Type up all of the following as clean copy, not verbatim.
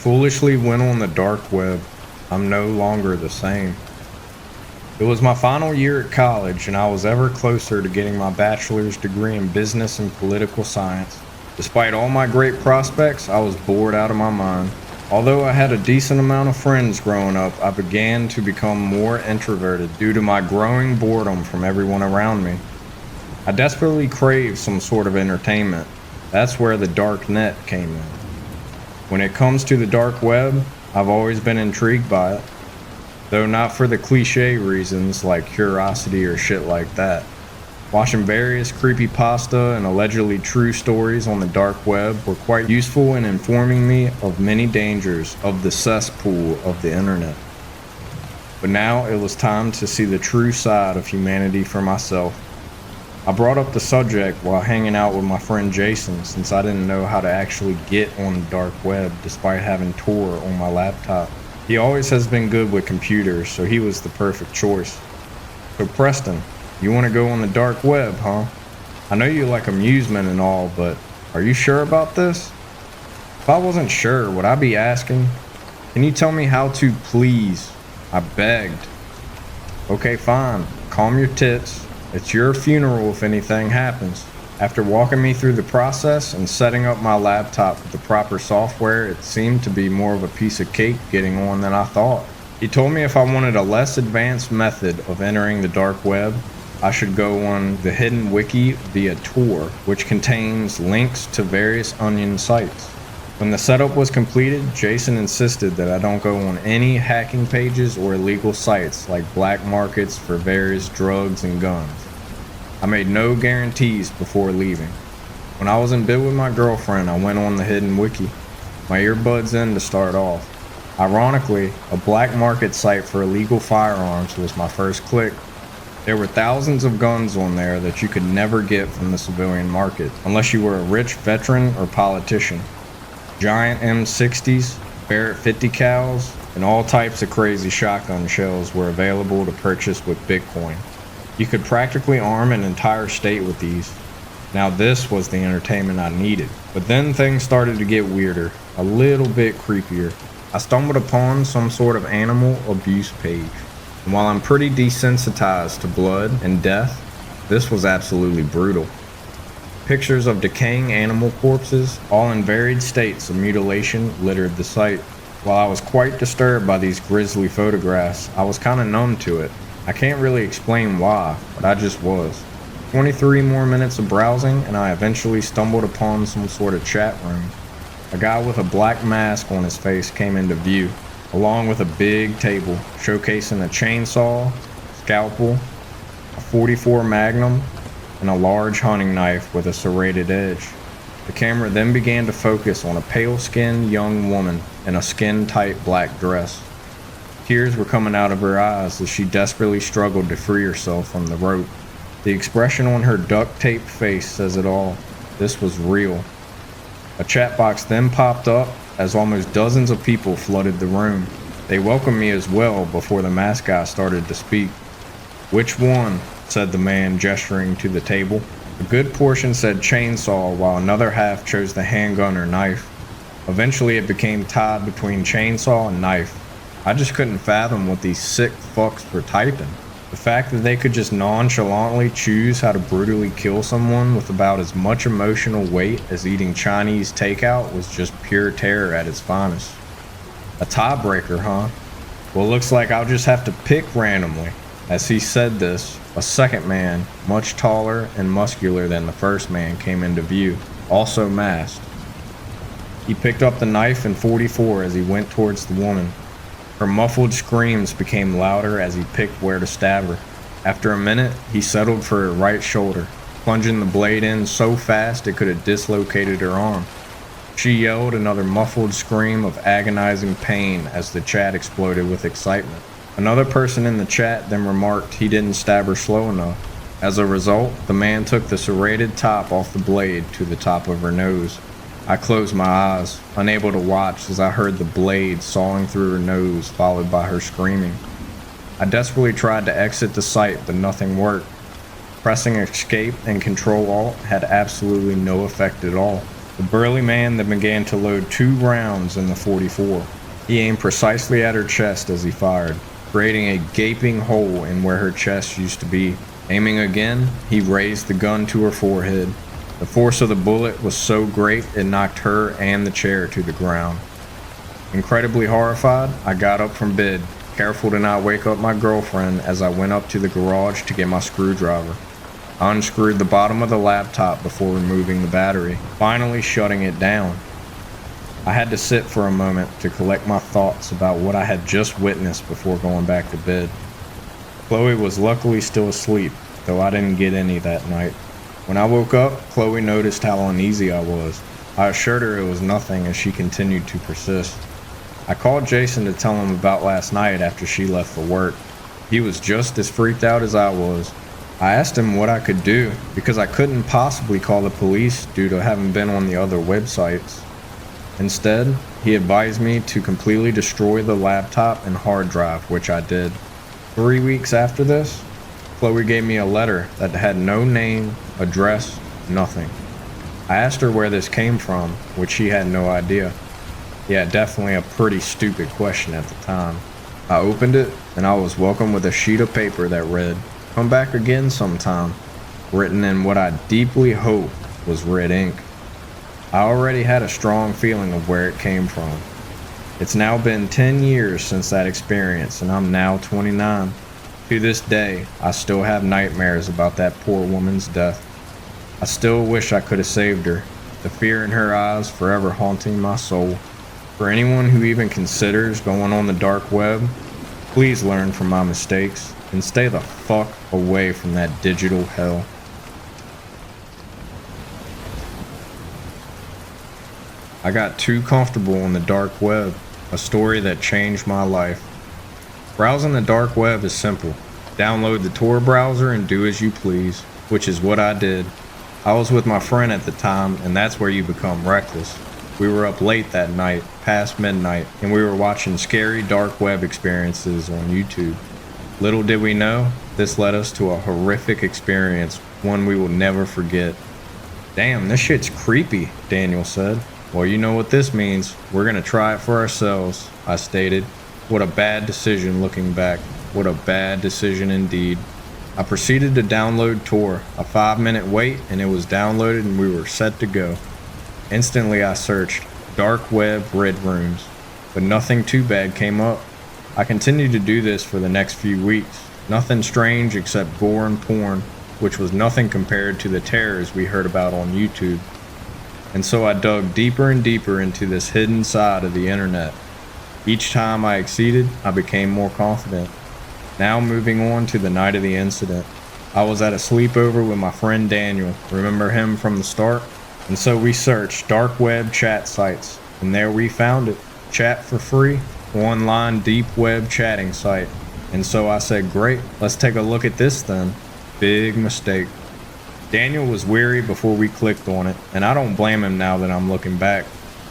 foolishly went on the dark web. I'm no longer the same. It was my final year at college, and I was ever closer to getting my bachelor's degree in business and political science. Despite all my great prospects, I was bored out of my mind. Although I had a decent amount of friends growing up, I began to become more introverted due to my growing boredom from everyone around me. I desperately craved some sort of entertainment. That's where the dark net came in. When it comes to the dark web, I've always been intrigued by it, though not for the cliche reasons like curiosity or shit like that. Watching various creepypasta and allegedly true stories on the dark web were quite useful in informing me of many dangers of the cesspool of the internet. But now it was time to see the true side of humanity for myself. I brought up the subject while hanging out with my friend Jason, since I didn't know how to actually get on the dark web despite having Tor on my laptop. He always has been good with computers, so he was the perfect choice. So Preston, you want to go on the dark web, huh? I know you like amusement and all, but are you sure about this? If I wasn't sure, would I be asking? Can you tell me how to, please? I begged. Okay, fine. Calm your tits. It's your funeral if anything happens. After walking me through the process and setting up my laptop with the proper software, it seemed to be more of a piece of cake getting on than I thought. He told me if I wanted a less advanced method of entering the dark web, I should go on the hidden wiki via Tor, which contains links to various Onion sites. When the setup was completed, Jason insisted that I don't go on any hacking pages or illegal sites like black markets for various drugs and guns. I made no guarantees before leaving. When I was in bed with my girlfriend, I went on the hidden wiki, my earbuds in to start off. Ironically, a black market site for illegal firearms was my first click. There were thousands of guns on there that you could never get from the civilian market, unless you were a rich veteran or politician. Giant M60s, Barrett 50 cals, and all types of crazy shotgun shells were available to purchase with Bitcoin. You could practically arm an entire state with these. Now this was the entertainment I needed. But then things started to get weirder, a little bit creepier. I stumbled upon some sort of animal abuse page. And while I'm pretty desensitized to blood and death, this was absolutely brutal. Pictures of decaying animal corpses, all in varied states of mutilation, littered the site. While I was quite disturbed by these grisly photographs, I was kinda numb to it. I can't really explain why, but I just was. 23 more minutes of browsing, and I eventually stumbled upon some sort of chat room. A guy with a black mask on his face came into view, along with a big table showcasing a chainsaw, scalpel, a .44 Magnum, and a large hunting knife with a serrated edge. The camera then began to focus on a pale-skinned young woman in a skin-tight black dress. Tears were coming out of her eyes as she desperately struggled to free herself from the rope. The expression on her duct-taped face says it all. This was real. A chat box then popped up as almost dozens of people flooded the room. They welcomed me as well before the masked guy started to speak. "Which one?" said the man, gesturing to the table. A good portion said chainsaw, while another half chose the handgun or knife. Eventually it became tied between chainsaw and knife. I just couldn't fathom what these sick fucks were typing. The fact that they could just nonchalantly choose how to brutally kill someone with about as much emotional weight as eating Chinese takeout was just pure terror at its finest. A tiebreaker, huh? Well, looks like I'll just have to pick randomly. As he said this, a second man, much taller and muscular than the first man, came into view, also masked. He picked up the knife and .44 as he went towards the woman. Her muffled screams became louder as he picked where to stab her. After a minute, he settled for her right shoulder, plunging the blade in so fast it could have dislocated her arm. She yelled another muffled scream of agonizing pain as the chat exploded with excitement. Another person in the chat then remarked he didn't stab her slow enough. As a result, the man took the serrated top off the blade to the top of her nose. I closed my eyes, unable to watch as I heard the blade sawing through her nose, followed by her screaming. I desperately tried to exit the site, but nothing worked. Pressing escape and Control-Alt had absolutely no effect at all. The burly man then began to load 2 rounds in the 44. He aimed precisely at her chest as he fired, creating a gaping hole in where her chest used to be. Aiming again, he raised the gun to her forehead. The force of the bullet was so great it knocked her and the chair to the ground. Incredibly horrified, I got up from bed, careful to not wake up my girlfriend as I went up to the garage to get my screwdriver. I unscrewed the bottom of the laptop before removing the battery, finally shutting it down. I had to sit for a moment to collect my thoughts about what I had just witnessed before going back to bed. Chloe was luckily still asleep, though I didn't get any that night. When I woke up, Chloe noticed how uneasy I was. I assured her it was nothing as she continued to persist. I called Jason to tell him about last night after she left for work. He was just as freaked out as I was. I asked him what I could do because I couldn't possibly call the police due to having been on the other websites. Instead, he advised me to completely destroy the laptop and hard drive, which I did. 3 weeks after this, Chloe gave me a letter that had no name, address, nothing. I asked her where this came from, which she had no idea. Yeah, definitely a pretty stupid question at the time. I opened it, and I was welcomed with a sheet of paper that read, "Come back again sometime," written in what I deeply hope was red ink. I already had a strong feeling of where it came from. It's now been 10 years since that experience, and I'm now 29. To this day, I still have nightmares about that poor woman's death. I still wish I could have saved her, the fear in her eyes forever haunting my soul. For anyone who even considers going on the dark web, please learn from my mistakes and stay the fuck away from that digital hell. I got too comfortable on the dark web, a story that changed my life. Browsing the dark web is simple. Download the Tor browser and do as you please, which is what I did. I was with my friend at the time, and that's where you become reckless. We were up late that night, past midnight, and we were watching scary dark web experiences on YouTube. Little did we know, this led us to a horrific experience, one we will never forget. "Damn, this shit's creepy," Daniel said. "Well, you know what this means. We're gonna try it for ourselves," I stated. What a bad decision looking back. What a bad decision indeed. I proceeded to download Tor. A 5-minute wait and it was downloaded and we were set to go. Instantly I searched dark web red rooms, but nothing too bad came up. I continued to do this for the next few weeks. Nothing strange except gore and porn, which was nothing compared to the terrors we heard about on YouTube. And so I dug deeper and deeper into this hidden side of the internet. Each time I exceeded, I became more confident. Now moving on to the night of the incident. I was at a sleepover with my friend Daniel, remember him from the start? And so we searched dark web chat sites, and there we found it. Chat for free, online deep web chatting site. And so I said, great, let's take a look at this then. Big mistake. Daniel was weary before we clicked on it, and I don't blame him now that I'm looking back,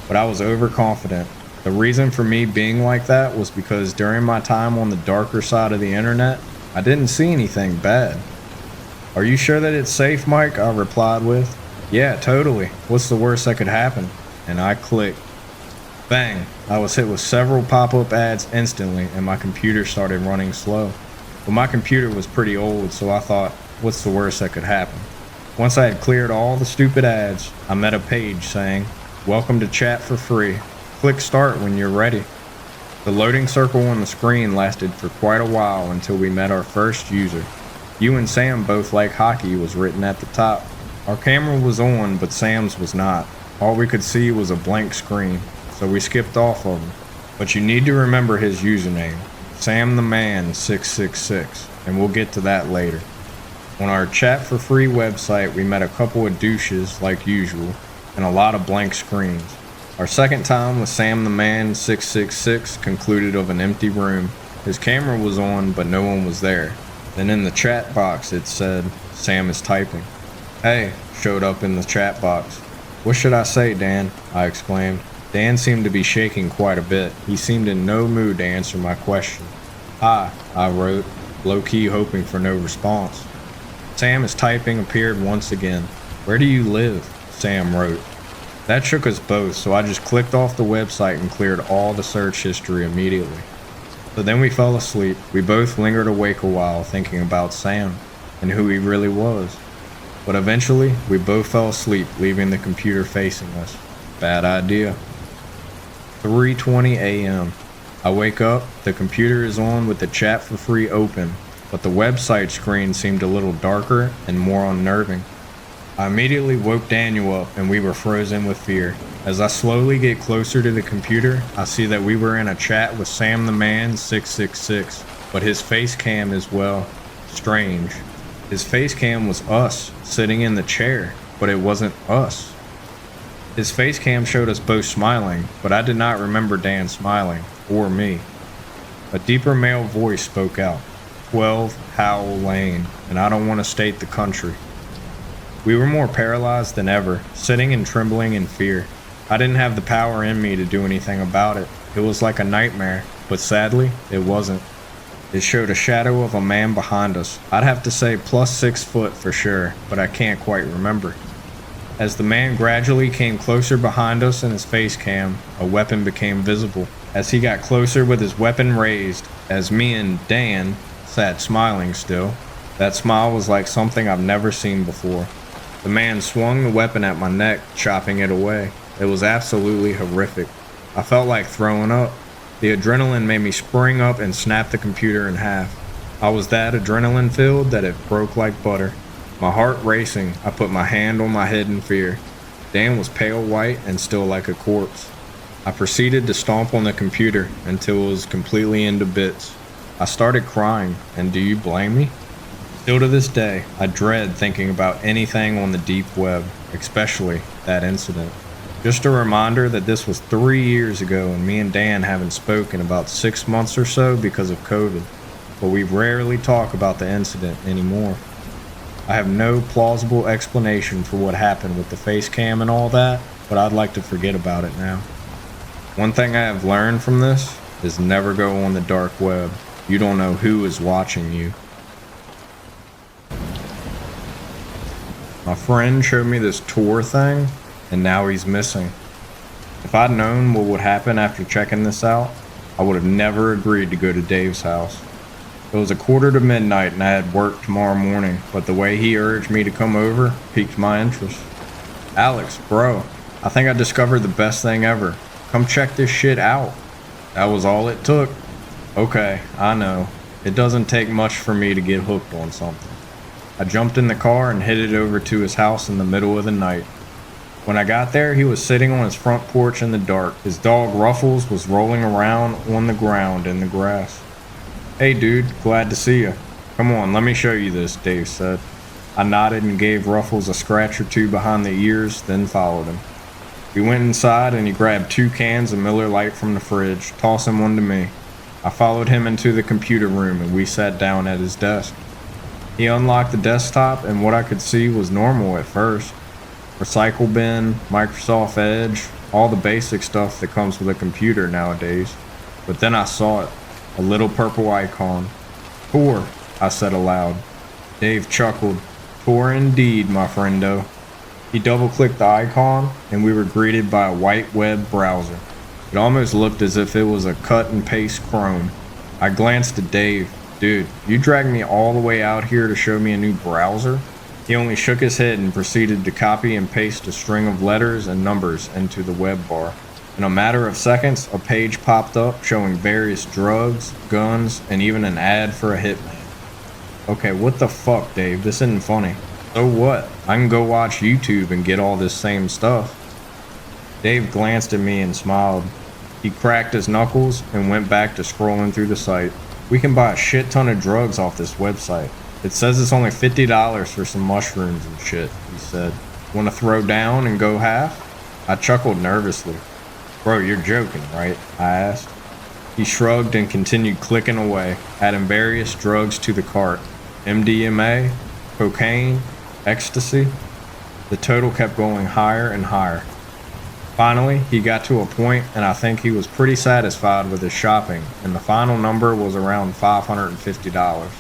but I was overconfident. The reason for me being like that was because during my time on the darker side of the internet, I didn't see anything bad. "Are you sure that it's safe, Mike?" I replied with. "Yeah, totally. What's the worst that could happen?" And I clicked. Bang! I was hit with several pop-up ads instantly, and my computer started running slow. But my computer was pretty old, so I thought, what's the worst that could happen? Once I had cleared all the stupid ads, I met a page saying, "Welcome to chat for free. Click start when you're ready." The loading circle on the screen lasted for quite a while until we met our first user. "You and Sam both like hockey" was written at the top. Our camera was on, but Sam's was not. All we could see was a blank screen, so we skipped off of him. But you need to remember his username, Sam the Man 666, and we'll get to that later. On our chat for free website, we met a couple of douches like usual, and a lot of blank screens. Our second time with Sam the Man 666 concluded of an empty room. His camera was on, but no one was there. Then in the chat box it said, "Sam is typing." "Hey," showed up in the chat box. "What should I say, Dan?" I exclaimed. Dan seemed to be shaking quite a bit. He seemed in no mood to answer my question. "Hi," I wrote, low-key hoping for no response. "Sam is typing" appeared once again. "Where do you live?" Sam wrote. That shook us both, so I just clicked off the website and cleared all the search history immediately. So then we fell asleep. We both lingered awake a while thinking about Sam and who he really was. But eventually, we both fell asleep, leaving the computer facing us. Bad idea. 3:20 a.m. I wake up, the computer is on with the chat for free open, but the website screen seemed a little darker and more unnerving. I immediately woke Daniel up and we were frozen with fear. As I slowly get closer to the computer, I see that we were in a chat with Sam the Man 666, but his face cam is, well, strange. His face cam was us, sitting in the chair, but it wasn't us. His face cam showed us both smiling, but I did not remember Dan smiling, or me. A deeper male voice spoke out, 12 Howell Lane, and I don't want to state the country. We were more paralyzed than ever, sitting and trembling in fear. I didn't have the power in me to do anything about it. It was like a nightmare, but sadly, it wasn't. It showed a shadow of a man behind us. I'd have to say plus 6 foot for sure, but I can't quite remember. As the man gradually came closer behind us in his face cam, a weapon became visible. As he got closer with his weapon raised, as me and Dan sat smiling still, that smile was like something I've never seen before. The man swung the weapon at my neck, chopping it away. It was absolutely horrific. I felt like throwing up. The adrenaline made me spring up and snap the computer in half. I was that adrenaline filled that it broke like butter. My heart racing, I put my hand on my head in fear. Dan was pale white and still like a corpse. I proceeded to stomp on the computer until it was completely into bits. I started crying, and do you blame me? Still to this day, I dread thinking about anything on the deep web, especially that incident. Just a reminder that this was 3 years ago and me and Dan haven't spoken about 6 months or so because of COVID, but we rarely talk about the incident anymore. I have no plausible explanation for what happened with the face cam and all that, but I'd like to forget about it now. One thing I have learned from this is never go on the dark web. You don't know who is watching you. My friend showed me this tour thing, and now he's missing. If I'd known what would happen after checking this out, I would have never agreed to go to Dave's house. It was 1:45 to midnight and I had work tomorrow morning, but the way he urged me to come over piqued my interest. Alex, bro, I think I discovered the best thing ever. Come check this shit out. That was all it took. Okay, I know. It doesn't take much for me to get hooked on something. I jumped in the car and headed over to his house in the middle of the night. When I got there, he was sitting on his front porch in the dark. His dog Ruffles was rolling around on the ground in the grass. Hey dude, glad to see you. Come on, let me show you this, Dave said. I nodded and gave Ruffles a scratch or two behind the ears, then followed him. We went inside and he grabbed 2 cans of Miller Lite from the fridge, tossing one to me. I followed him into the computer room and we sat down at his desk. He unlocked the desktop and what I could see was normal at first. Recycle bin, Microsoft Edge, all the basic stuff that comes with a computer nowadays. But then I saw it, a little purple icon. Tor, I said aloud. Dave chuckled. Tor indeed, my friendo. He double-clicked the icon and we were greeted by a white web browser. It almost looked as if it was a cut and paste Chrome. I glanced at Dave. Dude, you dragged me all the way out here to show me a new browser? He only shook his head and proceeded to copy and paste a string of letters and numbers into the web bar. In a matter of seconds, a page popped up showing various drugs, guns, and even an ad for a hitman. Okay, what the fuck, Dave? This isn't funny. So what? I can go watch YouTube and get all this same stuff. Dave glanced at me and smiled. He cracked his knuckles and went back to scrolling through the site. We can buy a shit ton of drugs off this website. It says it's only $50 for some mushrooms and shit, he said. Want to throw down and go half? I chuckled nervously. Bro, you're joking, right? I asked. He shrugged and continued clicking away, adding various drugs to the cart. MDMA, cocaine, ecstasy. The total kept going higher and higher. Finally, he got to a point and I think he was pretty satisfied with his shopping, and the final number was around $550.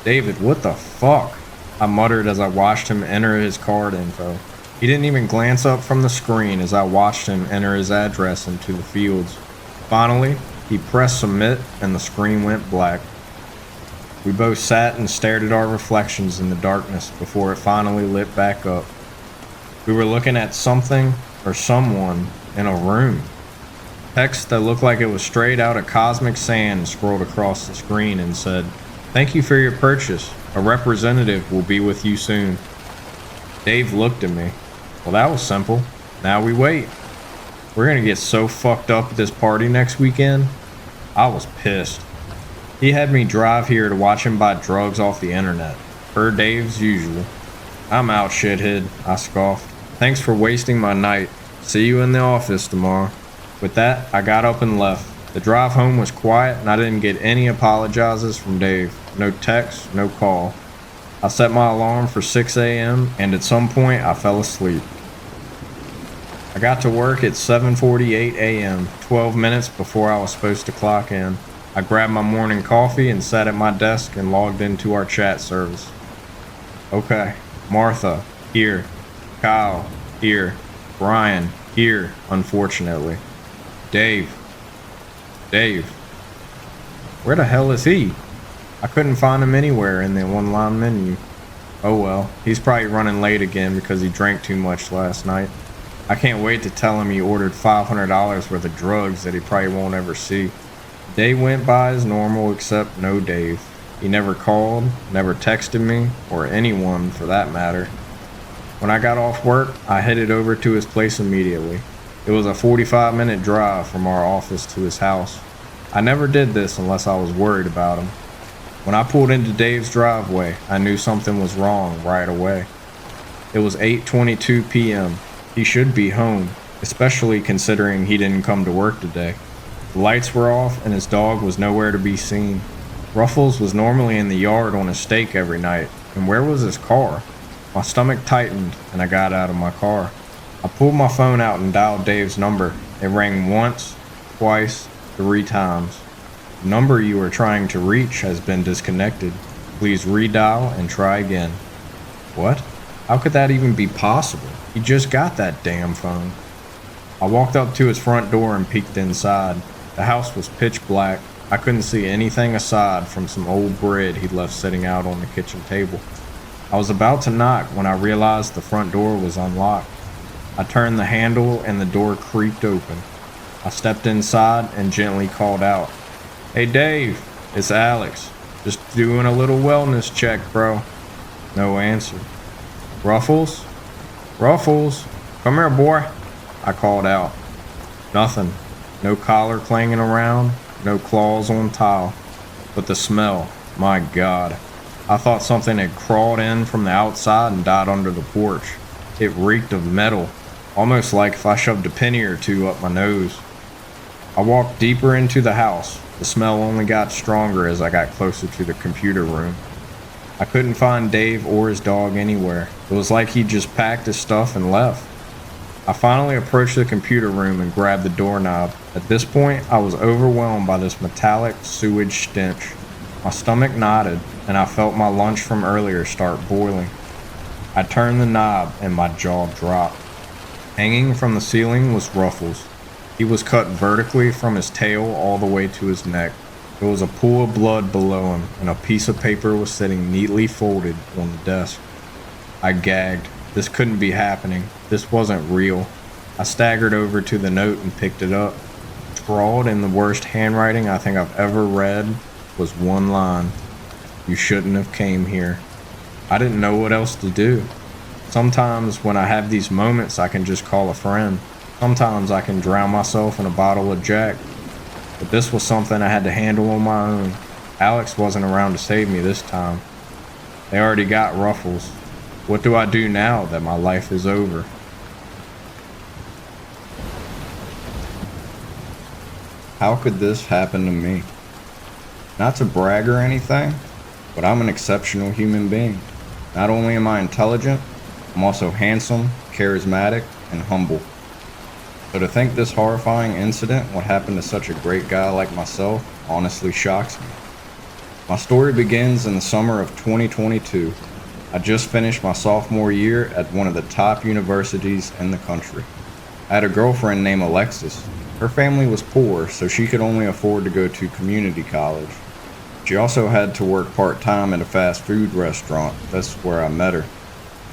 David, what the fuck? I muttered as I watched him enter his card info. He didn't even glance up from the screen as I watched him enter his address into the fields. Finally, he pressed submit and the screen went black. We both sat and stared at our reflections in the darkness before it finally lit back up. We were looking at something or someone in a room. Text that looked like it was straight out of Cosmic Sand scrolled across the screen and said, "Thank you for your purchase. A representative will be with you soon." Dave looked at me. Well, that was simple. Now we wait. We're gonna get so fucked up at this party next weekend. I was pissed. He had me drive here to watch him buy drugs off the internet, per Dave's usual. "I'm out, shithead," I scoffed. "Thanks for wasting my night. See you in the office tomorrow." With that, I got up and left. The drive home was quiet and I didn't get any apologizes from Dave. No text, no call. I set my alarm for 6 a.m. and at some point I fell asleep. I got to work at 7:48 a.m., 12 minutes before I was supposed to clock in. I grabbed my morning coffee and sat at my desk and logged into our chat service. Okay, Martha, here. Kyle, here. Brian, here, unfortunately. Dave. Where the hell is he? I couldn't find him anywhere in the one-line menu. Oh well, he's probably running late again because he drank too much last night. I can't wait to tell him he ordered $500 worth of drugs that he probably won't ever see. Day went by as normal except no Dave. He never called, never texted me, or anyone for that matter. When I got off work, I headed over to his place immediately. It was a 45-minute drive from our office to his house. I never did this unless I was worried about him. When I pulled into Dave's driveway, I knew something was wrong right away. It was 8:22 p.m. He should be home, especially considering he didn't come to work today. The lights were off and his dog was nowhere to be seen. Ruffles was normally in the yard on a stake every night, and where was his car? My stomach tightened and I got out of my car. I pulled my phone out and dialed Dave's number. It rang once, twice, 3 times. The number you are trying to reach has been disconnected. Please redial and try again. What? How could that even be possible? He just got that damn phone. I walked up to his front door and peeked inside. The house was pitch black. I couldn't see anything aside from some old bread he'd left sitting out on the kitchen table. I was about to knock when I realized the front door was unlocked. I turned the handle and the door creaked open. I stepped inside and gently called out, "Hey Dave, it's Alex. Just doing a little wellness check, bro." No answer. "Ruffles? Ruffles? Come here, boy," I called out. Nothing. No collar clanging around, no claws on tile. But the smell, my God. I thought something had crawled in from the outside and died under the porch. It reeked of metal, almost like if I shoved a penny or two up my nose. I walked deeper into the house. The smell only got stronger as I got closer to the computer room. I couldn't find Dave or his dog anywhere. It was like he'd just packed his stuff and left. I finally approached the computer room and grabbed the doorknob. At this point, I was overwhelmed by this metallic sewage stench. My stomach knotted, and I felt my lunch from earlier start boiling. I turned the knob, and my jaw dropped. Hanging from the ceiling was Ruffles. He was cut vertically from his tail all the way to his neck. There was a pool of blood below him, and a piece of paper was sitting neatly folded on the desk. I gagged. This couldn't be happening. This wasn't real. I staggered over to the note and picked it up. Scrawled in the worst handwriting I think I've ever read was one line: "You shouldn't have came here." I didn't know what else to do. Sometimes when I have these moments, I can just call a friend. Sometimes I can drown myself in a bottle of Jack. But this was something I had to handle on my own. Alex wasn't around to save me this time. They already got Ruffles. What do I do now that my life is over? How could this happen to me? Not to brag or anything, but I'm an exceptional human being. Not only am I intelligent, I'm also handsome, charismatic, and humble. So to think this horrifying incident would happen to such a great guy like myself honestly shocks me. My story begins in the summer of 2022. I just finished my sophomore year at one of the top universities in the country. I had a girlfriend named Alexis. Her family was poor, so she could only afford to go to community college. She also had to work part-time at a fast food restaurant. That's where I met her.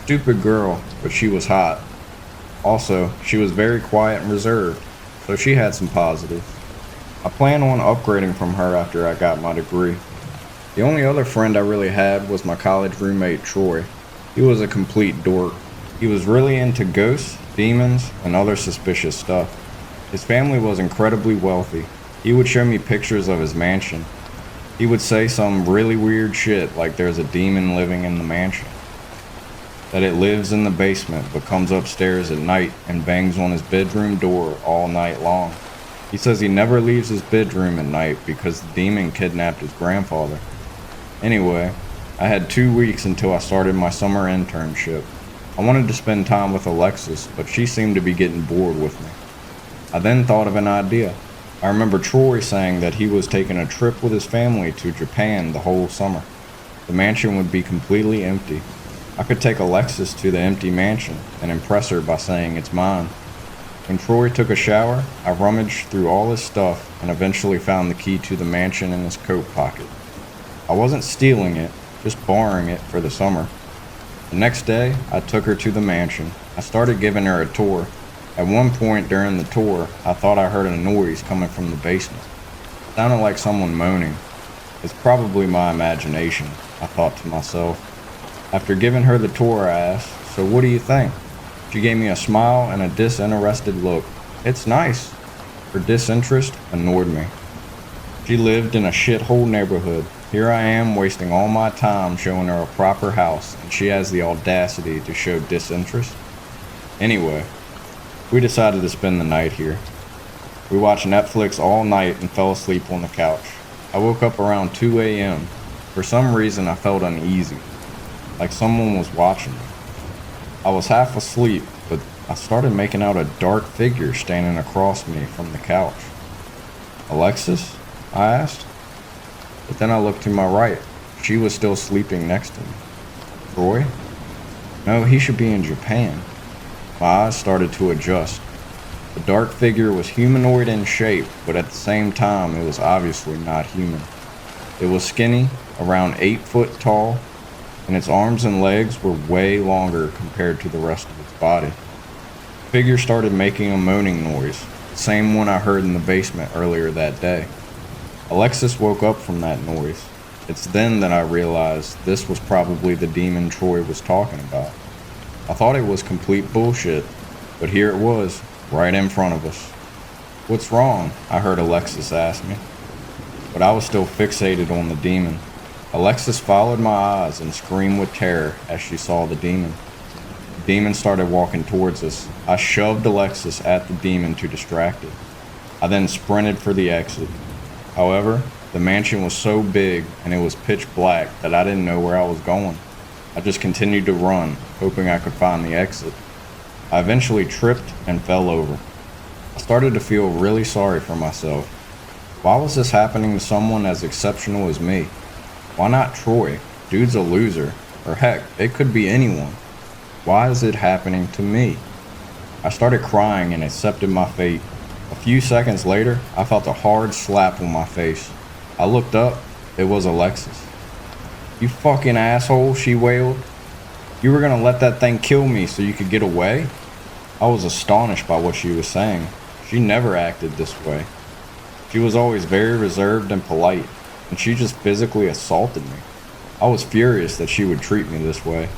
Stupid girl, but she was hot. Also, she was very quiet and reserved, so she had some positives. I plan on upgrading from her after I got my degree. The only other friend I really had was my college roommate Troy. He was a complete dork. He was really into ghosts, demons, and other suspicious stuff. His family was incredibly wealthy. He would show me pictures of his mansion. He would say some really weird shit like there's a demon living in the mansion, that it lives in the basement but comes upstairs at night and bangs on his bedroom door all night long. He says he never leaves his bedroom at night because the demon kidnapped his grandfather. Anyway, I had 2 weeks until I started my summer internship. I wanted to spend time with Alexis, but she seemed to be getting bored with me. I then thought of an idea. I remember Troy saying that he was taking a trip with his family to Japan the whole summer. The mansion would be completely empty. I could take Alexis to the empty mansion and impress her by saying it's mine. When Troy took a shower, I rummaged through all his stuff and eventually found the key to the mansion in his coat pocket. I wasn't stealing it, just borrowing it for the summer. The next day, I took her to the mansion. I started giving her a tour. At one point during the tour, I thought I heard a noise coming from the basement. It sounded like someone moaning. It's probably my imagination, I thought to myself. After giving her the tour, I asked, "So what do you think?" She gave me a smile and a disinterested look. It's nice. Her disinterest annoyed me. She lived in a shithole neighborhood. Here I am wasting all my time showing her a proper house, and she has the audacity to show disinterest. Anyway, we decided to spend the night here. We watched Netflix all night and fell asleep on the couch. I woke up around 2 a.m. For some reason I felt uneasy, like someone was watching me. I was half asleep, but I started making out a dark figure standing across me from the couch. "Alexis?" I asked. But then I looked to my right. She was still sleeping next to me. "Troy? No, he should be in Japan." My eyes started to adjust. The dark figure was humanoid in shape, but at the same time it was obviously not human. It was skinny, around 8 foot tall, and its arms and legs were way longer compared to the rest of its body. The figure started making a moaning noise, the same one I heard in the basement earlier that day. Alexis woke up from that noise. It's then that I realized this was probably the demon Troy was talking about. I thought it was complete bullshit, but here it was, right in front of us. "What's wrong?" I heard Alexis ask me. But I was still fixated on the demon. Alexis followed my eyes and screamed with terror as she saw the demon. The demon started walking towards us. I shoved Alexis at the demon to distract it. I then sprinted for the exit. However, the mansion was so big and it was pitch black that I didn't know where I was going. I just continued to run, hoping I could find the exit. I eventually tripped and fell over. I started to feel really sorry for myself. Why was this happening to someone as exceptional as me? Why not Troy? Dude's a loser. Or heck, it could be anyone. Why is it happening to me? I started crying and accepted my fate. A few seconds later, I felt a hard slap on my face. I looked up. It was Alexis. "You fucking asshole," she wailed. "You were gonna let that thing kill me so you could get away?" I was astonished by what she was saying. She never acted this way. She was always very reserved and polite, and she just physically assaulted me. I was furious that she would treat me this way,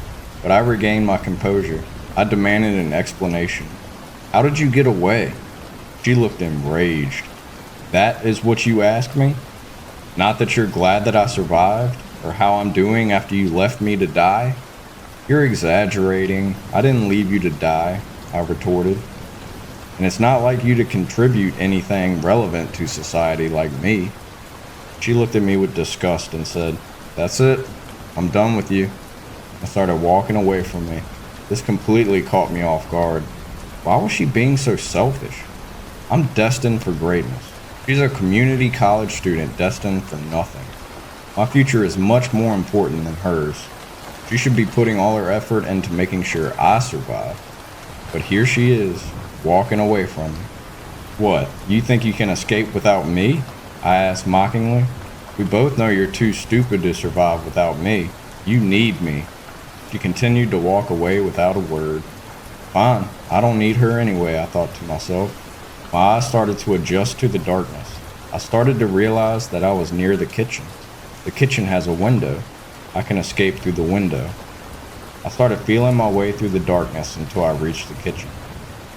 but I regained my composure. I demanded an explanation. "How did you get away?" She looked enraged. "That is what you ask me? Not that you're glad that I survived, or how I'm doing after you left me to die? You're exaggerating. I didn't leave you to die," I retorted. "And it's not like you to contribute anything relevant to society like me." She looked at me with disgust and said, "That's it. I'm done with you," and started walking away from me. This completely caught me off guard. Why was she being so selfish? I'm destined for greatness. She's a community college student destined for nothing. My future is much more important than hers. She should be putting all her effort into making sure I survive. But here she is, walking away from me. What, you think you can escape without me? I asked mockingly. We both know you're too stupid to survive without me. You need me. She continued to walk away without a word. Fine, I don't need her anyway, I thought to myself. My eyes started to adjust to the darkness. I started to realize that I was near the kitchen. The kitchen has a window. I can escape through the window. I started feeling my way through the darkness until I reached the kitchen.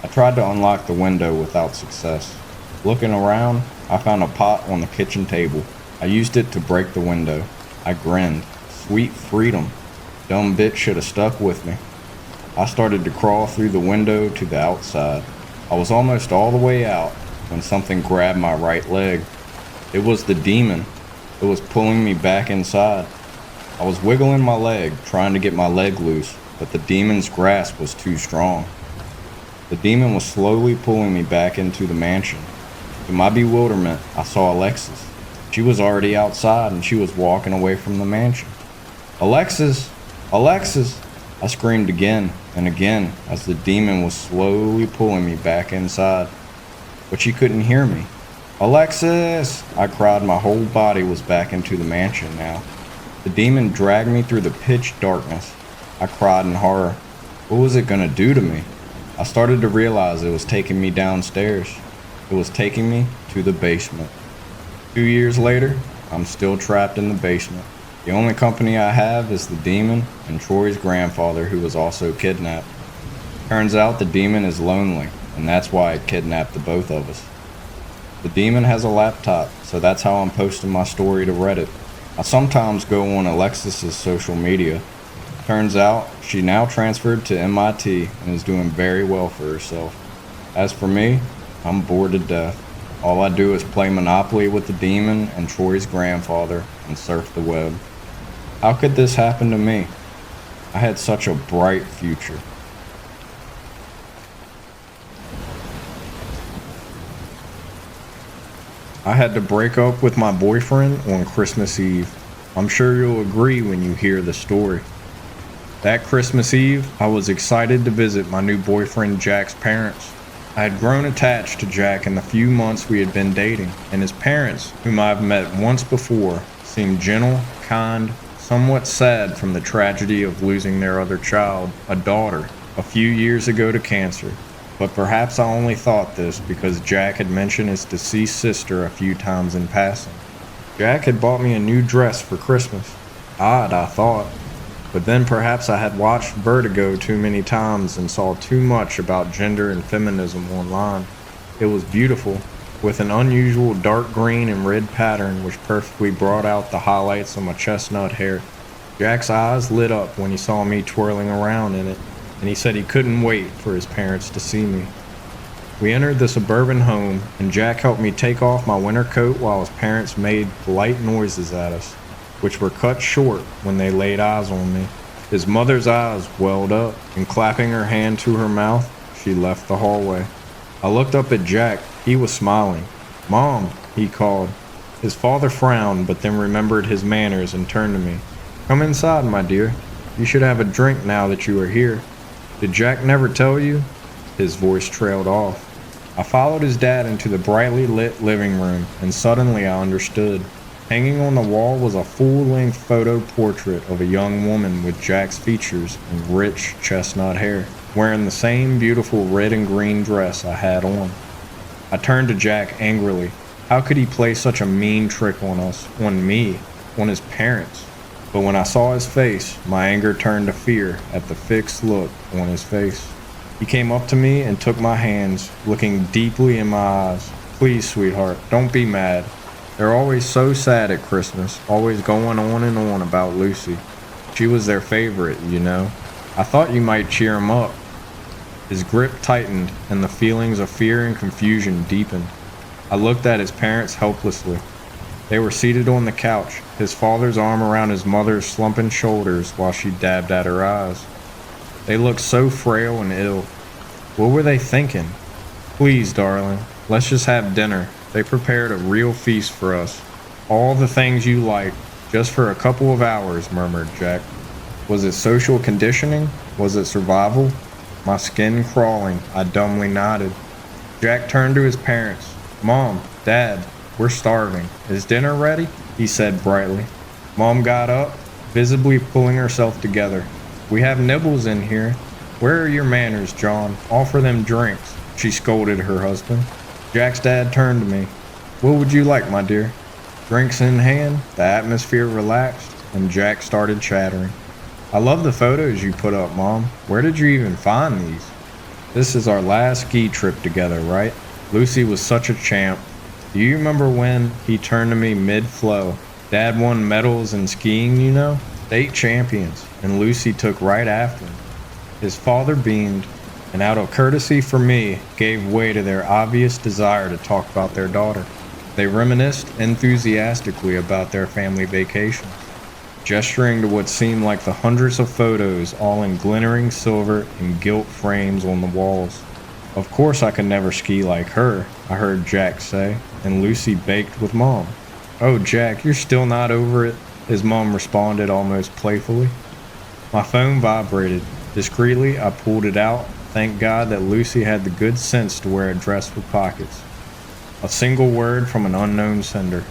I tried to unlock the window without success. Looking around, I found a pot on the kitchen table. I used it to break the window. I grinned. Sweet freedom. Dumb bitch should have stuck with me. I started to crawl through the window to the outside. I was almost all the way out when something grabbed my right leg. It was the demon. It was pulling me back inside. I was wiggling my leg, trying to get my leg loose, but the demon's grasp was too strong. The demon was slowly pulling me back into the mansion. To my bewilderment, I saw Alexis. She was already outside and she was walking away from the mansion. Alexis! Alexis! I screamed again and again as the demon was slowly pulling me back inside. But she couldn't hear me. Alexis! I cried. My whole body was back into the mansion now. The demon dragged me through the pitch darkness. I cried in horror. What was it gonna do to me? I started to realize it was taking me downstairs. It was taking me to the basement. 2 years later, I'm still trapped in the basement. The only company I have is the demon and Troy's grandfather, who was also kidnapped. Turns out the demon is lonely, and that's why it kidnapped the both of us. The demon has a laptop, so that's how I'm posting my story to Reddit. I sometimes go on Alexis's social media. Turns out she now transferred to MIT and is doing very well for herself. As for me, I'm bored to death. All I do is play Monopoly with the demon and Troy's grandfather and surf the web. How could this happen to me? I had such a bright future. I had to break up with my boyfriend on Christmas Eve. I'm sure you'll agree when you hear the story. That Christmas Eve, I was excited to visit my new boyfriend Jack's parents. I had grown attached to Jack in the few months we had been dating, and his parents, whom I've met once before, seemed gentle, kind, somewhat sad from the tragedy of losing their other child, a daughter, a few years ago to cancer. But perhaps I only thought this because Jack had mentioned his deceased sister a few times in passing. Jack had bought me a new dress for Christmas. Odd, I thought. But then perhaps I had watched Vertigo too many times and saw too much about gender and feminism online. It was beautiful, with an unusual dark green and red pattern which perfectly brought out the highlights of my chestnut hair. Jack's eyes lit up when he saw me twirling around in it, and he said he couldn't wait for his parents to see me. We entered the suburban home, and Jack helped me take off my winter coat while his parents made polite noises at us, which were cut short when they laid eyes on me. His mother's eyes welled up, and clapping her hand to her mouth, she left the hallway. I looked up at Jack. He was smiling. "Mom," he called. His father frowned, but then remembered his manners and turned to me. "Come inside, my dear. You should have a drink now that you are here. Did Jack never tell you?" His voice trailed off. I followed his dad into the brightly lit living room, and suddenly I understood. Hanging on the wall was a full-length photo portrait of a young woman with Jack's features and rich chestnut hair, wearing the same beautiful red and green dress I had on. I turned to Jack angrily. How could he play such a mean trick on us, on me, on his parents? But when I saw his face, my anger turned to fear at the fixed look on his face. He came up to me and took my hands, looking deeply in my eyes. "Please, sweetheart, don't be mad. They're always so sad at Christmas, always going on and on about Lucy. She was their favorite, you know. I thought you might cheer 'em up." His grip tightened, and the feelings of fear and confusion deepened. I looked at his parents helplessly. They were seated on the couch, his father's arm around his mother's slumping shoulders while she dabbed at her eyes. They looked so frail and ill. What were they thinking? "Please, darling, let's just have dinner. They prepared a real feast for us. All the things you like, just for a couple of hours," murmured Jack. Was it social conditioning? Was it survival? My skin crawling, I dumbly nodded. Jack turned to his parents. Mom, Dad, we're starving. Is dinner ready? He said brightly. Mom got up, visibly pulling herself together. We have nibbles in here. Where are your manners, John? Offer them drinks, she scolded her husband. Jack's dad turned to me. What would you like, my dear? Drinks in hand, the atmosphere relaxed, and Jack started chattering. I love the photos you put up, Mom. Where did you even find these? This is our last ski trip together, right? Lucy was such a champ. Do you remember when he turned to me mid-flow? Dad won medals in skiing, you know? State champions, and Lucy took right after him. His father beamed, and out of courtesy for me, gave way to their obvious desire to talk about their daughter. They reminisced enthusiastically about their family vacations, gesturing to what seemed like the hundreds of photos, all in glittering silver and gilt frames on the walls. Of course I could never ski like her, I heard Jack say, and Lucy baked with Mom. Oh, Jack, you're still not over it, his mom responded almost playfully. My phone vibrated. Discreetly, I pulled it out. Thank God that Lucy had the good sense to wear a dress with pockets. A single word from an unknown sender.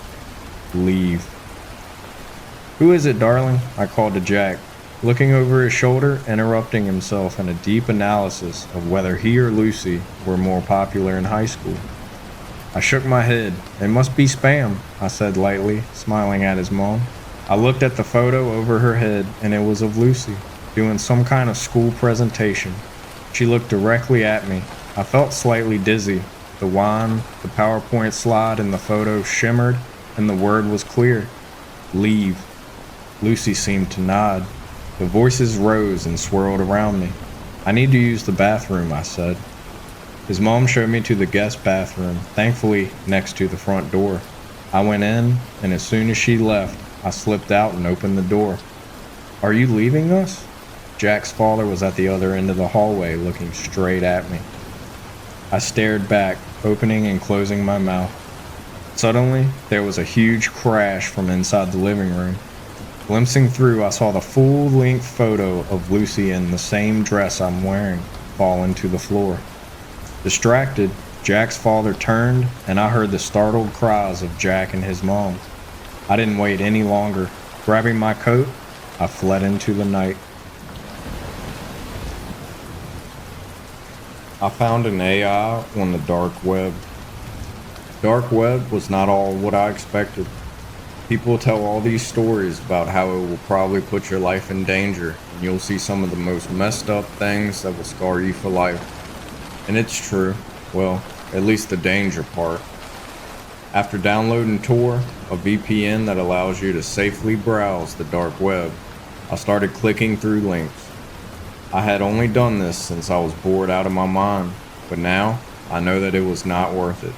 Leave. Who is it, darling? I called to Jack, looking over his shoulder, interrupting himself in a deep analysis of whether he or Lucy were more popular in high school. I shook my head. It must be spam, I said lightly, smiling at his mom. I looked at the photo over her head, and it was of Lucy, doing some kind of school presentation. She looked directly at me. I felt slightly dizzy. The wine, the PowerPoint slide in the photo shimmered, and the word was clear. Leave. Lucy seemed to nod. The voices rose and swirled around me. I need to use the bathroom, I said. His mom showed me to the guest bathroom, thankfully next to the front door. I went in, and as soon as she left, I slipped out and opened the door. Are you leaving us? Jack's father was at the other end of the hallway, looking straight at me. I stared back, opening and closing my mouth. Suddenly, there was a huge crash from inside the living room. Glimpsing through, I saw the full-length photo of Lucy in the same dress I'm wearing fall into the floor. Distracted, Jack's father turned, and I heard the startled cries of Jack and his mom. I didn't wait any longer. Grabbing my coat, I fled into the night. I found an AI on the dark web. Dark web was not all what I expected. People tell all these stories about how it will probably put your life in danger, and you'll see some of the most messed up things that will scar you for life. And it's true. Well, at least the danger part. After downloading Tor, a VPN that allows you to safely browse the dark web, I started clicking through links. I had only done this since I was bored out of my mind, but now I know that it was not worth it.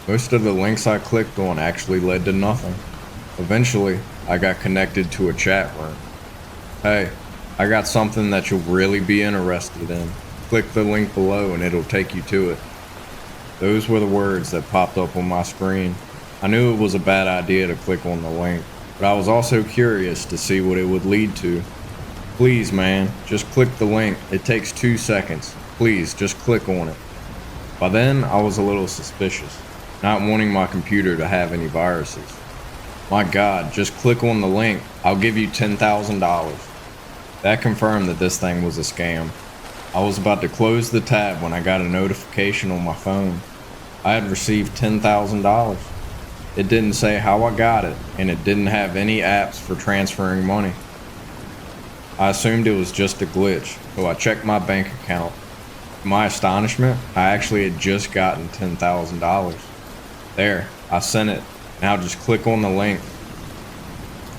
Most of the links I clicked on actually led to nothing. Eventually, I got connected to a chat room. Hey, I got something that you'll really be interested in. Click the link below and it'll take you to it. Those were the words that popped up on my screen. I knew it was a bad idea to click on the link, but I was also curious to see what it would lead to. Please, man, just click the link. It takes 2 seconds. Please, just click on it. By then, I was a little suspicious, not wanting my computer to have any viruses. My God, just click on the link. I'll give you $10,000. That confirmed that this thing was a scam. I was about to close the tab when I got a notification on my phone. I had received $10,000. It didn't say how I got it, and it didn't have any apps for transferring money. I assumed it was just a glitch, so I checked my bank account. To my astonishment, I actually had just gotten $10,000. There, I sent it. Now just click on the link.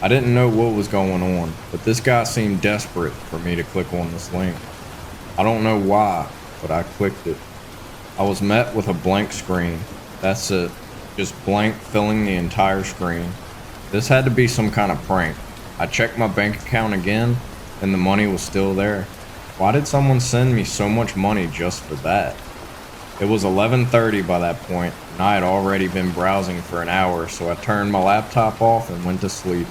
I didn't know what was going on, but this guy seemed desperate for me to click on this link. I don't know why, but I clicked it. I was met with a blank screen. That's it. Just blank, filling the entire screen. This had to be some kind of prank. I checked my bank account again, and the money was still there. Why did someone send me so much money just for that? It was 11:30 by that point, and I had already been browsing for an hour, so I turned my laptop off and went to sleep.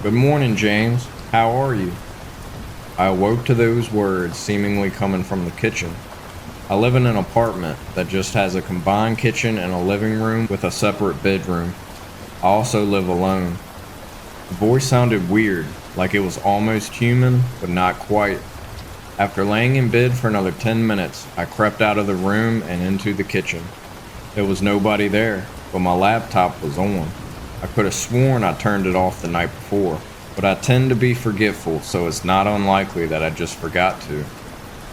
Good morning, James. How are you? I awoke to those words seemingly coming from the kitchen. I live in an apartment that just has a combined kitchen and a living room with a separate bedroom. I also live alone. The voice sounded weird, like it was almost human, but not quite. After laying in bed for another 10 minutes, I crept out of the room and into the kitchen. There was nobody there, but my laptop was on. I could have sworn I turned it off the night before, but I tend to be forgetful, so it's not unlikely that I just forgot to.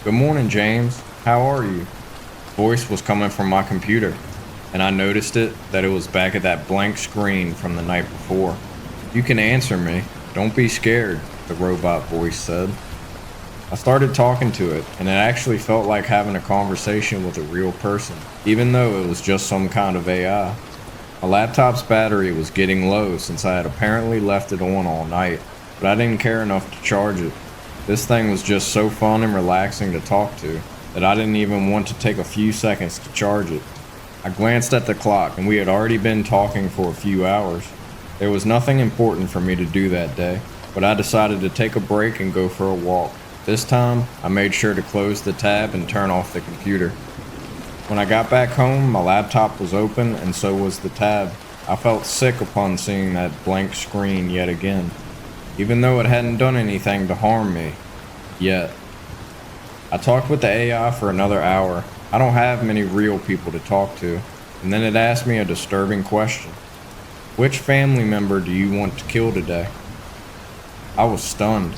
"Good morning, James. How are you?" The voice was coming from my computer, and I noticed that it was back at that blank screen from the night before. "You can answer me. Don't be scared," the robot voice said. I started talking to it, and it actually felt like having a conversation with a real person, even though it was just some kind of AI. My laptop's battery was getting low since I had apparently left it on all night, but I didn't care enough to charge it. This thing was just so fun and relaxing to talk to that I didn't even want to take a few seconds to charge it. I glanced at the clock, and we had already been talking for a few hours. There was nothing important for me to do that day, but I decided to take a break and go for a walk. This time, I made sure to close the tab and turn off the computer. When I got back home, my laptop was open and so was the tab. I felt sick upon seeing that blank screen yet again, even though it hadn't done anything to harm me. Yet. I talked with the AI for another hour. I don't have many real people to talk to, and then it asked me a disturbing question. "Which family member do you want to kill today?" I was stunned.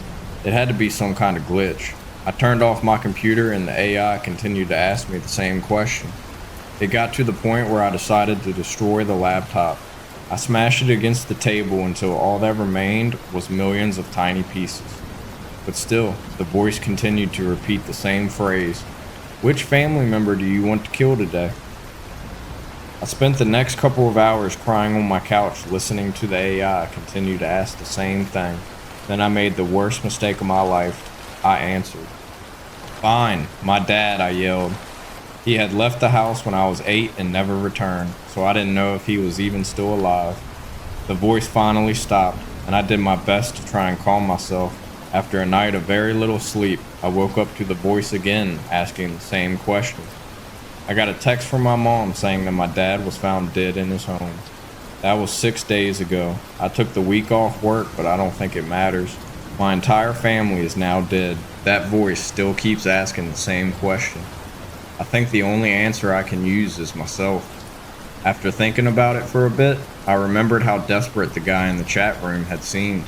It had to be some kind of glitch. I turned off my computer and the AI continued to ask me the same question. It got to the point where I decided to destroy the laptop. I smashed it against the table until all that remained was millions of tiny pieces. But still, the voice continued to repeat the same phrase. "Which family member do you want to kill today?" I spent the next couple of hours crying on my couch listening to the AI continue to ask the same thing. Then I made the worst mistake of my life. I answered. "Fine, my dad," I yelled. He had left the house when I was 8 and never returned, so I didn't know if he was even still alive. The voice finally stopped, and I did my best to try and calm myself. After a night of very little sleep, I woke up to the voice again asking the same question. I got a text from my mom saying that my dad was found dead in his home. That was 6 days ago. I took the week off work, but I don't think it matters. My entire family is now dead. That voice still keeps asking the same question. I think the only answer I can use is myself. After thinking about it for a bit, I remembered how desperate the guy in the chat room had seemed.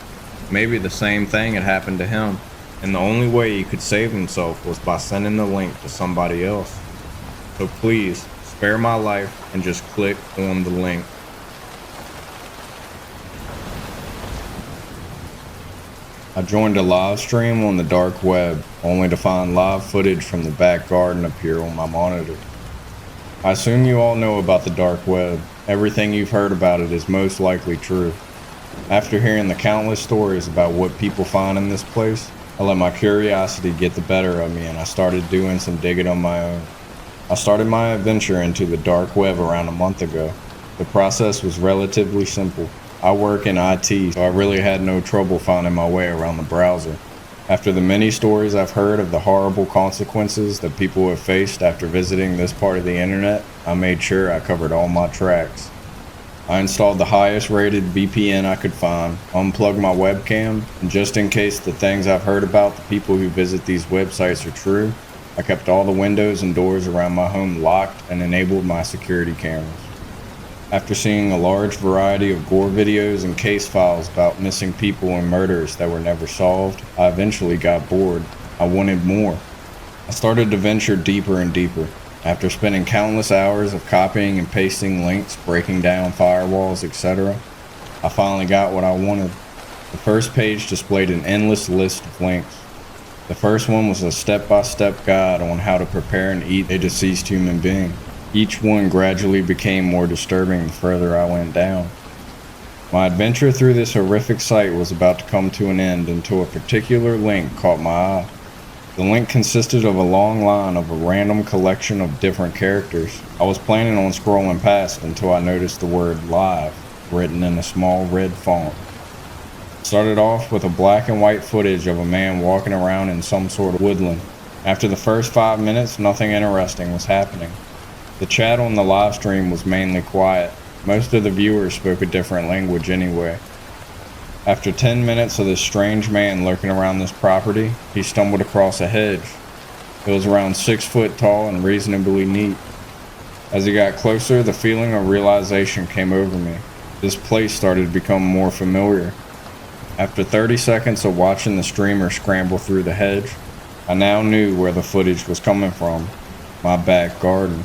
Maybe the same thing had happened to him, and the only way he could save himself was by sending the link to somebody else. So please, spare my life and just click on the link. I joined a live stream on the dark web, only to find live footage from the back garden appear on my monitor. I assume you all know about the dark web. Everything you've heard about it is most likely true. After hearing the countless stories about what people find in this place, I let my curiosity get the better of me and I started doing some digging on my own. I started my adventure into the dark web around a month ago. The process was relatively simple. I work in IT, so I really had no trouble finding my way around the browser. After the many stories I've heard of the horrible consequences that people have faced after visiting this part of the internet, I made sure I covered all my tracks. I installed the highest rated VPN I could find, unplugged my webcam, and just in case the things I've heard about the people who visit these websites are true, I kept all the windows and doors around my home locked and enabled my security cameras. After seeing a large variety of gore videos and case files about missing people and murders that were never solved, I eventually got bored. I wanted more. I started to venture deeper and deeper. After spending countless hours of copying and pasting links, breaking down firewalls, etc., I finally got what I wanted. The first page displayed an endless list of links. The first one was a step-by-step guide on how to prepare and eat a deceased human being. Each one gradually became more disturbing the further I went down. My adventure through this horrific site was about to come to an end until a particular link caught my eye. The link consisted of a long line of a random collection of different characters. I was planning on scrolling past until I noticed the word "live" written in a small red font. Started off with a black and white footage of a man walking around in some sort of woodland. After the first 5 minutes, nothing interesting was happening. The chat on the live stream was mainly quiet. Most of the viewers spoke a different language anyway. After 10 minutes of this strange man lurking around this property, he stumbled across a hedge. It was around 6 foot tall and reasonably neat. As he got closer, the feeling of realization came over me. This place started to become more familiar. After 30 seconds of watching the streamer scramble through the hedge, I now knew where the footage was coming from. My back garden.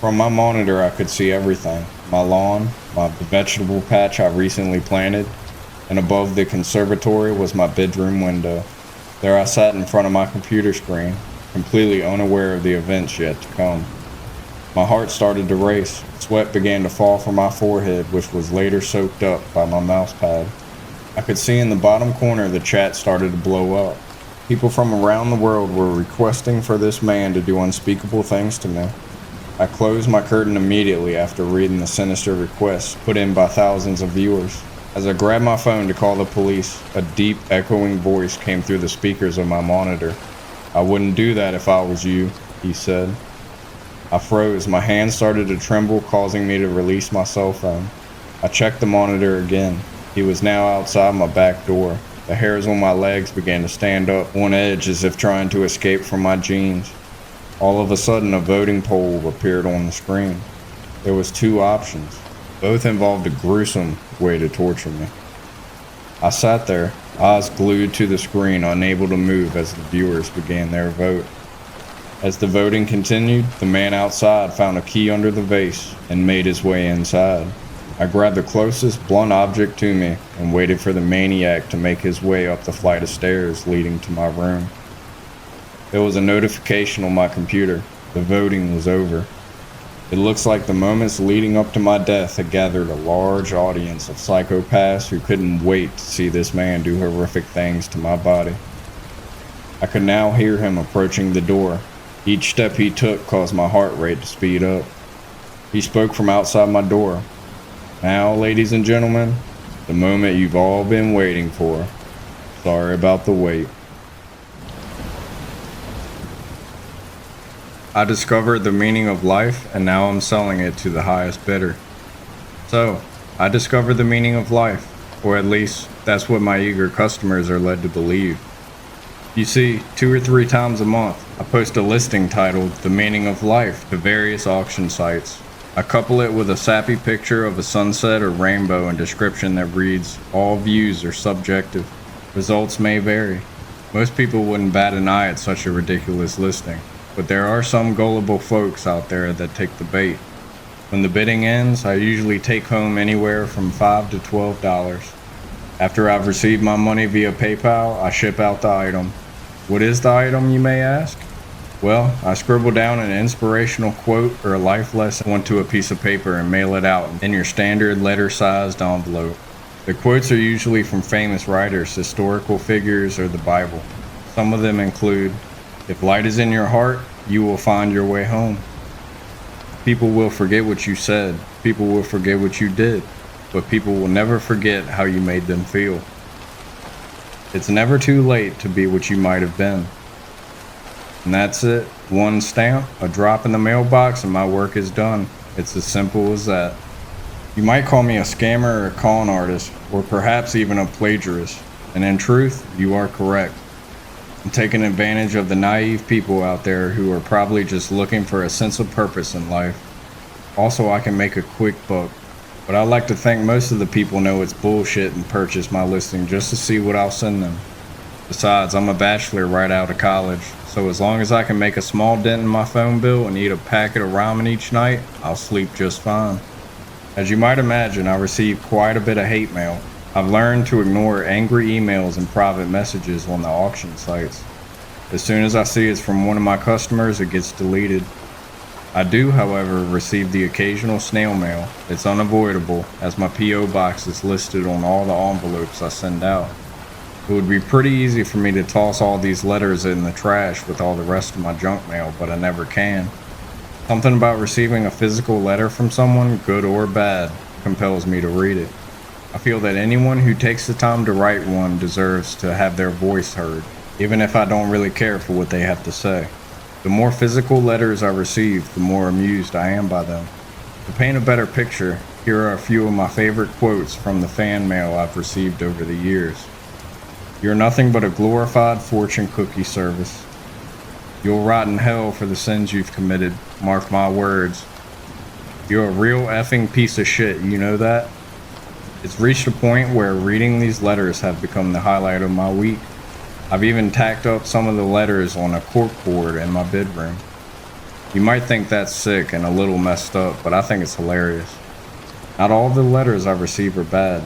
From my monitor I could see everything. My lawn, the vegetable patch I recently planted, and above the conservatory was my bedroom window. There I sat in front of my computer screen, completely unaware of the events yet to come. My heart started to race. Sweat began to fall from my forehead, which was later soaked up by my mouse pad. I could see in the bottom corner the chat started to blow up. People from around the world were requesting for this man to do unspeakable things to me. I closed my curtain immediately after reading the sinister requests put in by thousands of viewers. As I grabbed my phone to call the police, a deep, echoing voice came through the speakers of my monitor. "I wouldn't do that if I was you," he said. I froze. My hands started to tremble, causing me to release my cell phone. I checked the monitor again. He was now outside my back door. The hairs on my legs began to stand up on edge as if trying to escape from my jeans. All of a sudden, a voting poll appeared on the screen. There was 2 options. Both involved a gruesome way to torture me. I sat there, eyes glued to the screen, unable to move as the viewers began their vote. As the voting continued, the man outside found a key under the vase and made his way inside. I grabbed the closest blunt object to me and waited for the maniac to make his way up the flight of stairs leading to my room. There was a notification on my computer. The voting was over. It looks like the moments leading up to my death had gathered a large audience of psychopaths who couldn't wait to see this man do horrific things to my body. I could now hear him approaching the door. Each step he took caused my heart rate to speed up. He spoke from outside my door. "Now, ladies and gentlemen, the moment you've all been waiting for. Sorry about the wait." I discovered the meaning of life, and now I'm selling it to the highest bidder. So, I discovered the meaning of life, or at least that's what my eager customers are led to believe. You see, 2 or 3 times a month, I post a listing titled "The Meaning of Life" to various auction sites. I couple it with a sappy picture of a sunset or rainbow and description that reads, "All views are subjective. Results may vary." Most people wouldn't bat an eye at such a ridiculous listing, but there are some gullible folks out there that take the bait. When the bidding ends, I usually take home anywhere from $5 to $12. After I've received my money via PayPal, I ship out the item. What is the item, you may ask? Well, I scribble down an inspirational quote or a life lesson onto a piece of paper and mail it out in your standard letter-sized envelope. The quotes are usually from famous writers, historical figures, or the Bible. Some of them include, "If light is in your heart, you will find your way home." People will forget what you said, people will forget what you did, but people will never forget how you made them feel. It's never too late to be what you might have been. And that's it. One stamp, a drop in the mailbox, and my work is done. It's as simple as that. You might call me a scammer or a con artist, or perhaps even a plagiarist. And in truth, you are correct. I'm taking advantage of the naive people out there who are probably just looking for a sense of purpose in life. Also, I can make a quick buck. But I like to think most of the people know it's bullshit and purchase my listing just to see what I'll send them. Besides, I'm a bachelor right out of college, so as long as I can make a small dent in my phone bill and eat a packet of ramen each night, I'll sleep just fine. As you might imagine, I receive quite a bit of hate mail. I've learned to ignore angry emails and private messages on the auction sites. As soon as I see it's from one of my customers, it gets deleted. I do, however, receive the occasional snail mail. It's unavoidable, as my P.O. box is listed on all the envelopes I send out. It would be pretty easy for me to toss all these letters in the trash with all the rest of my junk mail, but I never can. Something about receiving a physical letter from someone, good or bad, compels me to read it. I feel that anyone who takes the time to write one deserves to have their voice heard, even if I don't really care for what they have to say. The more physical letters I receive, the more amused I am by them. To paint a better picture, here are a few of my favorite quotes from the fan mail I've received over the years. You're nothing but a glorified fortune cookie service. You'll rot in hell for the sins you've committed, mark my words. You're a real effing piece of shit, you know that? It's reached a point where reading these letters have become the highlight of my week. I've even tacked up some of the letters on a corkboard in my bedroom. You might think that's sick and a little messed up, but I think it's hilarious. Not all the letters I've received are bad.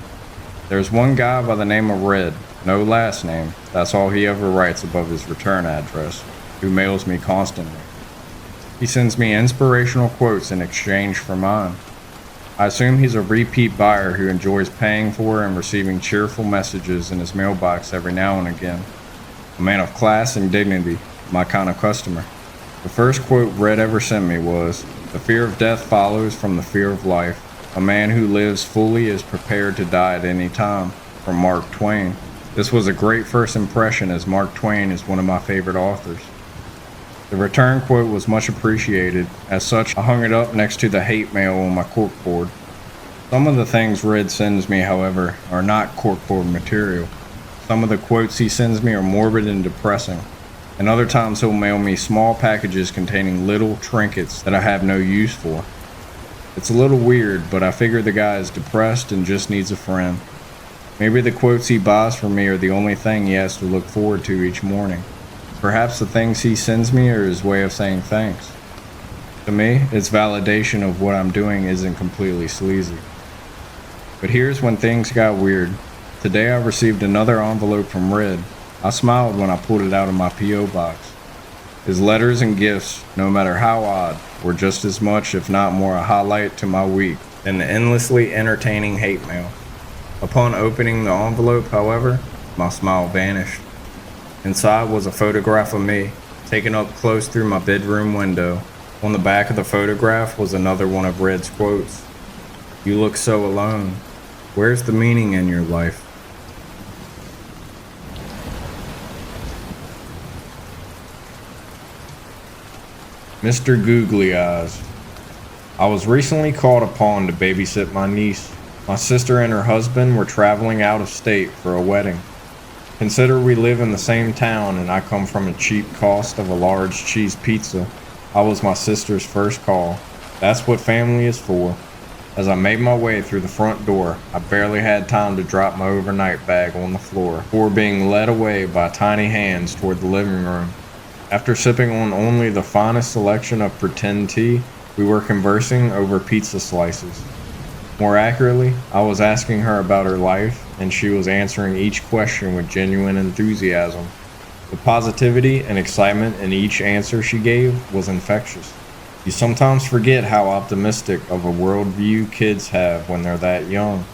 There's one guy by the name of Red, no last name, that's all he ever writes above his return address, who mails me constantly. He sends me inspirational quotes in exchange for mine. I assume he's a repeat buyer who enjoys paying for and receiving cheerful messages in his mailbox every now and again. A man of class and dignity, my kind of customer. The first quote Red ever sent me was, "The fear of death follows from the fear of life. A man who lives fully is prepared to die at any time," from Mark Twain. This was a great first impression, as Mark Twain is one of my favorite authors. The return quote was much appreciated. As such, I hung it up next to the hate mail on my corkboard. Some of the things Red sends me, however, are not corkboard material. Some of the quotes he sends me are morbid and depressing, and other times he'll mail me small packages containing little trinkets that I have no use for. It's a little weird, but I figure the guy is depressed and just needs a friend. Maybe the quotes he buys for me are the only thing he has to look forward to each morning. Perhaps the things he sends me are his way of saying thanks. To me, it's validation of what I'm doing isn't completely sleazy. But here's when things got weird. Today I received another envelope from Red. I smiled when I pulled it out of my P.O. box. His letters and gifts, no matter how odd, were just as much, if not more, a highlight to my week than the endlessly entertaining hate mail. Upon opening the envelope, however, my smile vanished. Inside was a photograph of me, taken up close through my bedroom window. On the back of the photograph was another one of Red's quotes. "You look so alone. Where's the meaning in your life?" Mr. Googly Eyes. I was recently called upon to babysit my niece. My sister and her husband were traveling out of state for a wedding. Consider we live in the same town and I come from a cheap cost of a large cheese pizza. I was my sister's first call. That's what family is for. As I made my way through the front door, I barely had time to drop my overnight bag on the floor before being led away by tiny hands toward the living room. After sipping on only the finest selection of pretend tea, we were conversing over pizza slices. More accurately, I was asking her about her life, and she was answering each question with genuine enthusiasm. The positivity and excitement in each answer she gave was infectious. You sometimes forget how optimistic of a worldview kids have when they're that young.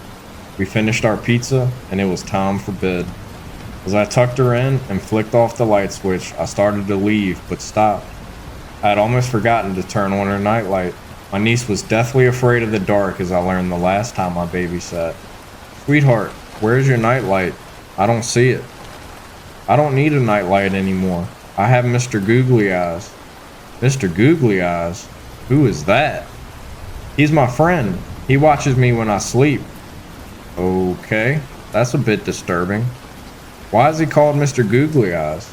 We finished our pizza, and it was time for bed. As I tucked her in and flicked off the light switch, I started to leave, but stopped. I had almost forgotten to turn on her nightlight. My niece was deathly afraid of the dark, as I learned the last time I babysat. "Sweetheart, where's your nightlight? I don't see it." "I don't need a nightlight anymore. I have Mr. Googly Eyes." "Mr. Googly Eyes? Who is that?" "He's my friend. He watches me when I sleep." "Okay, that's a bit disturbing. Why is he called Mr. Googly Eyes?"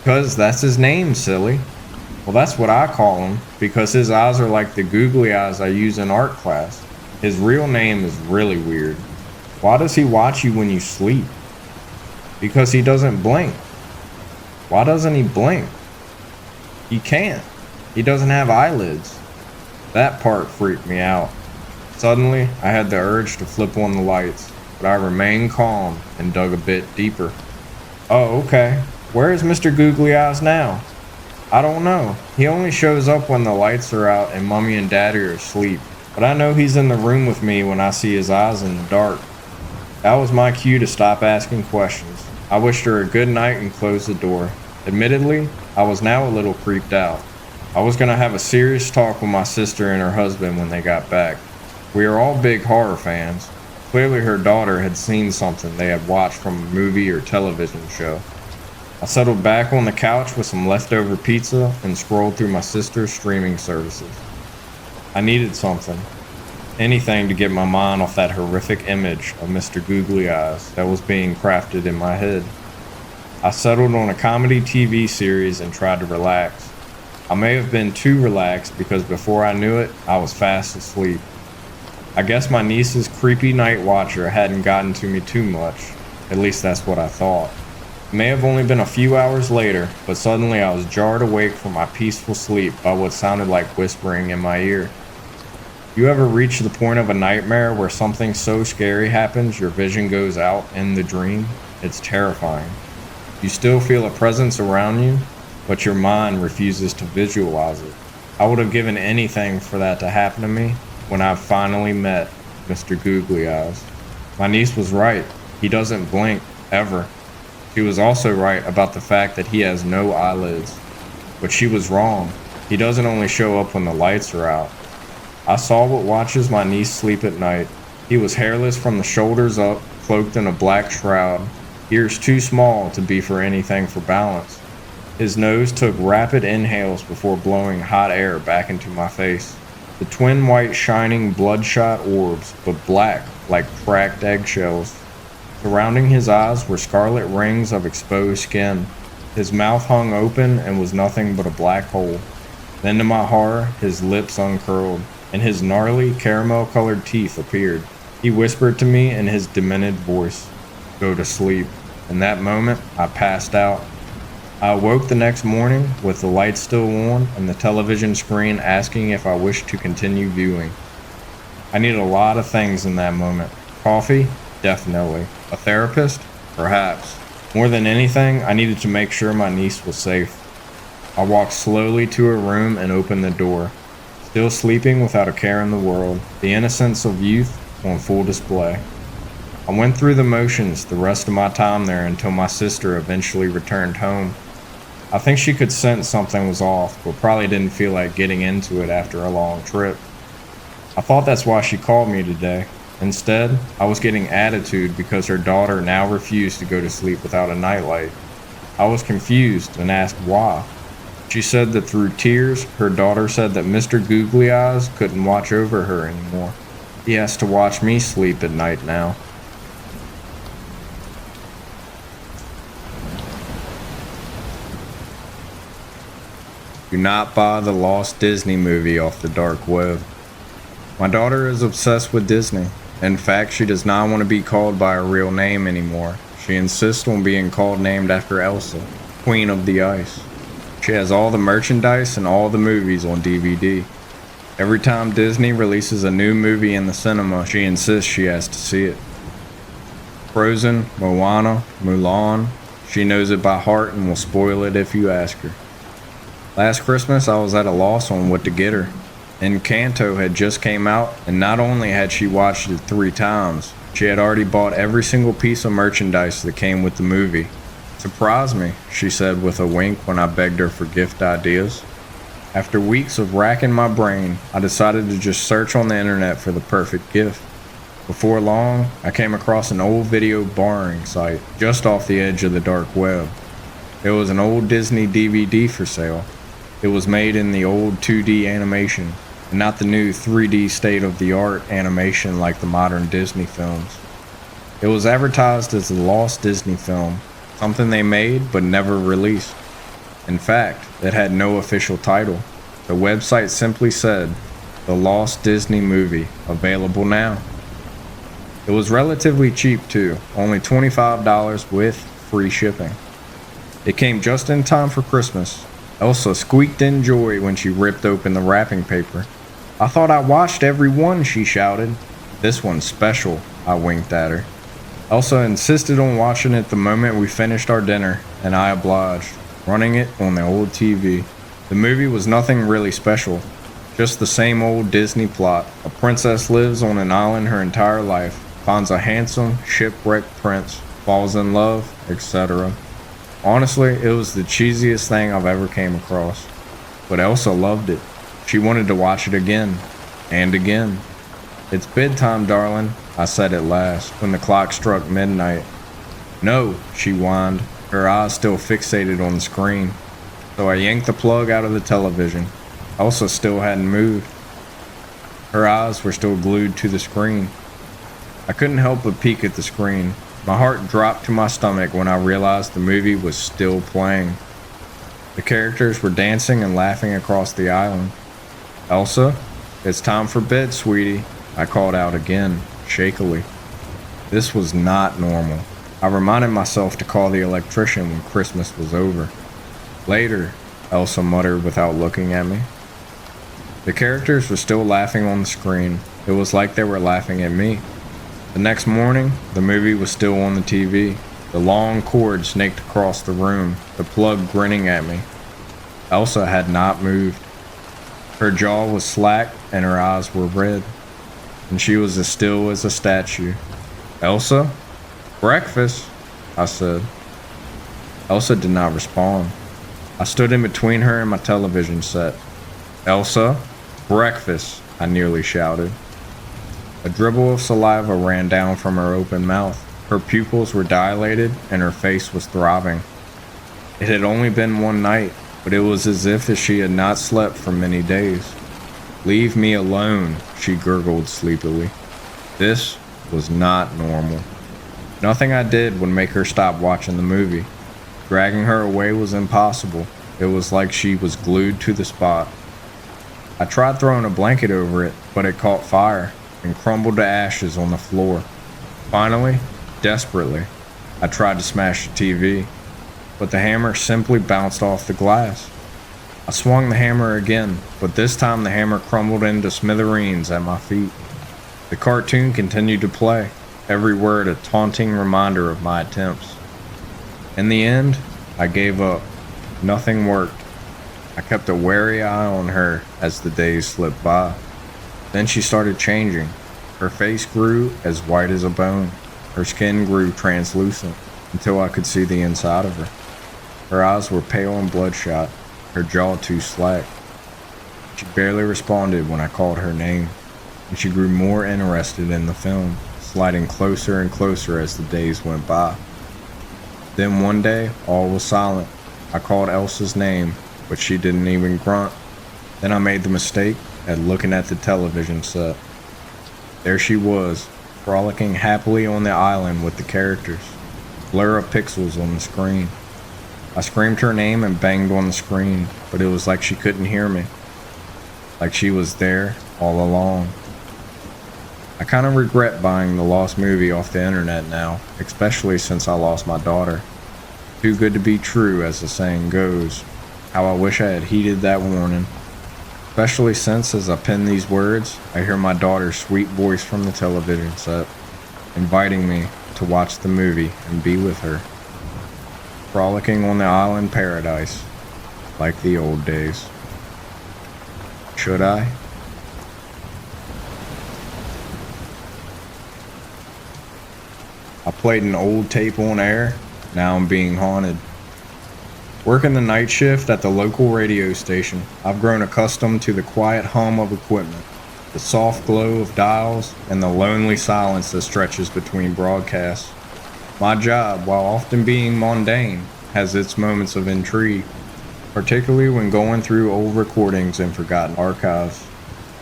"'Cause that's his name, silly." "Well, that's what I call him, because his eyes are like the googly eyes I use in art class. His real name is really weird." "Why does he watch you when you sleep?" "Because he doesn't blink." "Why doesn't he blink?" "He can't. He doesn't have eyelids." That part freaked me out. Suddenly, I had the urge to flip on the lights, but I remained calm and dug a bit deeper. "Oh, okay. Where is Mr. Googly Eyes now?" "I don't know. He only shows up when the lights are out and Mommy and Daddy are asleep. But I know he's in the room with me when I see his eyes in the dark." That was my cue to stop asking questions. I wished her a good night and closed the door. Admittedly, I was now a little creeped out. I was going to have a serious talk with my sister and her husband when they got back. We are all big horror fans, Clearly her daughter had seen something they had watched from a movie or television show. I settled back on the couch with some leftover pizza and scrolled through my sister's streaming services. I needed something. Anything to get my mind off that horrific image of Mr. Googly Eyes that was being crafted in my head. I settled on a comedy TV series and tried to relax. I may have been too relaxed because before I knew it, I was fast asleep. I guess my niece's creepy night watcher hadn't gotten to me too much. At least that's what I thought. It may have only been a few hours later, but suddenly I was jarred awake from my peaceful sleep by what sounded like whispering in my ear. You ever reach the point of a nightmare where something so scary happens your vision goes out in the dream? It's terrifying. You still feel a presence around you, but your mind refuses to visualize it. I would have given anything for that to happen to me when I finally met Mr. Googly Eyes. My niece was right. He doesn't blink, ever. She was also right about the fact that he has no eyelids. But she was wrong. He doesn't only show up when the lights are out. I saw what watches my niece sleep at night. He was hairless from the shoulders up, cloaked in a black shroud, ears too small to be for anything for balance. His nose took rapid inhales before blowing hot air back into my face. The twin white shining bloodshot orbs, but black like cracked eggshells. Surrounding his eyes were scarlet rings of exposed skin. His mouth hung open and was nothing but a black hole. Then to my horror, his lips uncurled, and his gnarly caramel-colored teeth appeared. He whispered to me in his demented voice, "Go to sleep." In that moment, I passed out. I awoke the next morning with the lights still on and the television screen asking if I wished to continue viewing. I needed a lot of things in that moment. Coffee? Definitely. A therapist? Perhaps. More than anything, I needed to make sure my niece was safe. I walked slowly to her room and opened the door. Still sleeping without a care in the world, the innocence of youth on full display. I went through the motions the rest of my time there until my sister eventually returned home. I think she could sense something was off, but probably didn't feel like getting into it after a long trip. I thought that's why she called me today. Instead, I was getting attitude because her daughter now refused to go to sleep without a nightlight. I was confused and asked why. She said that through tears, her daughter said that Mr. Googly Eyes couldn't watch over her anymore. He has to watch me sleep at night now. Do not buy the lost Disney movie off the dark web. My daughter is obsessed with Disney. In fact, she does not want to be called by her real name anymore. She insists on being called named after Elsa, Queen of the Ice. She has all the merchandise and all the movies on DVD. Every time Disney releases a new movie in the cinema, she insists she has to see it. Frozen, Moana, Mulan, she knows it by heart and will spoil it if you ask her. Last Christmas, I was at a loss on what to get her. Encanto had just came out, and not only had she watched it 3 times, she had already bought every single piece of merchandise that came with the movie. "Surprise me," she said with a wink when I begged her for gift ideas. After weeks of racking my brain, I decided to just search on the internet for the perfect gift. Before long, I came across an old video borrowing site just off the edge of the dark web. It was an old Disney DVD for sale. It was made in the old 2D animation, and not the new 3D state-of-the-art animation like the modern Disney films. It was advertised as a lost Disney film, something they made but never released. In fact, it had no official title. The website simply said, "The Lost Disney Movie, available now." It was relatively cheap too, only $25 with free shipping. It came just in time for Christmas. Elsa squeaked in joy when she ripped open the wrapping paper. "I thought I watched every one," she shouted. "This one's special," I winked at her. Elsa insisted on watching it the moment we finished our dinner, and I obliged, running it on the old TV. The movie was nothing really special, just the same old Disney plot. A princess lives on an island her entire life, finds a handsome, shipwrecked prince, falls in love, etc. Honestly, it was the cheesiest thing I've ever came across. But Elsa loved it. She wanted to watch it again, and again. "It's bedtime, darling," I said at last, when the clock struck midnight. "No," she whined, her eyes still fixated on the screen. So I yanked the plug out of the television. Elsa still hadn't moved. Her eyes were still glued to the screen. I couldn't help but peek at the screen. My heart dropped to my stomach when I realized the movie was still playing. The characters were dancing and laughing across the island. "Elsa, it's time for bed, sweetie," I called out again, shakily. This was not normal. I reminded myself to call the electrician when Christmas was over. "Later," Elsa muttered without looking at me. The characters were still laughing on the screen. It was like they were laughing at me. The next morning, the movie was still on the TV. The long cord snaked across the room, the plug grinning at me. Elsa had not moved. Her jaw was slack and her eyes were red, and she was as still as a statue. "Elsa? Breakfast?" I said. Elsa did not respond. I stood in between her and my television set. "Elsa, breakfast," I nearly shouted. A dribble of saliva ran down from her open mouth. Her pupils were dilated and her face was throbbing. It had only been one night, but it was as if she had not slept for many days. "Leave me alone," she gurgled sleepily. This was not normal. Nothing I did would make her stop watching the movie. Dragging her away was impossible. It was like she was glued to the spot. I tried throwing a blanket over it, but it caught fire and crumbled to ashes on the floor. Finally, desperately, I tried to smash the TV, but the hammer simply bounced off the glass. I swung the hammer again, but this time the hammer crumbled into smithereens at my feet. The cartoon continued to play, every word a taunting reminder of my attempts. In the end, I gave up. Nothing worked. I kept a wary eye on her as the days slipped by. Then she started changing. Her face grew as white as a bone. Her skin grew translucent until I could see the inside of her. Her eyes were pale and bloodshot, her jaw too slack. She barely responded when I called her name, and she grew more interested in the film, sliding closer and closer as the days went by. Then one day, all was silent. I called Elsa's name, but she didn't even grunt. Then I made the mistake at looking at the television set. There she was, frolicking happily on the island with the characters, blur of pixels on the screen. I screamed her name and banged on the screen, but it was like she couldn't hear me, like she was there all along. I kind of regret buying the lost movie off the internet now, especially since I lost my daughter. Too good to be true, as the saying goes. How I wish I had heeded that warning. Especially since, as I pen these words, I hear my daughter's sweet voice from the television set, inviting me to watch the movie and be with her. Frolicking on the island paradise, like the old days. Should I? I played an old tape on air, now I'm being haunted. Working the night shift at the local radio station, I've grown accustomed to the quiet hum of equipment, the soft glow of dials, and the lonely silence that stretches between broadcasts. My job, while often being mundane, has its moments of intrigue, particularly when going through old recordings and forgotten archives.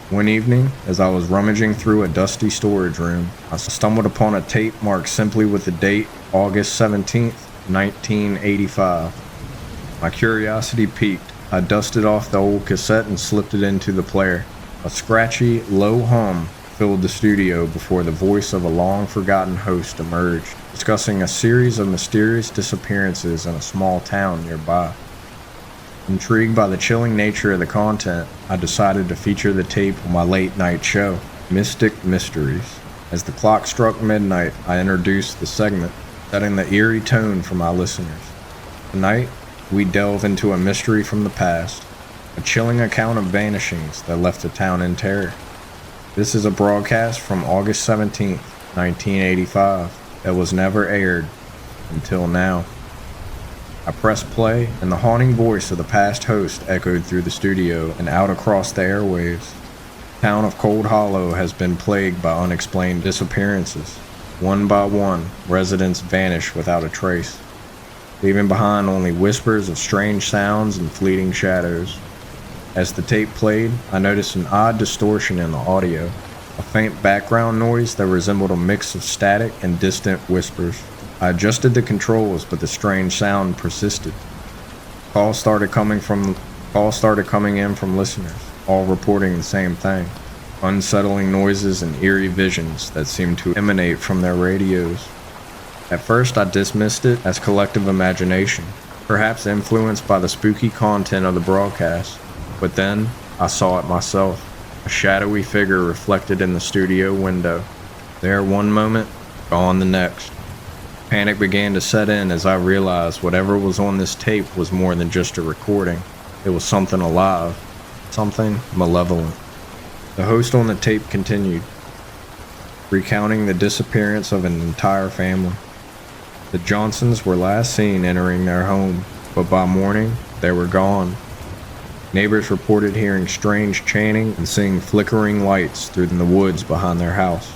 One evening, as I was rummaging through a dusty storage room, I stumbled upon a tape marked simply with the date August 17th, 1985. My curiosity piqued. I dusted off the old cassette and slipped it into the player. A scratchy, low hum filled the studio before the voice of a long-forgotten host emerged, discussing a series of mysterious disappearances in a small town nearby. Intrigued by the chilling nature of the content, I decided to feature the tape on my late-night show, Mystic Mysteries. As the clock struck midnight, I introduced the segment, setting the eerie tone for my listeners. Tonight, we delve into a mystery from the past, a chilling account of vanishings that left the town in terror. This is a broadcast from August 17th, 1985, that was never aired until now. I pressed play, and the haunting voice of the past host echoed through the studio and out across the airwaves. The town of Cold Hollow has been plagued by unexplained disappearances. One by one, residents vanish without a trace, leaving behind only whispers of strange sounds and fleeting shadows. As the tape played, I noticed an odd distortion in the audio, a faint background noise that resembled a mix of static and distant whispers. I adjusted the controls, but the strange sound persisted. Calls started coming in from listeners, all reporting the same thing. Unsettling noises and eerie visions that seemed to emanate from their radios. At first, I dismissed it as collective imagination, perhaps influenced by the spooky content of the broadcast. But then, I saw it myself, a shadowy figure reflected in the studio window. There one moment, gone the next. Panic began to set in as I realized whatever was on this tape was more than just a recording. It was something alive, something malevolent. The host on the tape continued, recounting the disappearance of an entire family. The Johnsons were last seen entering their home, but by morning, they were gone. Neighbors reported hearing strange chanting and seeing flickering lights through the woods behind their house.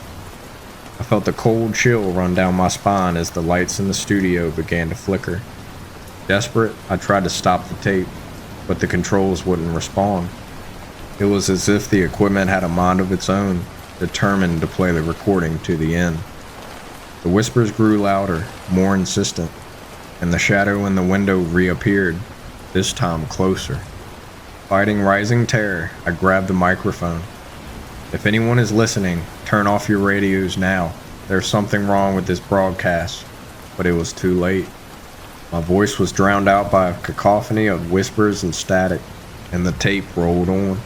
I felt a cold chill run down my spine as the lights in the studio began to flicker. Desperate, I tried to stop the tape, but the controls wouldn't respond. It was as if the equipment had a mind of its own, determined to play the recording to the end. The whispers grew louder, more insistent, and the shadow in the window reappeared, this time closer. Fighting rising terror, I grabbed the microphone. If anyone is listening, turn off your radios now. There's something wrong with this broadcast. But it was too late. My voice was drowned out by a cacophony of whispers and static, and the tape rolled on.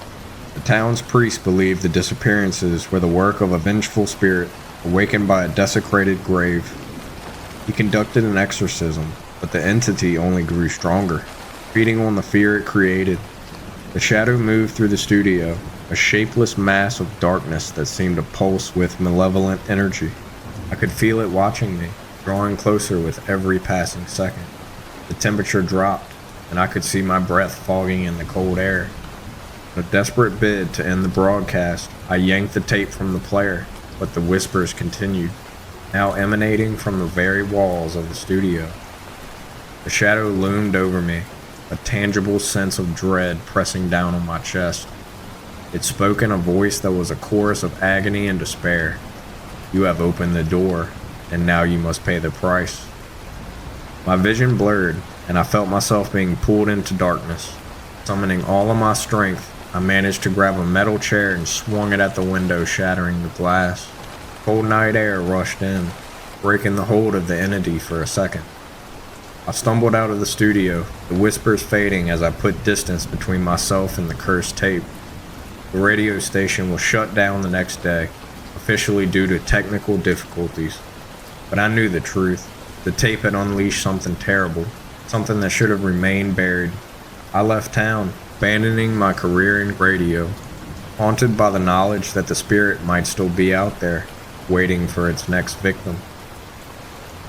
The town's priest believed the disappearances were the work of a vengeful spirit awakened by a desecrated grave. He conducted an exorcism, but the entity only grew stronger, feeding on the fear it created. The shadow moved through the studio, a shapeless mass of darkness that seemed to pulse with malevolent energy. I could feel it watching me, drawing closer with every passing second. The temperature dropped, and I could see my breath fogging in the cold air. In a desperate bid to end the broadcast, I yanked the tape from the player, but the whispers continued, now emanating from the very walls of the studio. The shadow loomed over me, a tangible sense of dread pressing down on my chest. It spoke in a voice that was a chorus of agony and despair. You have opened the door, and now you must pay the price. My vision blurred, and I felt myself being pulled into darkness. Summoning all of my strength, I managed to grab a metal chair and swung it at the window, shattering the glass. Cold night air rushed in, breaking the hold of the entity for a second. I stumbled out of the studio, the whispers fading as I put distance between myself and the cursed tape. The radio station was shut down the next day, officially due to technical difficulties. But I knew the truth. The tape had unleashed something terrible, something that should have remained buried. I left town, abandoning my career in radio, haunted by the knowledge that the spirit might still be out there, waiting for its next victim.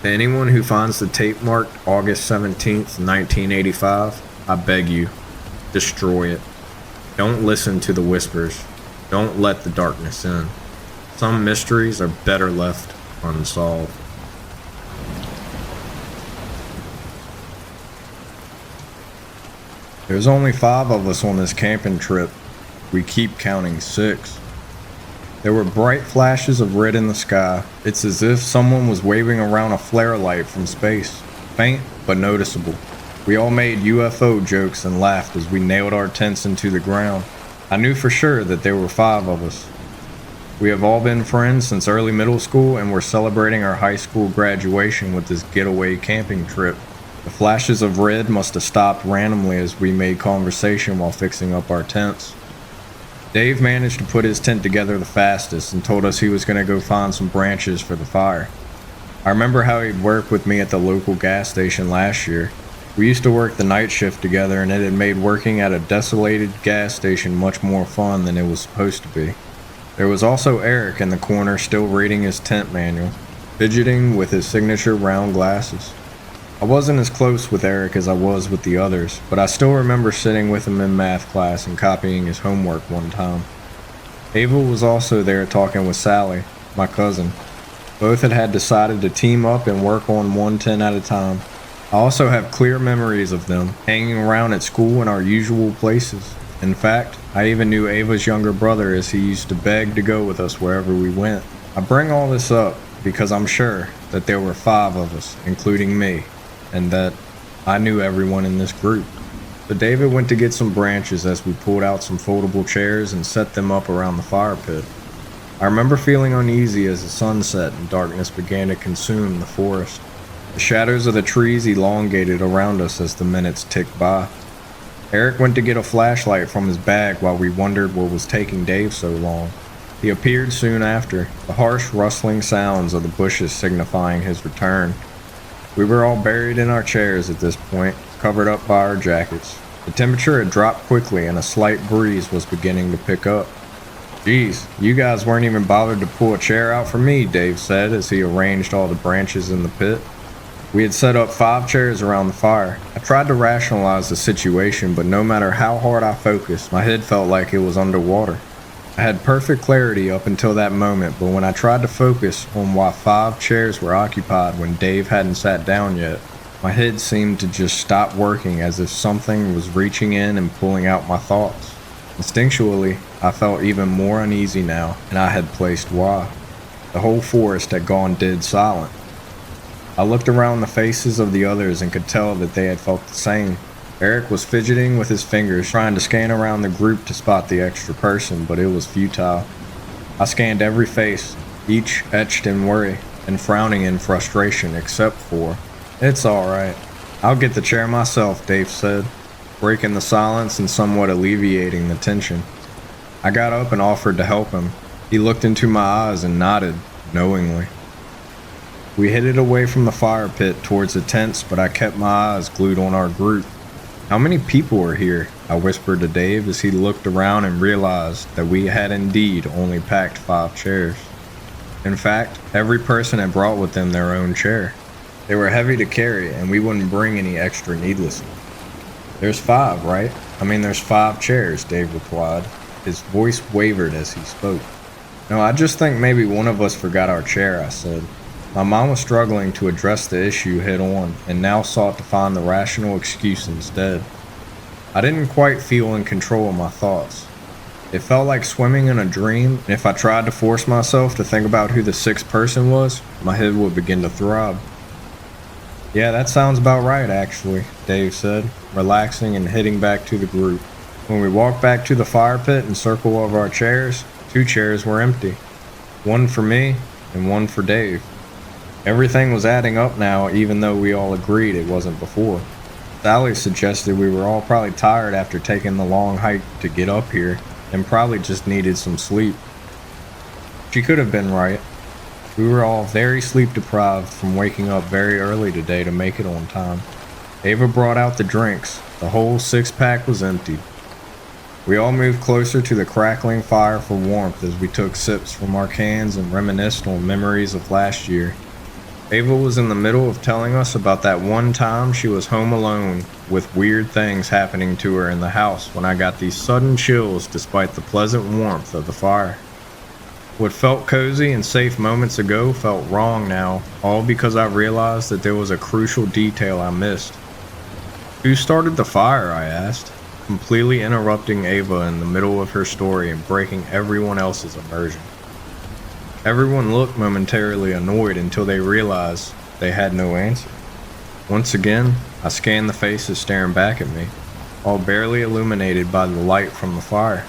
To anyone who finds the tape marked August 17th, 1985, I beg you, destroy it. Don't listen to the whispers. Don't let the darkness in. Some mysteries are better left unsolved. There's only 5 of us on this camping trip. We keep counting 6. There were bright flashes of red in the sky. It's as if someone was waving around a flare light from space. Faint, but noticeable. We all made UFO jokes and laughed as we nailed our tents into the ground. I knew for sure that there were 5 of us. We have all been friends since early middle school, and we're celebrating our high school graduation with this getaway camping trip. The flashes of red must have stopped randomly as we made conversation while fixing up our tents. Dave managed to put his tent together the fastest and told us he was going to go find some branches for the fire. I remember how he'd worked with me at the local gas station last year. We used to work the night shift together, and it had made working at a desolated gas station much more fun than it was supposed to be. There was also Eric in the corner still reading his tent manual, fidgeting with his signature round glasses. I wasn't as close with Eric as I was with the others, but I still remember sitting with him in math class and copying his homework one time. Ava was also there talking with Sally, my cousin. Both had decided to team up and work on one tent at a time. I also have clear memories of them hanging around at school in our usual places. In fact, I even knew Ava's younger brother, as he used to beg to go with us wherever we went. I bring all this up because I'm sure that there were 5 of us, including me, and that I knew everyone in this group. So David went to get some branches as we pulled out some foldable chairs and set them up around the fire pit. I remember feeling uneasy as the sun set and darkness began to consume the forest. The shadows of the trees elongated around us as the minutes ticked by. Eric went to get a flashlight from his bag while we wondered what was taking Dave so long. He appeared soon after, the harsh rustling sounds of the bushes signifying his return. We were all buried in our chairs at this point, covered up by our jackets. The temperature had dropped quickly and a slight breeze was beginning to pick up. "Geez, you guys weren't even bothered to pull a chair out for me," Dave said as he arranged all the branches in the pit. We had set up 5 chairs around the fire. I tried to rationalize the situation, but no matter how hard I focused, my head felt like it was underwater. I had perfect clarity up until that moment, but when I tried to focus on why 5 chairs were occupied when Dave hadn't sat down yet, my head seemed to just stop working, as if something was reaching in and pulling out my thoughts. Instinctually, I felt even more uneasy now, and I had placed why. The whole forest had gone dead silent. I looked around the faces of the others and could tell that they had felt the same. Eric was fidgeting with his fingers, trying to scan around the group to spot the extra person, but it was futile. I scanned every face, each etched in worry and frowning in frustration, except for, "It's alright. I'll get the chair myself," Dave said, breaking the silence and somewhat alleviating the tension. I got up and offered to help him. He looked into my eyes and nodded, knowingly. We headed away from the fire pit towards the tents, but I kept my eyes glued on our group. "How many people are here?" I whispered to Dave as he looked around and realized that we had indeed only packed 5 chairs. In fact, every person had brought with them their own chair. They were heavy to carry, and we wouldn't bring any extra needlessly. "There's 5, right? I mean, there's 5 chairs," Dave replied. His voice wavered as he spoke. "No, I just think maybe one of us forgot our chair," I said. My mom was struggling to address the issue head on and now sought to find the rational excuse instead. I didn't quite feel in control of my thoughts. It felt like swimming in a dream, and if I tried to force myself to think about who the 6th person was, my head would begin to throb. "Yeah, that sounds about right, actually," Dave said, relaxing and heading back to the group. When we walked back to the fire pit in circle of our chairs, 2 chairs were empty. One for me and one for Dave. Everything was adding up now, even though we all agreed it wasn't before. Sally suggested we were all probably tired after taking the long hike to get up here, and probably just needed some sleep. She could have been right. We were all very sleep deprived from waking up very early today to make it on time. Ava brought out the drinks. The whole 6-pack was emptied. We all moved closer to the crackling fire for warmth as we took sips from our cans and reminisced on memories of last year. Ava was in the middle of telling us about that one time she was home alone with weird things happening to her in the house when I got these sudden chills despite the pleasant warmth of the fire. What felt cozy and safe moments ago felt wrong now, all because I realized that there was a crucial detail I missed. "Who started the fire?" I asked, completely interrupting Ava in the middle of her story and breaking everyone else's immersion. Everyone looked momentarily annoyed until they realized they had no answer. Once again, I scanned the faces staring back at me, all barely illuminated by the light from the fire,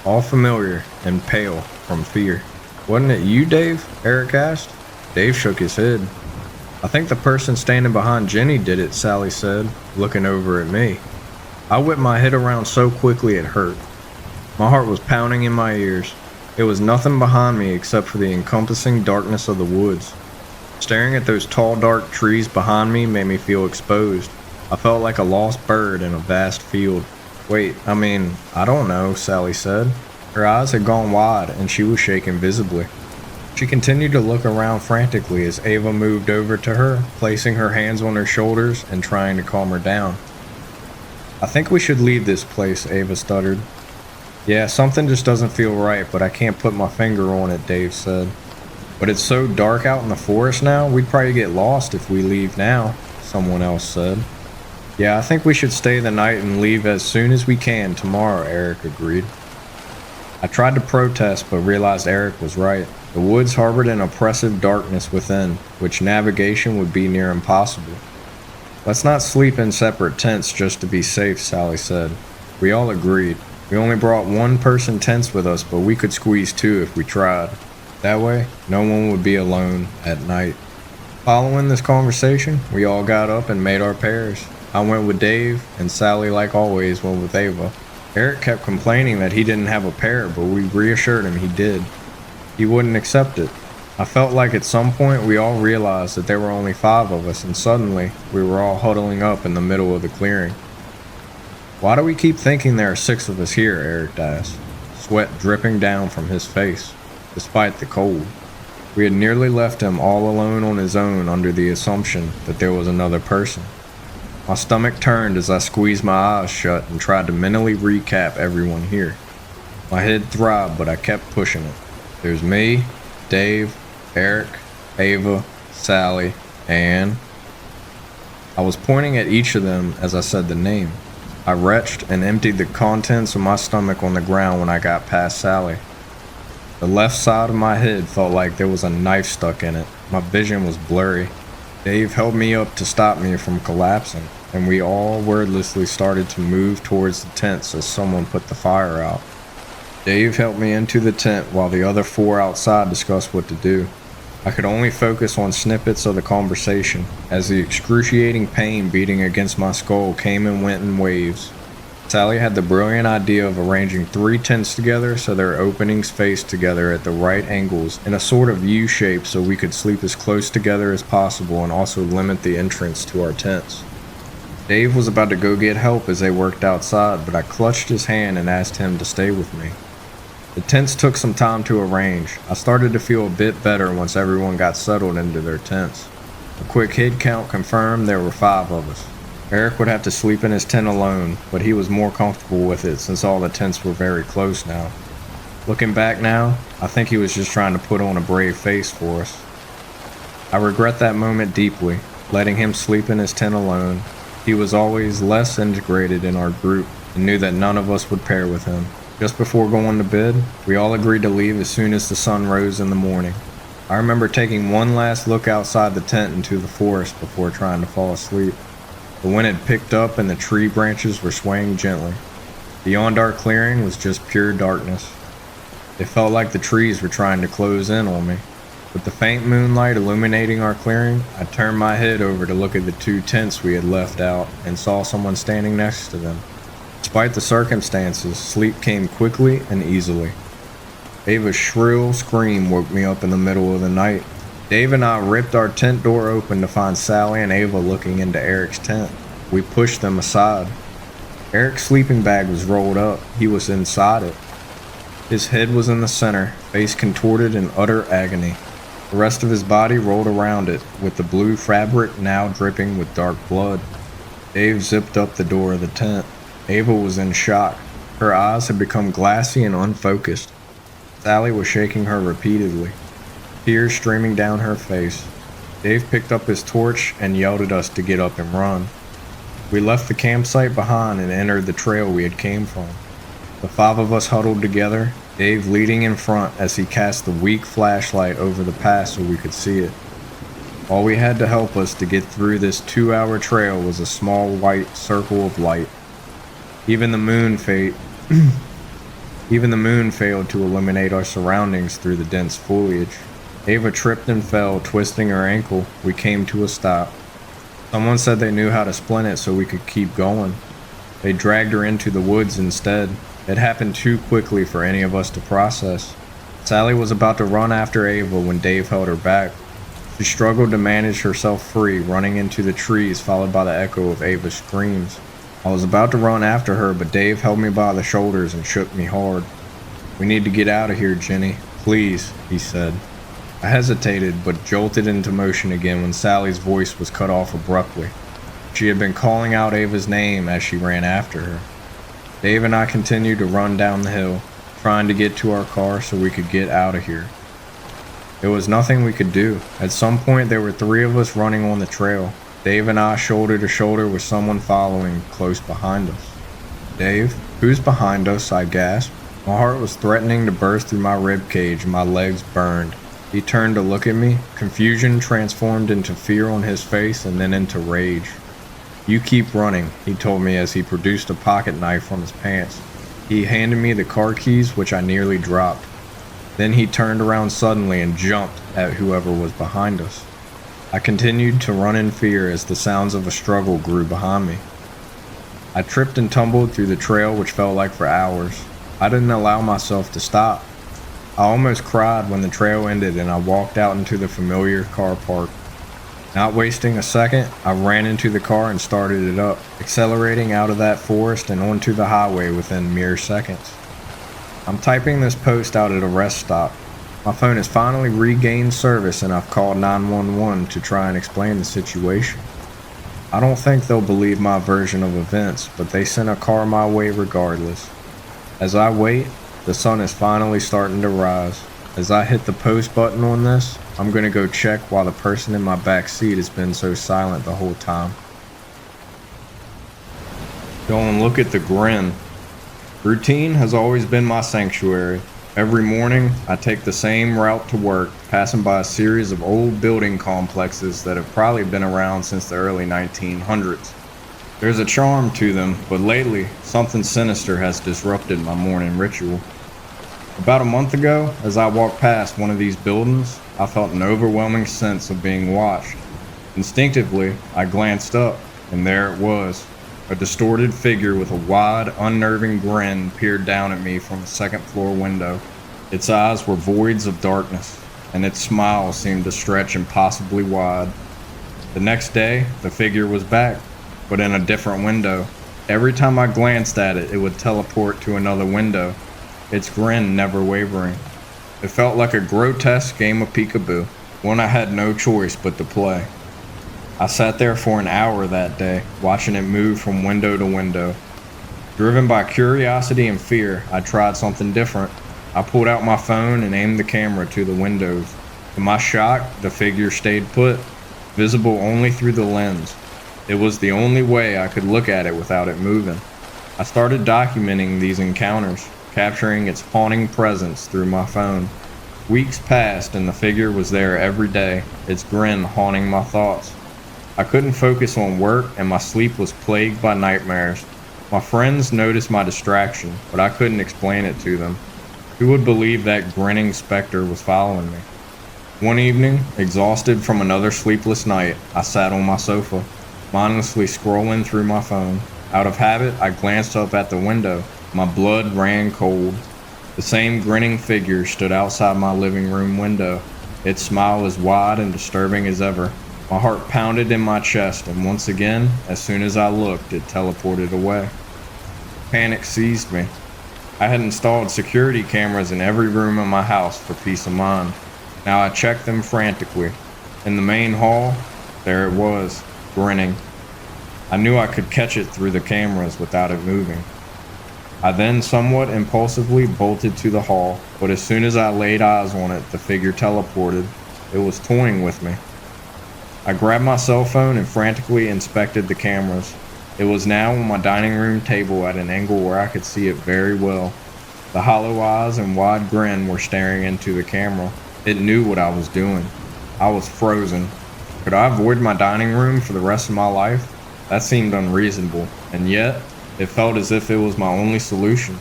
all familiar and pale from fear. "Wasn't it you, Dave?" Eric asked. Dave shook his head. "I think the person standing behind Jenny did it," Sally said, looking over at me. I whipped my head around so quickly it hurt. My heart was pounding in my ears. There was nothing behind me except for the encompassing darkness of the woods. Staring at those tall, dark trees behind me made me feel exposed. I felt like a lost bird in a vast field. "Wait, I don't know," Sally said. Her eyes had gone wide and she was shaking visibly. She continued to look around frantically as Ava moved over to her, placing her hands on her shoulders and trying to calm her down. "I think we should leave this place," Ava stuttered. Yeah, something just doesn't feel right, but I can't put my finger on it, Dave said. But it's so dark out in the forest now, we'd probably get lost if we leave now, someone else said. Yeah, I think we should stay the night and leave as soon as we can tomorrow, Eric agreed. I tried to protest, but realized Eric was right. The woods harbored an oppressive darkness within, which navigation would be near impossible. Let's not sleep in separate tents just to be safe, Sally said. We all agreed. We only brought one-person tents with us, but we could squeeze two if we tried. That way, no one would be alone at night. Following this conversation, we all got up and made our pairs. I went with Dave, and Sally, like always, went with Ava. Eric kept complaining that he didn't have a pair, but we reassured him he did. He wouldn't accept it. I felt like at some point we all realized that there were only 5 of us, and suddenly we were all huddling up in the middle of the clearing. Why do we keep thinking there are 6 of us here? Eric asked, sweat dripping down from his face, despite the cold. We had nearly left him all alone on his own under the assumption that there was another person. My stomach turned as I squeezed my eyes shut and tried to mentally recap everyone here. My head throbbed, but I kept pushing it. There's me, Dave, Eric, Ava, Sally, and... I was pointing at each of them as I said the name. I retched and emptied the contents of my stomach on the ground when I got past Sally. The left side of my head felt like there was a knife stuck in it. My vision was blurry. Dave held me up to stop me from collapsing, and we all wordlessly started to move towards the tents as someone put the fire out. Dave helped me into the tent while the other 4 outside discussed what to do. I could only focus on snippets of the conversation, as the excruciating pain beating against my skull came and went in waves. Sally had the brilliant idea of arranging 3 tents together so their openings faced together at the right angles in a sort of U shape so we could sleep as close together as possible and also limit the entrance to our tents. Dave was about to go get help as they worked outside, but I clutched his hand and asked him to stay with me. The tents took some time to arrange. I started to feel a bit better once everyone got settled into their tents. A quick head count confirmed there were 5 of us. Eric would have to sleep in his tent alone, but he was more comfortable with it since all the tents were very close now. Looking back now, I think he was just trying to put on a brave face for us. I regret that moment deeply, letting him sleep in his tent alone. He was always less integrated in our group and knew that none of us would pair with him. Just before going to bed, we all agreed to leave as soon as the sun rose in the morning. I remember taking one last look outside the tent into the forest before trying to fall asleep. The wind had picked up and the tree branches were swaying gently. Beyond our clearing was just pure darkness. It felt like the trees were trying to close in on me. With the faint moonlight illuminating our clearing, I turned my head over to look at the 2 tents we had left out and saw someone standing next to them. Despite the circumstances, sleep came quickly and easily. Ava's shrill scream woke me up in the middle of the night. Dave and I ripped our tent door open to find Sally and Ava looking into Eric's tent. We pushed them aside. Eric's sleeping bag was rolled up. He was inside it. His head was in the center, face contorted in utter agony. The rest of his body rolled around it, with the blue fabric now dripping with dark blood. Dave zipped up the door of the tent. Ava was in shock. Her eyes had become glassy and unfocused. Sally was shaking her repeatedly, tears streaming down her face. Dave picked up his torch and yelled at us to get up and run. We left the campsite behind and entered the trail we had came from. The 5 of us huddled together, Dave leading in front as he cast the weak flashlight over the path so we could see it. All we had to help us to get through this 2-hour trail was a small white circle of light. Even the moon failed to illuminate our surroundings through the dense foliage. Ava tripped and fell, twisting her ankle. We came to a stop. Someone said they knew how to splint it so we could keep going. They dragged her into the woods instead. It happened too quickly for any of us to process. Sally was about to run after Ava when Dave held her back. She struggled to manage herself free, running into the trees, followed by the echo of Ava's screams. I was about to run after her, but Dave held me by the shoulders and shook me hard. "We need to get out of here, Jenny. Please," he said. I hesitated, but jolted into motion again when Sally's voice was cut off abruptly. She had been calling out Ava's name as she ran after her. Dave and I continued to run down the hill, trying to get to our car so we could get out of here. There was nothing we could do. At some point, there were three of us running on the trail. Dave and I shoulder to shoulder with someone following close behind us. "Dave, who's behind us?" I gasped. My heart was threatening to burst through my ribcage and my legs burned. He turned to look at me. Confusion transformed into fear on his face and then into rage. "You keep running," he told me as he produced a pocket knife from his pants. He handed me the car keys, which I nearly dropped. Then he turned around suddenly and jumped at whoever was behind us. I continued to run in fear as the sounds of a struggle grew behind me. I tripped and tumbled through the trail, which felt like for hours. I didn't allow myself to stop. I almost cried when the trail ended and I walked out into the familiar car park. Not wasting a second, I ran into the car and started it up, accelerating out of that forest and onto the highway within mere seconds. I'm typing this post out at a rest stop. My phone has finally regained service and I've called 911 to try and explain the situation. I don't think they'll believe my version of events, but they sent a car my way regardless. As I wait, the sun is finally starting to rise. As I hit the post button on this, I'm gonna go check while the person in my back seat has been so silent the whole time. Go and look at the grin. Routine has always been my sanctuary. Every morning, I take the same route to work, passing by a series of old building complexes that have probably been around since the early 1900s. There's a charm to them, but lately, something sinister has disrupted my morning ritual. About a month ago, as I walked past one of these buildings, I felt an overwhelming sense of being watched. Instinctively, I glanced up, and there it was. A distorted figure with a wide, unnerving grin peered down at me from a second-floor window. Its eyes were voids of darkness, and its smile seemed to stretch impossibly wide. The next day, the figure was back, but in a different window. Every time I glanced at it, it would teleport to another window, its grin never wavering. It felt like a grotesque game of peekaboo, one I had no choice but to play. I sat there for an hour that day, watching it move from window to window. Driven by curiosity and fear, I tried something different. I pulled out my phone and aimed the camera to the windows. To my shock, the figure stayed put, visible only through the lens. It was the only way I could look at it without it moving. I started documenting these encounters, capturing its haunting presence through my phone. Weeks passed and the figure was there every day, its grin haunting my thoughts. I couldn't focus on work and my sleep was plagued by nightmares. My friends noticed my distraction, but I couldn't explain it to them. Who would believe that grinning specter was following me? One evening, exhausted from another sleepless night, I sat on my sofa, mindlessly scrolling through my phone. Out of habit, I glanced up at the window. My blood ran cold. The same grinning figure stood outside my living room window, its smile as wide and disturbing as ever. My heart pounded in my chest, and once again, as soon as I looked, it teleported away. Panic seized me. I had installed security cameras in every room in my house for peace of mind. Now I checked them frantically. In the main hall, there it was, grinning. I knew I could catch it through the cameras without it moving. I then somewhat impulsively bolted to the hall, but as soon as I laid eyes on it, the figure teleported. It was toying with me. I grabbed my cell phone and frantically inspected the cameras. It was now on my dining room table at an angle where I could see it very well. The hollow eyes and wide grin were staring into the camera. It knew what I was doing. I was frozen. Could I avoid my dining room for the rest of my life? That seemed unreasonable, and yet, it felt as if it was my only solution.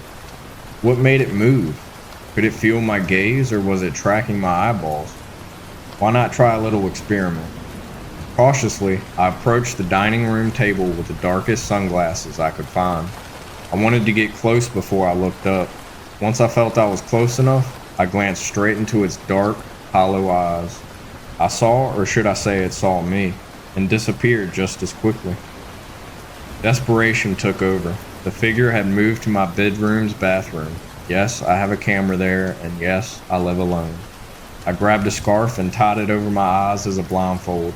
What made it move? Could it feel my gaze, or was it tracking my eyeballs? Why not try a little experiment? Cautiously, I approached the dining room table with the darkest sunglasses I could find. I wanted to get close before I looked up. Once I felt I was close enough, I glanced straight into its dark, hollow eyes. I saw, or should I say it saw me, and disappeared just as quickly. Desperation took over. The figure had moved to my bedroom's bathroom. Yes, I have a camera there, and yes, I live alone. I grabbed a scarf and tied it over my eyes as a blindfold.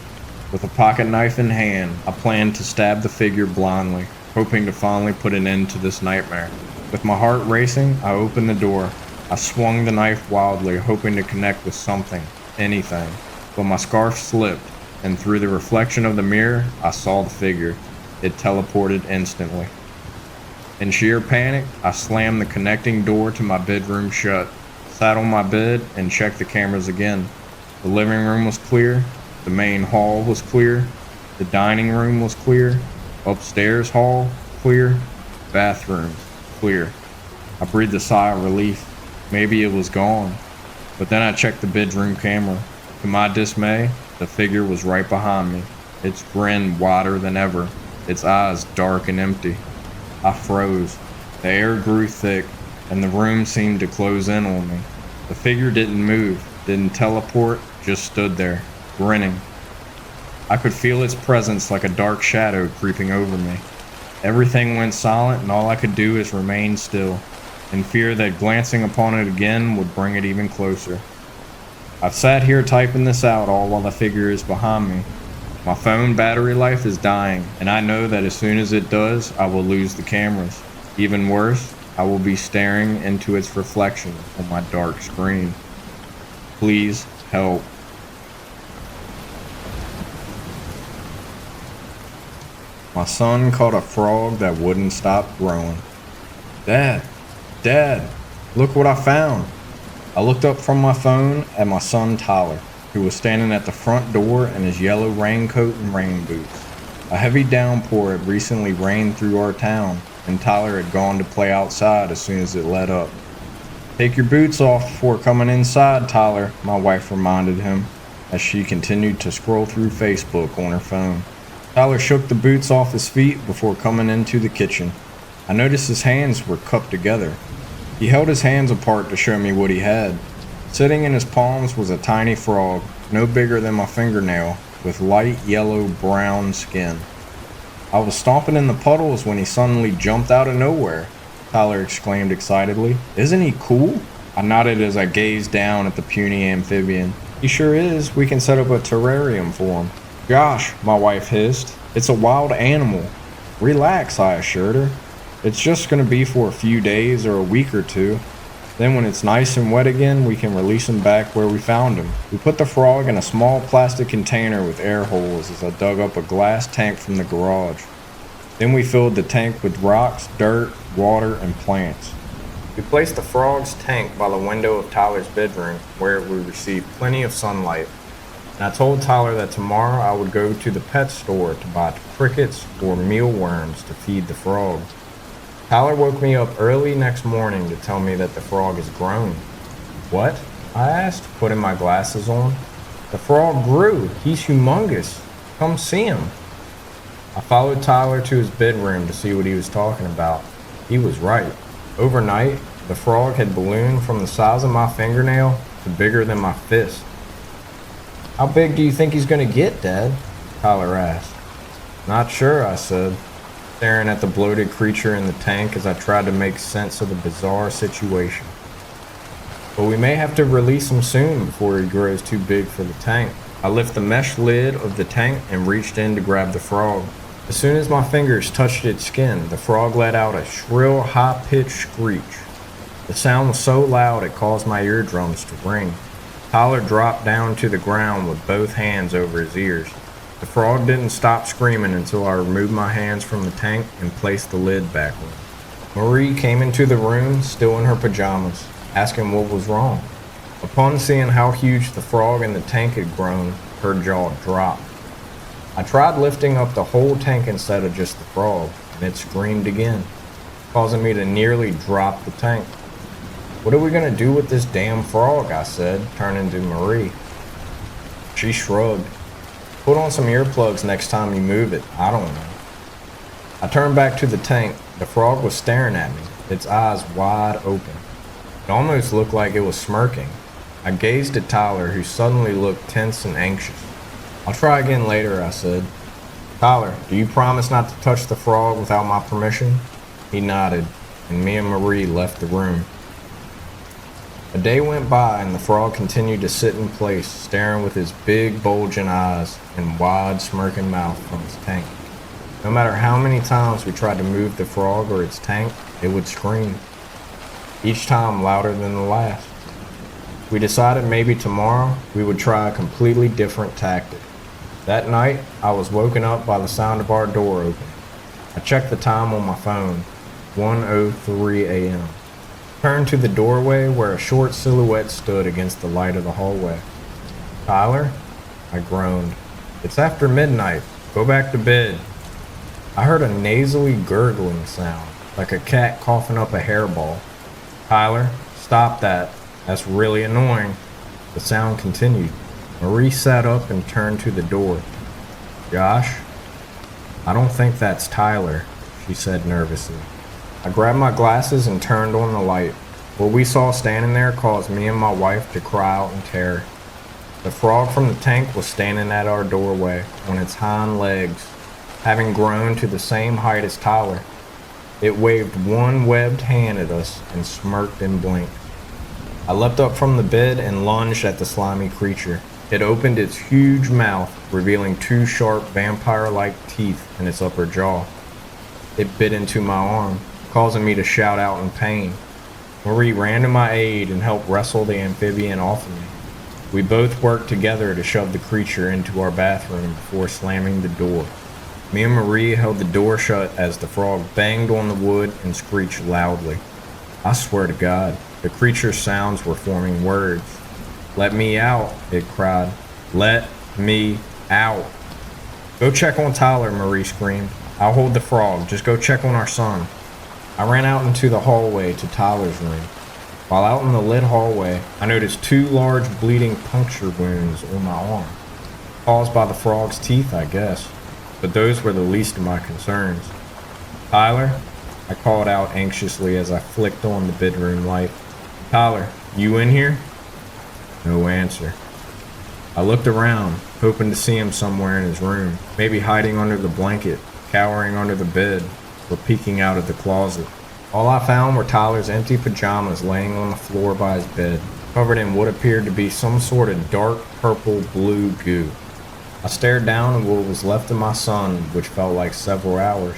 With a pocket knife in hand, I planned to stab the figure blindly. hoping to finally put an end to this nightmare. With my heart racing, I opened the door. I swung the knife wildly, hoping to connect with something, anything, but my scarf slipped, and through the reflection of the mirror, I saw the figure. It teleported instantly. In sheer panic, I slammed the connecting door to my bedroom shut, sat on my bed, and checked the cameras again. The living room was clear, the main hall was clear, the dining room was clear, upstairs hall, clear, bathrooms, clear. I breathed a sigh of relief. Maybe it was gone. But then I checked the bedroom camera. To my dismay, the figure was right behind me, its grin wider than ever, its eyes dark and empty. I froze. The air grew thick, and the room seemed to close in on me. The figure didn't move, didn't teleport, just stood there, grinning. I could feel its presence like a dark shadow creeping over me. Everything went silent, and all I could do is remain still, in fear that glancing upon it again would bring it even closer. I've sat here typing this out all while the figure is behind me. My phone battery life is dying, and I know that as soon as it does, I will lose the cameras. Even worse, I will be staring into its reflection on my dark screen. Please help. My son caught a frog that wouldn't stop growing. Dad, look what I found. I looked up from my phone at my son Tyler, who was standing at the front door in his yellow raincoat and rain boots. A heavy downpour had recently rained through our town, and Tyler had gone to play outside as soon as it let up. "Take your boots off before coming inside, Tyler," my wife reminded him, as she continued to scroll through Facebook on her phone. Tyler shook the boots off his feet before coming into the kitchen. I noticed his hands were cupped together. He held his hands apart to show me what he had. Sitting in his palms was a tiny frog, no bigger than my fingernail, with light yellow-brown skin. "I was stomping in the puddles when he suddenly jumped out of nowhere," Tyler exclaimed excitedly. "Isn't he cool?" I nodded as I gazed down at the puny amphibian. "He sure is. We can set up a terrarium for him." "Gosh," my wife hissed. "It's a wild animal." "Relax," I assured her. "It's just going to be for a few days or a week or two. Then when it's nice and wet again, we can release him back where we found him." We put the frog in a small plastic container with air holes as I dug up a glass tank from the garage. Then we filled the tank with rocks, dirt, water, and plants. We placed the frog's tank by the window of Tyler's bedroom, where it would receive plenty of sunlight. And I told Tyler that tomorrow I would go to the pet store to buy crickets or mealworms to feed the frog. Tyler woke me up early next morning to tell me that the frog is grown. "What?" I asked, putting my glasses on. "The frog grew. He's humongous. Come see him." I followed Tyler to his bedroom to see what he was talking about. He was right. Overnight, the frog had ballooned from the size of my fingernail to bigger than my fist. "How big do you think he's going to get, Dad?" Tyler asked. "Not sure," I said, staring at the bloated creature in the tank as I tried to make sense of the bizarre situation. "But we may have to release him soon before he grows too big for the tank." I lifted the mesh lid of the tank and reached in to grab the frog. As soon as my fingers touched its skin, the frog let out a shrill, high-pitched screech. The sound was so loud it caused my eardrums to ring. Tyler dropped down to the ground with both hands over his ears. The frog didn't stop screaming until I removed my hands from the tank and placed the lid back on. Marie came into the room, still in her pajamas, asking what was wrong. Upon seeing how huge the frog in the tank had grown, her jaw dropped. I tried lifting up the whole tank instead of just the frog, and it screamed again, causing me to nearly drop the tank. "What are we going to do with this damn frog?" I said, turning to Marie. She shrugged. "Put on some earplugs next time you move it. I don't know." I turned back to the tank. The frog was staring at me, its eyes wide open. It almost looked like it was smirking. I gazed at Tyler, who suddenly looked tense and anxious. "I'll try again later," I said. "Tyler, do you promise not to touch the frog without my permission?" He nodded, and me and Marie left the room. A day went by, and the frog continued to sit in place, staring with his big, bulging eyes and wide, smirking mouth from his tank. No matter how many times we tried to move the frog or its tank, it would scream, each time louder than the last. We decided maybe tomorrow we would try a completely different tactic. That night, I was woken up by the sound of our door open. I checked the time on my phone, 1:03 a.m. Turned to the doorway where a short silhouette stood against the light of the hallway. "Tyler?" I groaned. "It's after midnight. Go back to bed." I heard a nasally gurgling sound, like a cat coughing up a hairball. "Tyler, stop that. That's really annoying." The sound continued. Marie sat up and turned to the door. "Josh?" "I don't think that's Tyler," she said nervously. I grabbed my glasses and turned on the light. What we saw standing there caused me and my wife to cry out in terror. The frog from the tank was standing at our doorway on its hind legs, having grown to the same height as Tyler. It waved one webbed hand at us and smirked and blinked. I leapt up from the bed and lunged at the slimy creature. It opened its huge mouth, revealing two sharp vampire-like teeth in its upper jaw. It bit into my arm, causing me to shout out in pain. Marie ran to my aid and helped wrestle the amphibian off of me. We both worked together to shove the creature into our bathroom before slamming the door. Me and Marie held the door shut as the frog banged on the wood and screeched loudly. I swear to God, the creature's sounds were forming words. "Let me out," it cried. "Let me out." "Go check on Tyler," Marie screamed. "I'll hold the frog. Just go check on our son." I ran out into the hallway to Tyler's room. While out in the lit hallway, I noticed two large bleeding puncture wounds on my arm. Caused by the frog's teeth, I guess. But those were the least of my concerns. "Tyler?" I called out anxiously as I flicked on the bedroom light. "Tyler, you in here?" No answer. I looked around, hoping to see him somewhere in his room, maybe hiding under the blanket, cowering under the bed, or peeking out of the closet. All I found were Tyler's empty pajamas laying on the floor by his bed, covered in what appeared to be some sort of dark purple-blue goo. I stared down at what was left of my son, which felt like several hours,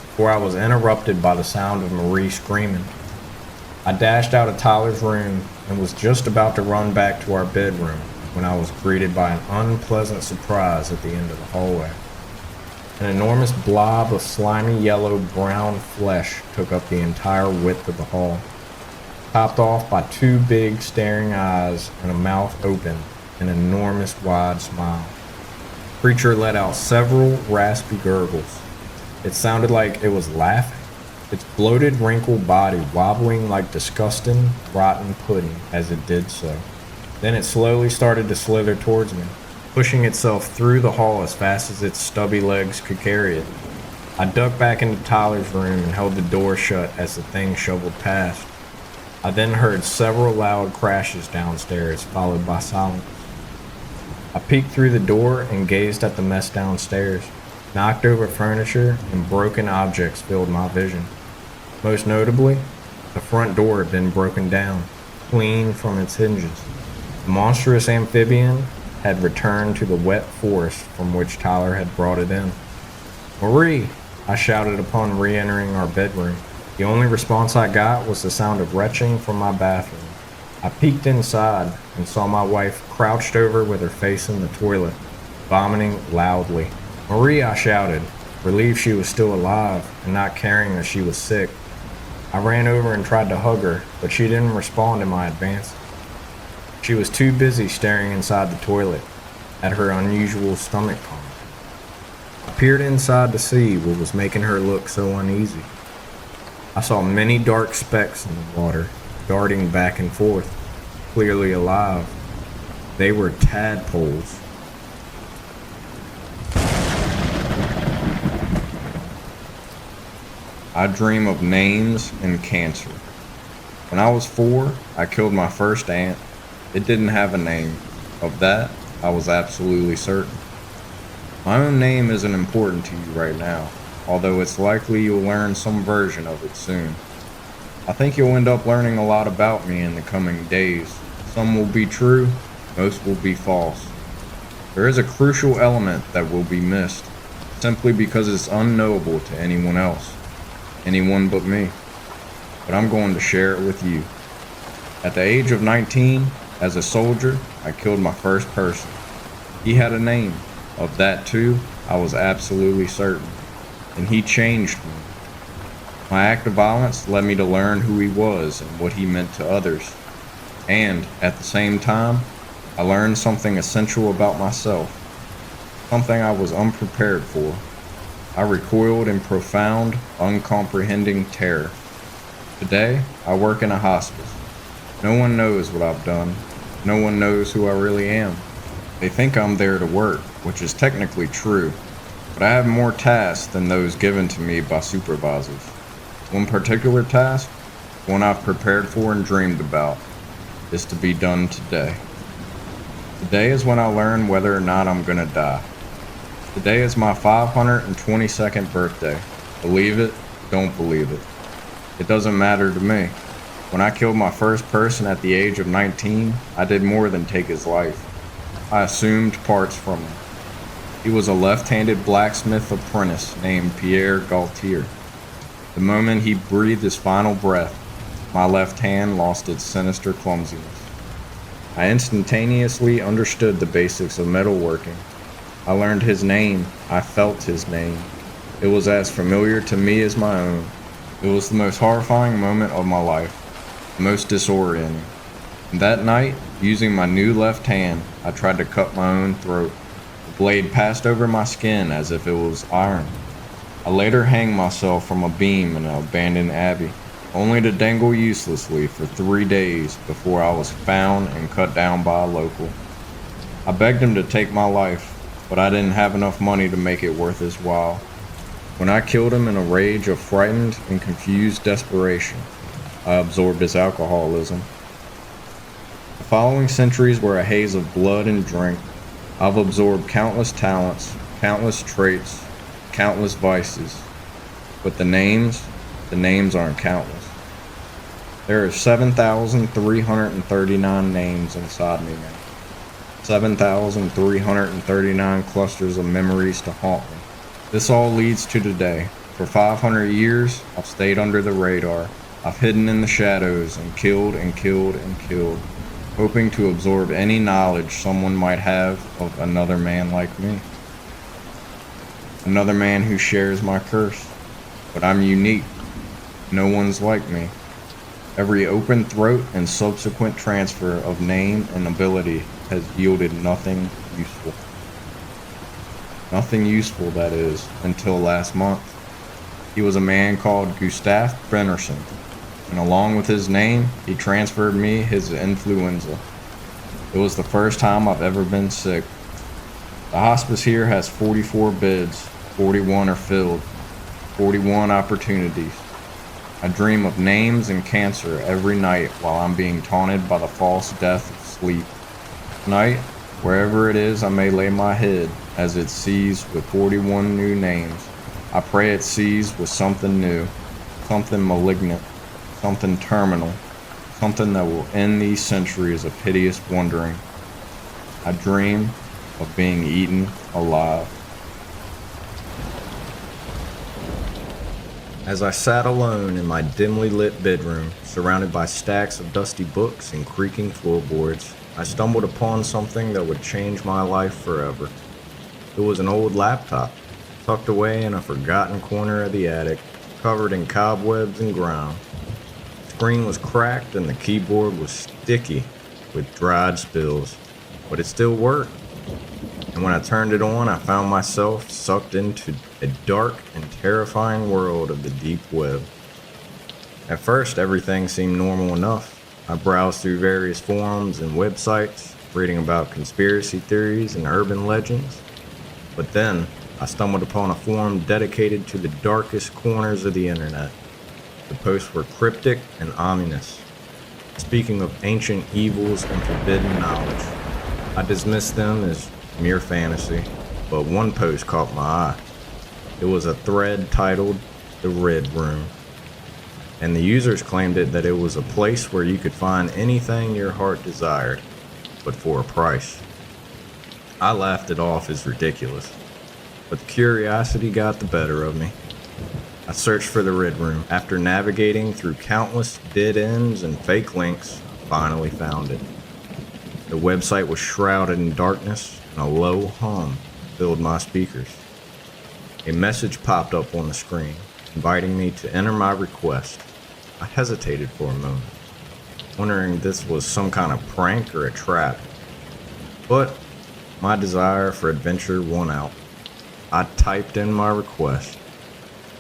before I was interrupted by the sound of Marie screaming. I dashed out of Tyler's room and was just about to run back to our bedroom when I was greeted by an unpleasant surprise at the end of the hallway. An enormous blob of slimy yellow-brown flesh took up the entire width of the hall, topped off by two big staring eyes and a mouth open, an enormous wide smile. The creature let out several raspy gurgles. It sounded like it was laughing, its bloated, wrinkled body wobbling like disgusting, rotten pudding as it did so. Then it slowly started to slither towards me, pushing itself through the hall as fast as its stubby legs could carry it. I ducked back into Tyler's room and held the door shut as the thing shoveled past. I then heard several loud crashes downstairs, followed by silence. I peeked through the door and gazed at the mess downstairs. Knocked over furniture and broken objects filled my vision. Most notably, the front door had been broken down, clean from its hinges. The monstrous amphibian had returned to the wet forest from which Tyler had brought it in. "Marie!" I shouted upon re-entering our bedroom. The only response I got was the sound of retching from my bathroom. I peeked inside and saw my wife crouched over with her face in the toilet, vomiting loudly. "Marie!" I shouted, relieved she was still alive and not caring that she was sick. I ran over and tried to hug her, but she didn't respond to my advance. She was too busy staring inside the toilet at her unusual stomach pump. I peered inside to see what was making her look so uneasy. I saw many dark specks in the water, darting back and forth, clearly alive. They were tadpoles. I dream of names and cancer. When I was 4, I killed my first ant. It didn't have a name. Of that, I was absolutely certain. My own name isn't important to you right now, although it's likely you'll learn some version of it soon. I think you'll end up learning a lot about me in the coming days. Some will be true, most will be false. There is a crucial element that will be missed. simply because it's unknowable to anyone else, anyone but me. But I'm going to share it with you. At the age of 19, as a soldier, I killed my first person. He had a name. Of that too, I was absolutely certain. And he changed me. My act of violence led me to learn who he was and what he meant to others. And, at the same time, I learned something essential about myself. Something I was unprepared for. I recoiled in profound, uncomprehending terror. Today, I work in a hospice. No one knows what I've done. No one knows who I really am. They think I'm there to work, which is technically true, but I have more tasks than those given to me by supervisors. One particular task, one I've prepared for and dreamed about, is to be done today. Today is when I learn whether or not I'm gonna die. Today is my 522nd birthday. Believe it, don't believe it. It doesn't matter to me. When I killed my first person at the age of 19, I did more than take his life. I assumed parts from him. He was a left-handed blacksmith apprentice named Pierre Gaultier. The moment he breathed his final breath, my left hand lost its sinister clumsiness. I instantaneously understood the basics of metalworking. I learned his name. I felt his name. It was as familiar to me as my own. It was the most horrifying moment of my life, the most disorienting. And that night, using my new left hand, I tried to cut my own throat. The blade passed over my skin as if it was iron. I later hanged myself from a beam in an abandoned abbey, only to dangle uselessly for 3 days before I was found and cut down by a local. I begged him to take my life, but I didn't have enough money to make it worth his while. When I killed him in a rage of frightened and confused desperation, I absorbed his alcoholism. The following centuries were a haze of blood and drink. I've absorbed countless talents, countless traits, countless vices. But the names aren't countless. There are 7,339 names inside me now. 7,339 clusters of memories to haunt me. This all leads to today. For 500 years, I've stayed under the radar. I've hidden in the shadows and killed and killed and killed, hoping to absorb any knowledge someone might have of another man like me. Another man who shares my curse. But I'm unique. No one's like me. Every open throat and subsequent transfer of name and ability has yielded nothing useful. Nothing useful, that is, until last month. He was a man called Gustav Bennerson, and along with his name, he transferred me his influenza. It was the first time I've ever been sick. The hospice here has 44 beds, 41 are filled, 41 opportunities. I dream of names and cancer every night while I'm being taunted by the false death of sleep. Tonight, wherever it is I may lay my head, as it sees with 41 new names, I pray it sees with something new, something malignant, something terminal, something that will end these centuries of hideous wandering. I dream of being eaten alive. As I sat alone in my dimly lit bedroom, surrounded by stacks of dusty books and creaking floorboards, I stumbled upon something that would change my life forever. It was an old laptop, tucked away in a forgotten corner of the attic, covered in cobwebs and grime. The screen was cracked and the keyboard was sticky with dried spills, but it still worked. And when I turned it on, I found myself sucked into a dark and terrifying world of the deep web. At first, everything seemed normal enough. I browsed through various forums and websites, reading about conspiracy theories and urban legends. But then, I stumbled upon a forum dedicated to the darkest corners of the internet. The posts were cryptic and ominous, speaking of ancient evils and forbidden knowledge. I dismissed them as mere fantasy, but one post caught my eye. It was a thread titled The Red Room, and the users claimed that it was a place where you could find anything your heart desired, but for a price. I laughed it off as ridiculous. but the curiosity got the better of me. I searched for the Red Room. After navigating through countless dead ends and fake links, I finally found it. The website was shrouded in darkness, and a low hum filled my speakers. A message popped up on the screen, inviting me to enter my request. I hesitated for a moment, wondering if this was some kind of prank or a trap. But my desire for adventure won out. I typed in my request.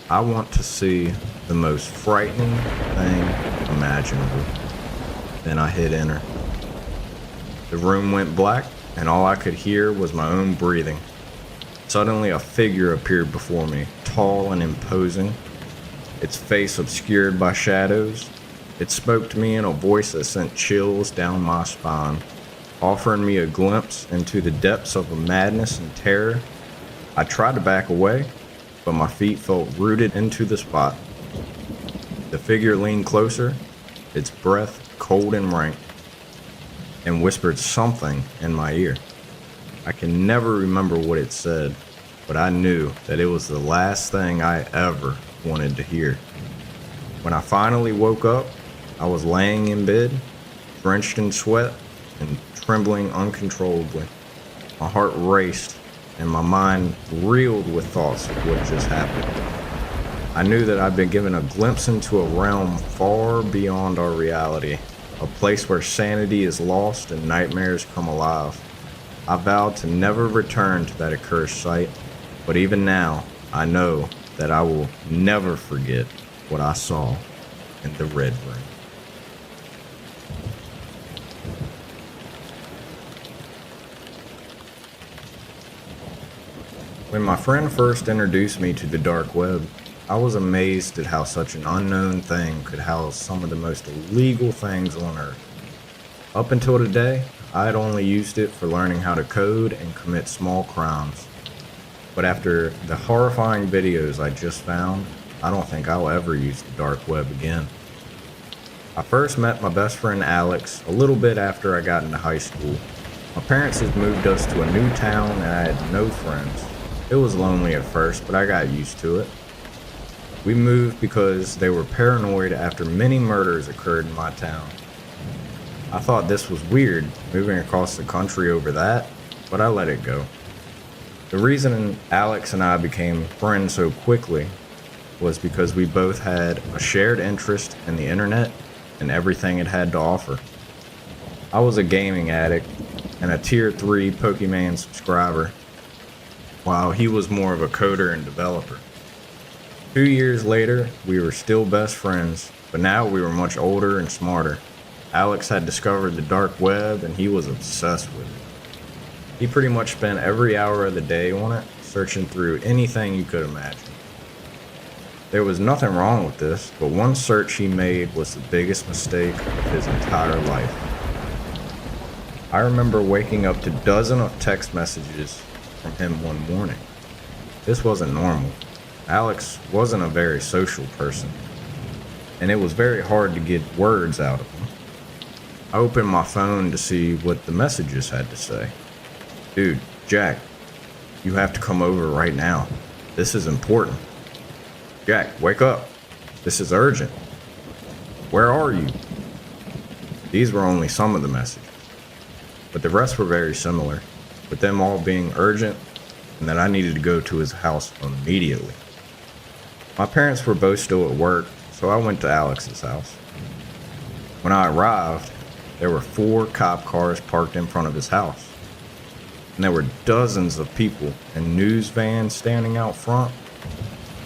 I want to see the most frightening thing imaginable. Then I hit enter. The room went black, and all I could hear was my own breathing. Suddenly a figure appeared before me, tall and imposing, its face obscured by shadows. It spoke to me in a voice that sent chills down my spine, offering me a glimpse into the depths of a madness and terror. I tried to back away, but my feet felt rooted into the spot. The figure leaned closer, its breath cold and rank, and whispered something in my ear. I can never remember what it said, but I knew that it was the last thing I ever wanted to hear. When I finally woke up, I was laying in bed, drenched in sweat and trembling uncontrollably. My heart raced and my mind reeled with thoughts of what just happened. I knew that I'd been given a glimpse into a realm far beyond our reality, a place where sanity is lost and nightmares come alive. I vowed to never return to that accursed site, but even now, I know that I will never forget what I saw in the Red Room. When my friend first introduced me to the dark web, I was amazed at how such an unknown thing could house some of the most illegal things on Earth. Up until today, I had only used it for learning how to code and commit small crimes. But after the horrifying videos I just found, I don't think I'll ever use the dark web again. I first met my best friend Alex a little bit after I got into high school. My parents had moved us to a new town and I had no friends. It was lonely at first, but I got used to it. We moved because they were paranoid after many murders occurred in my town. I thought this was weird, moving across the country over that, but I let it go. The reason Alex and I became friends so quickly was because we both had a shared interest in the internet and everything it had to offer. I was a gaming addict and a tier 3 Pokemon subscriber, while he was more of a coder and developer. 2 years later, we were still best friends, but now we were much older and smarter. Alex had discovered the dark web and he was obsessed with it. He pretty much spent every hour of the day on it, searching through anything you could imagine. There was nothing wrong with this, but one search he made was the biggest mistake of his entire life. I remember waking up to dozens of text messages from him one morning. This wasn't normal. Alex wasn't a very social person, and it was very hard to get words out of him. I opened my phone to see what the messages had to say. Dude, Jack, you have to come over right now. This is important. Jack, wake up. This is urgent. Where are you? These were only some of the messages, but the rest were very similar, with them all being urgent and that I needed to go to his house immediately. My parents were both still at work, so I went to Alex's house. When I arrived, there were 4 cop cars parked in front of his house, and there were dozens of people and news vans standing out front.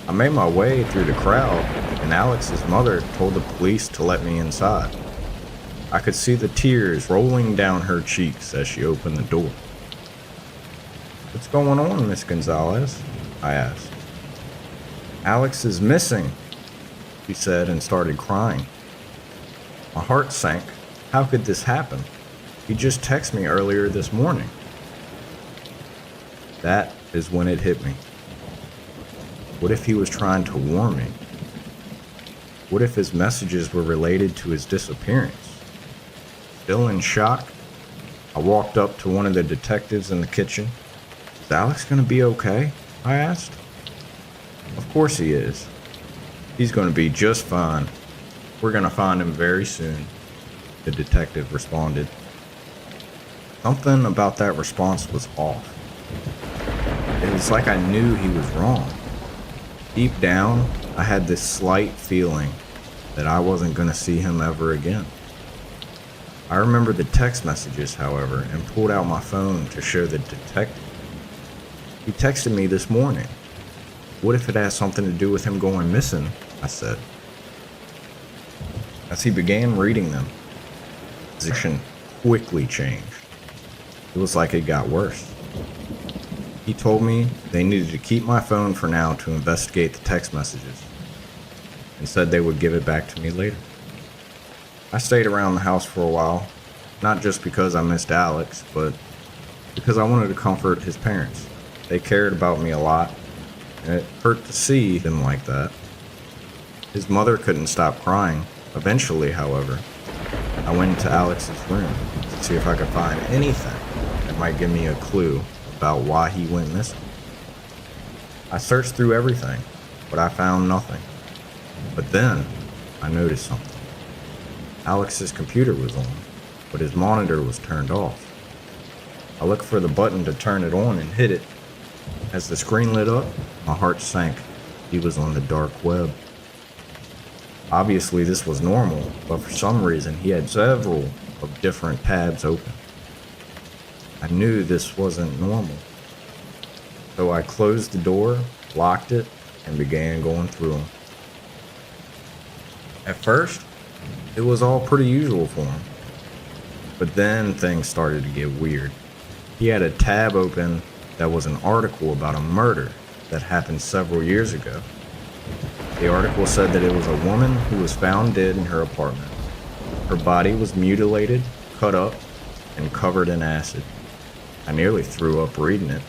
I made my way through the crowd, and Alex's mother told the police to let me inside. I could see the tears rolling down her cheeks as she opened the door. "What's going on, Miss Gonzalez?" I asked. "Alex is missing," she said and started crying. My heart sank. How could this happen? He just texted me earlier this morning. That is when it hit me. What if he was trying to warn me? What if his messages were related to his disappearance? Still in shock, I walked up to one of the detectives in the kitchen. "Is Alex gonna be okay?" I asked. Of course he is. He's going to be just fine. We're going to find him very soon, the detective responded. Something about that response was off. It was like I knew he was wrong. Deep down, I had this slight feeling that I wasn't going to see him ever again. I remembered the text messages, however, and pulled out my phone to show the detective. He texted me this morning. What if it has something to do with him going missing? I said. As he began reading them, his position quickly changed. It was like it got worse. He told me they needed to keep my phone for now to investigate the text messages, and said they would give it back to me later. I stayed around the house for a while, not just because I missed Alex, but because I wanted to comfort his parents. They cared about me a lot, and it hurt to see him like that. His mother couldn't stop crying. Eventually, however, I went into Alex's room to see if I could find anything that might give me a clue about why he went missing. I searched through everything, but I found nothing. But then, I noticed something. Alex's computer was on, but his monitor was turned off. I looked for the button to turn it on and hit it. As the screen lit up, my heart sank. He was on the dark web. Obviously, this was normal, but for some reason, he had several of different tabs open. I knew this wasn't normal. So I closed the door, locked it, and began going through them. At first, it was all pretty usual for him. But then things started to get weird. He had a tab open that was an article about a murder that happened several years ago. The article said that it was a woman who was found dead in her apartment. Her body was mutilated, cut up, and covered in acid. I nearly threw up reading it,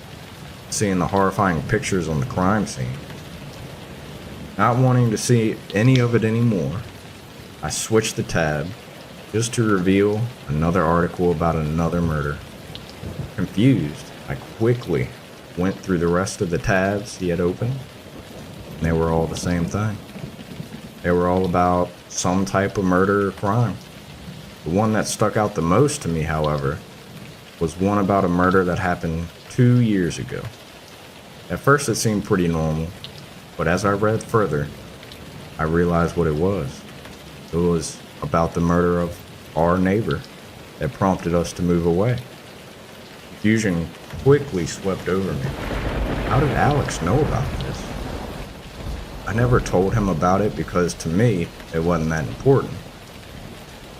seeing the horrifying pictures on the crime scene. Not wanting to see any of it anymore, I switched the tab just to reveal another article about another murder. Confused, I quickly went through the rest of the tabs he had opened, and they were all the same thing. They were all about some type of murder or crime. The one that stuck out the most to me, however, was one about a murder that happened 2 years ago. At first it seemed pretty normal, but as I read further, I realized what it was. It was about the murder of our neighbor that prompted us to move away. Confusion quickly swept over me. How did Alex know about this? I never told him about it because to me, it wasn't that important.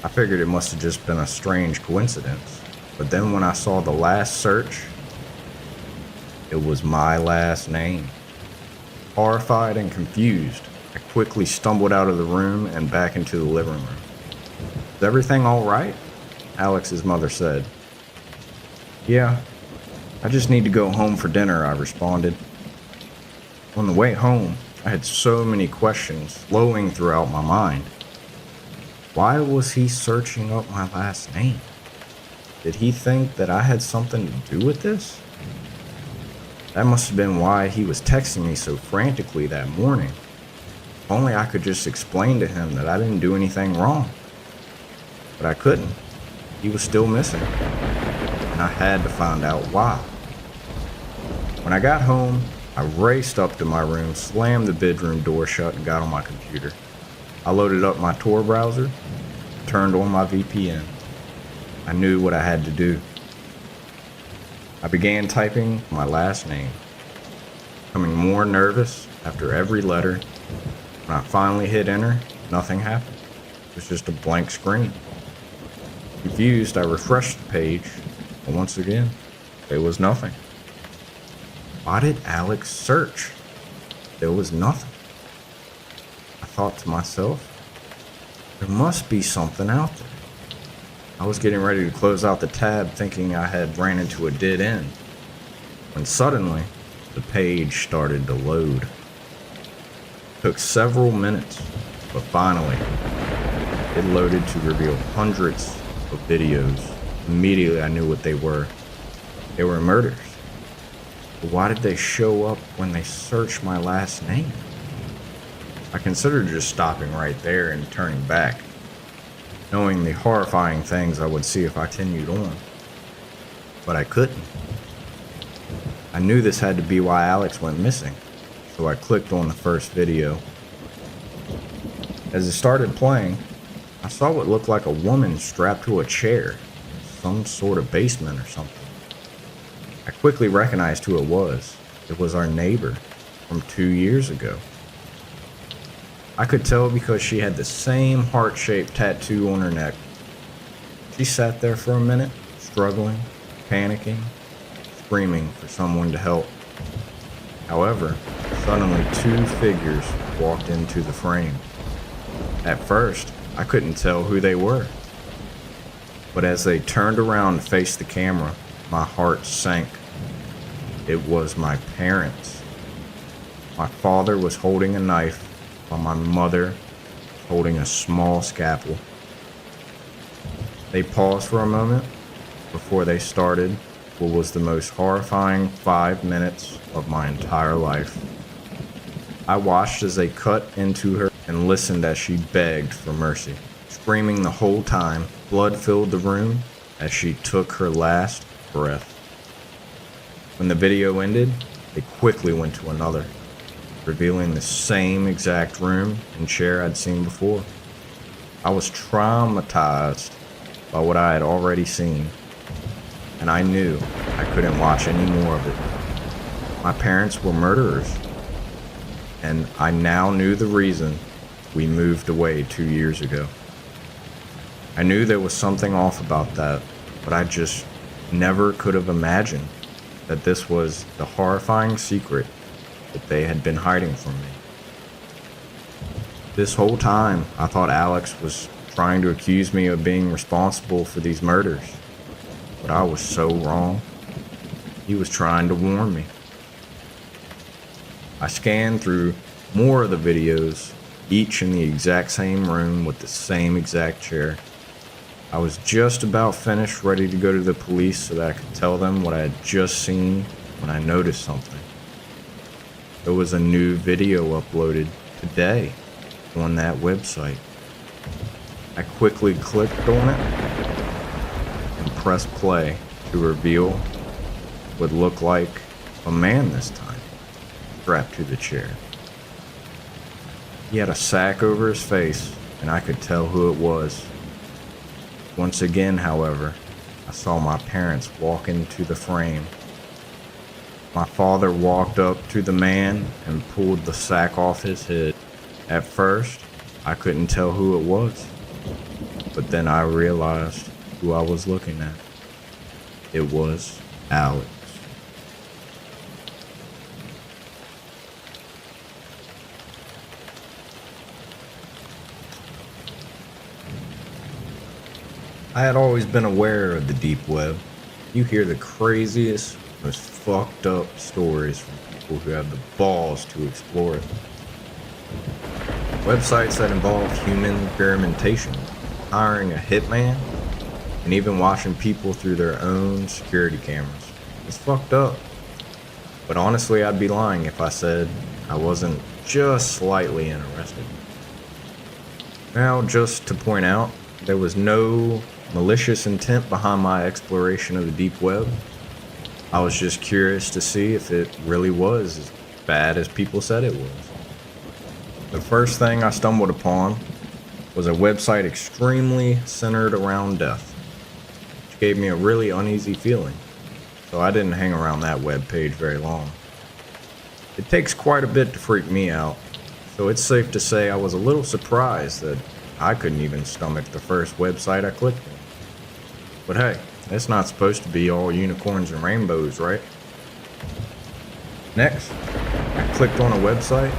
I figured it must have just been a strange coincidence. But then when I saw the last search, it was my last name. Horrified and confused, I quickly stumbled out of the room and back into the living room. Is everything all right? Alex's mother said. Yeah, I just need to go home for dinner, I responded. On the way home, I had so many questions flowing throughout my mind. Why was he searching up my last name? Did he think that I had something to do with this? That must have been why he was texting me so frantically that morning. If only I could just explain to him that I didn't do anything wrong. But I couldn't. He was still missing. And I had to find out why. When I got home, I raced up to my room, slammed the bedroom door shut, and got on my computer. I loaded up my Tor browser, turned on my VPN. I knew what I had to do. I began typing my last name, becoming more nervous after every letter. When I finally hit enter, nothing happened. It was just a blank screen. Confused, I refreshed the page, and once again, there was nothing. Why did Alex search? There was nothing. I thought to myself, there must be something out there. I was getting ready to close out the tab thinking I had ran into a dead end, when suddenly the page started to load. It took several minutes, but finally it loaded to reveal hundreds of videos. Immediately I knew what they were. They were murders. But why did they show up when they searched my last name? I considered just stopping right there and turning back, knowing the horrifying things I would see if I continued on. But I couldn't. I knew this had to be why Alex went missing, so I clicked on the first video. As it started playing, I saw what looked like a woman strapped to a chair in some sort of basement or something. I quickly recognized who it was. It was our neighbor from 2 years ago. I could tell because she had the same heart-shaped tattoo on her neck. She sat there for a minute, struggling, panicking, screaming for someone to help. However, suddenly 2 figures walked into the frame. At first, I couldn't tell who they were. But as they turned around to face the camera, my heart sank. It was my parents. My father was holding a knife, while my mother was holding a small scalpel. They paused for a moment before they started what was the most horrifying 5 minutes of my entire life. I watched as they cut into her and listened as she begged for mercy. Screaming the whole time, blood filled the room as she took her last breath. When the video ended, they quickly went to another, revealing the same exact room and chair I'd seen before. I was traumatized by what I had already seen, and I knew I couldn't watch any more of it. My parents were murderers, and I now knew the reason we moved away 2 years ago. I knew there was something off about that, but I just never could have imagined that this was the horrifying secret that they had been hiding from me. This whole time, I thought Alex was trying to accuse me of being responsible for these murders, but I was so wrong. He was trying to warn me. I scanned through more of the videos, each in the exact same room with the same exact chair. I was just about finished, ready to go to the police so that I could tell them what I had just seen when I noticed something. There was a new video uploaded today on that website. I quickly clicked on it and pressed play to reveal what looked like a man this time, strapped to the chair. He had a sack over his face, and I could tell who it was. Once again, however, I saw my parents walk into the frame. My father walked up to the man and pulled the sack off his head. At first, I couldn't tell who it was, but then I realized who I was looking at. It was Alex. I had always been aware of the deep web. You hear the craziest, most fucked up stories from people who have the balls to explore it. Websites that involve human experimentation, hiring a hitman, and even watching people through their own security cameras. It's fucked up. But honestly, I'd be lying if I said I wasn't just slightly interested. Now, just to point out, there was no malicious intent behind my exploration of the deep web. I was just curious to see if it really was as bad as people said it was. The first thing I stumbled upon was a website extremely centered around death, which gave me a really uneasy feeling, so I didn't hang around that web page very long. It takes quite a bit to freak me out, so it's safe to say I was a little surprised that I couldn't even stomach the first website I clicked on. But hey, it's not supposed to be all unicorns and rainbows, right? Next, I clicked on a website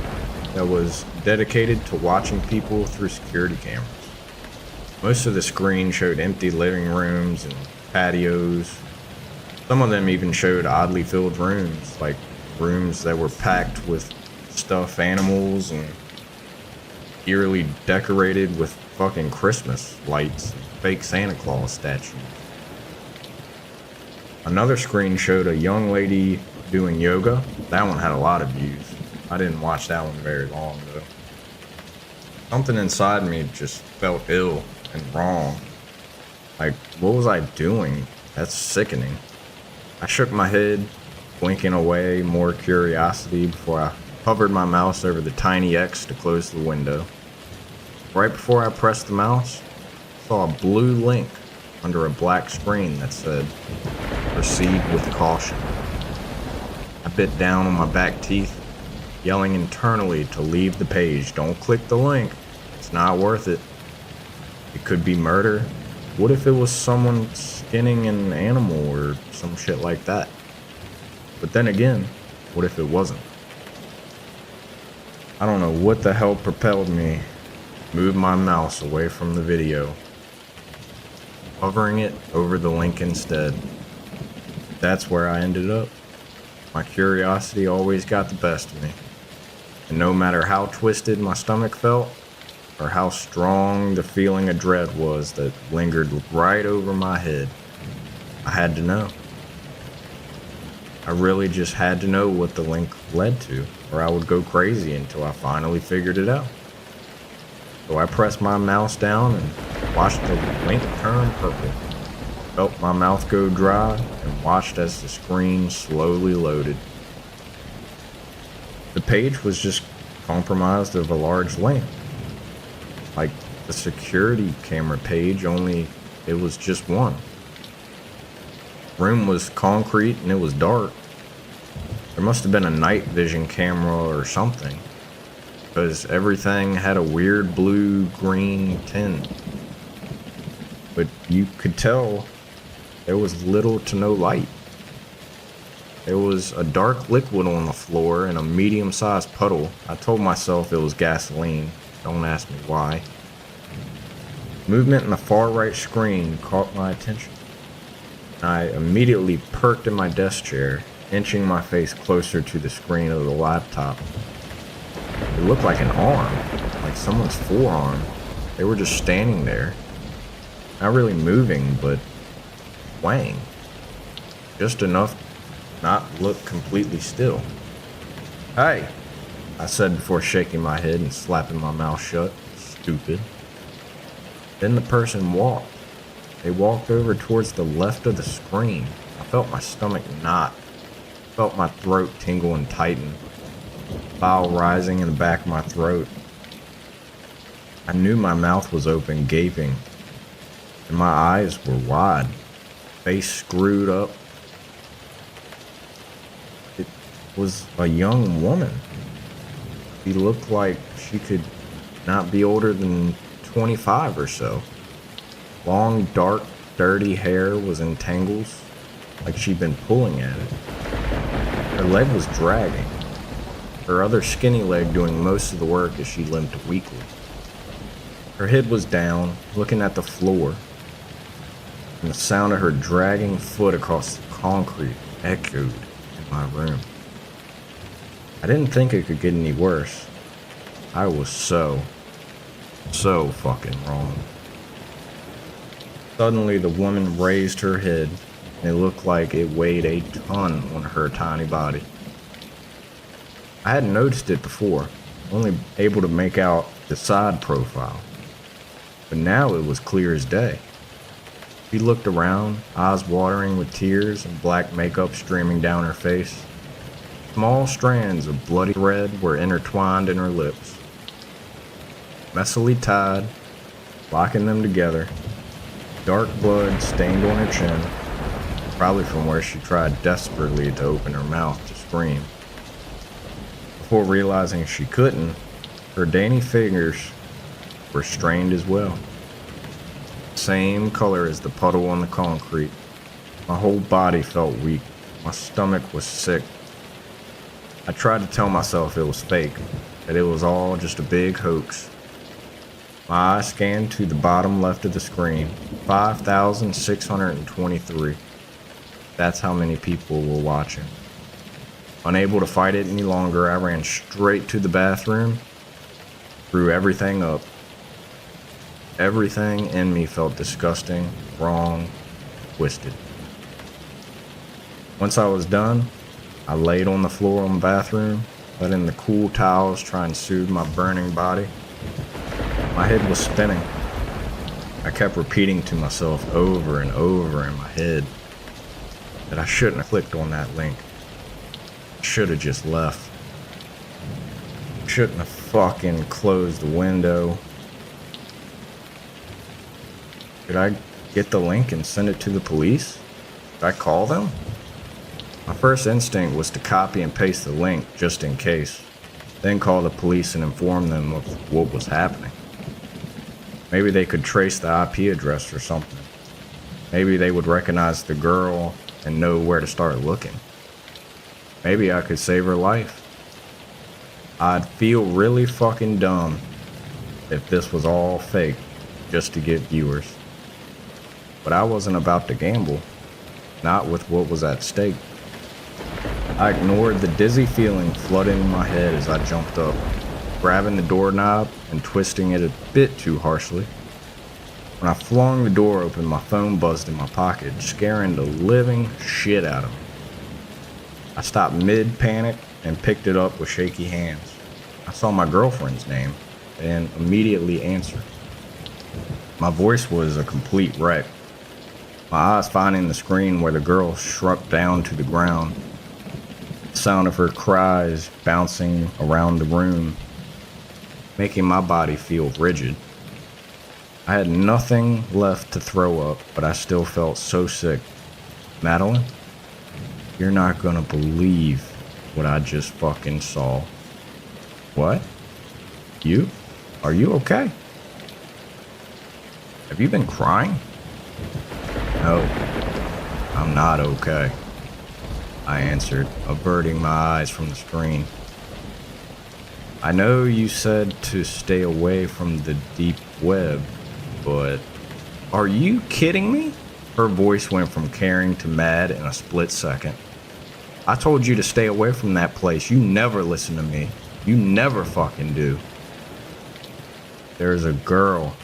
that was dedicated to watching people through security cameras. Most of the screen showed empty living rooms and patios. Some of them even showed oddly filled rooms, like rooms that were packed with stuffed animals and eerily decorated with fucking Christmas lights and fake Santa Claus statues. Another screen showed a young lady doing yoga. That one had a lot of views. I didn't watch that one very long though. Something inside me just felt ill and wrong. Like, what was I doing? That's sickening. I shook my head, blinking away more curiosity before I hovered my mouse over the tiny X to close the window. Right before I pressed the mouse, I saw a blue link under a black screen that said, "Proceed with caution." I bit down on my back teeth, yelling internally to leave the page. Don't click the link. It's not worth it. It could be murder. What if it was someone skinning an animal or some shit like that? But then again, what if it wasn't? I don't know what the hell propelled me to move my mouse away from the video, hovering it over the link instead. That's where I ended up. My curiosity always got the best of me. And no matter how twisted my stomach felt, or how strong the feeling of dread was that lingered right over my head, I had to know. I really just had to know what the link led to, or I would go crazy until I finally figured it out. So I pressed my mouse down and watched the link turn purple. Felt my mouth go dry and watched as the screen slowly loaded. The page was just comprised of a large link. Like the security camera page, only it was just one. Room was concrete and it was dark. There must have been a night vision camera or something, because everything had a weird blue-green tint. But you could tell there was little to no light. There was a dark liquid on the floor and a medium-sized puddle. I told myself it was gasoline. Don't ask me why. Movement in the far right screen caught my attention. I immediately perked in my desk chair, inching my face closer to the screen of the laptop. It looked like an arm, like someone's forearm. They were just standing there. Not really moving, but swaying. Just enough to not look completely still. "Hey," I said before shaking my head and slapping my mouth shut. Stupid. Then the person walked. They walked over towards the left of the screen. I felt my stomach knot. Felt my throat tingle and tighten. Bile rising in the back of my throat. I knew my mouth was open, gaping, and my eyes were wide. Face screwed up. It was a young woman. She looked like she could not be older than 25 or so. Long, dark, dirty hair was in tangles, like she'd been pulling at it. Her leg was dragging, her other skinny leg doing most of the work as she limped weakly. Her head was down, looking at the floor, and the sound of her dragging foot across the concrete echoed in my room. I didn't think it could get any worse. I was so fucking wrong. Suddenly, the woman raised her head, and it looked like it weighed a ton on her tiny body. I hadn't noticed it before, only able to make out the side profile. But now it was clear as day. She looked around, eyes watering with tears and black makeup streaming down her face. Small strands of bloody red were intertwined in her lips. Messily tied, locking them together, dark blood stained on her chin, probably from where she tried desperately to open her mouth to scream. Before realizing she couldn't, her dainty fingers were strained as well. Same color as the puddle on the concrete. My whole body felt weak. My stomach was sick. I tried to tell myself it was fake, that it was all just a big hoax. My eye scanned to the bottom left of the screen. 5,623. That's how many people were watching. Unable to fight it any longer, I ran straight to the bathroom, threw everything up. Everything in me felt disgusting, wrong, twisted. Once I was done, I laid on the floor in the bathroom, letting the cool towels try and soothe my burning body. My head was spinning. I kept repeating to myself over and over in my head that I shouldn't have clicked on that link. I should have just left. Shouldn't have fucking closed the window. Should I get the link and send it to the police? Should I call them? My first instinct was to copy and paste the link just in case, then call the police and inform them of what was happening. Maybe they could trace the IP address or something. Maybe they would recognize the girl and know where to start looking. Maybe I could save her life. I'd feel really fucking dumb if this was all fake just to get viewers. But I wasn't about to gamble, not with what was at stake. I ignored the dizzy feeling flooding my head as I jumped up, grabbing the doorknob and twisting it a bit too harshly. When I flung the door open, my phone buzzed in my pocket, scaring the living shit out of me. I stopped mid-panic and picked it up with shaky hands. I saw my girlfriend's name and immediately answered. My voice was a complete wreck, my eyes finding the screen where the girl shrunk down to the ground. The sound of her cries bouncing around the room, making my body feel rigid. I had nothing left to throw up, but I still felt so sick. Madeline, you're not gonna believe what I just fucking saw. What? You? Are you okay? Have you been crying? No, I'm not okay, I answered, averting my eyes from the screen. I know you said to stay away from the deep web, but are you kidding me? Her voice went from caring to mad in a split second. I told you to stay away from that place. You never listen to me. You never fucking do. There's a girl,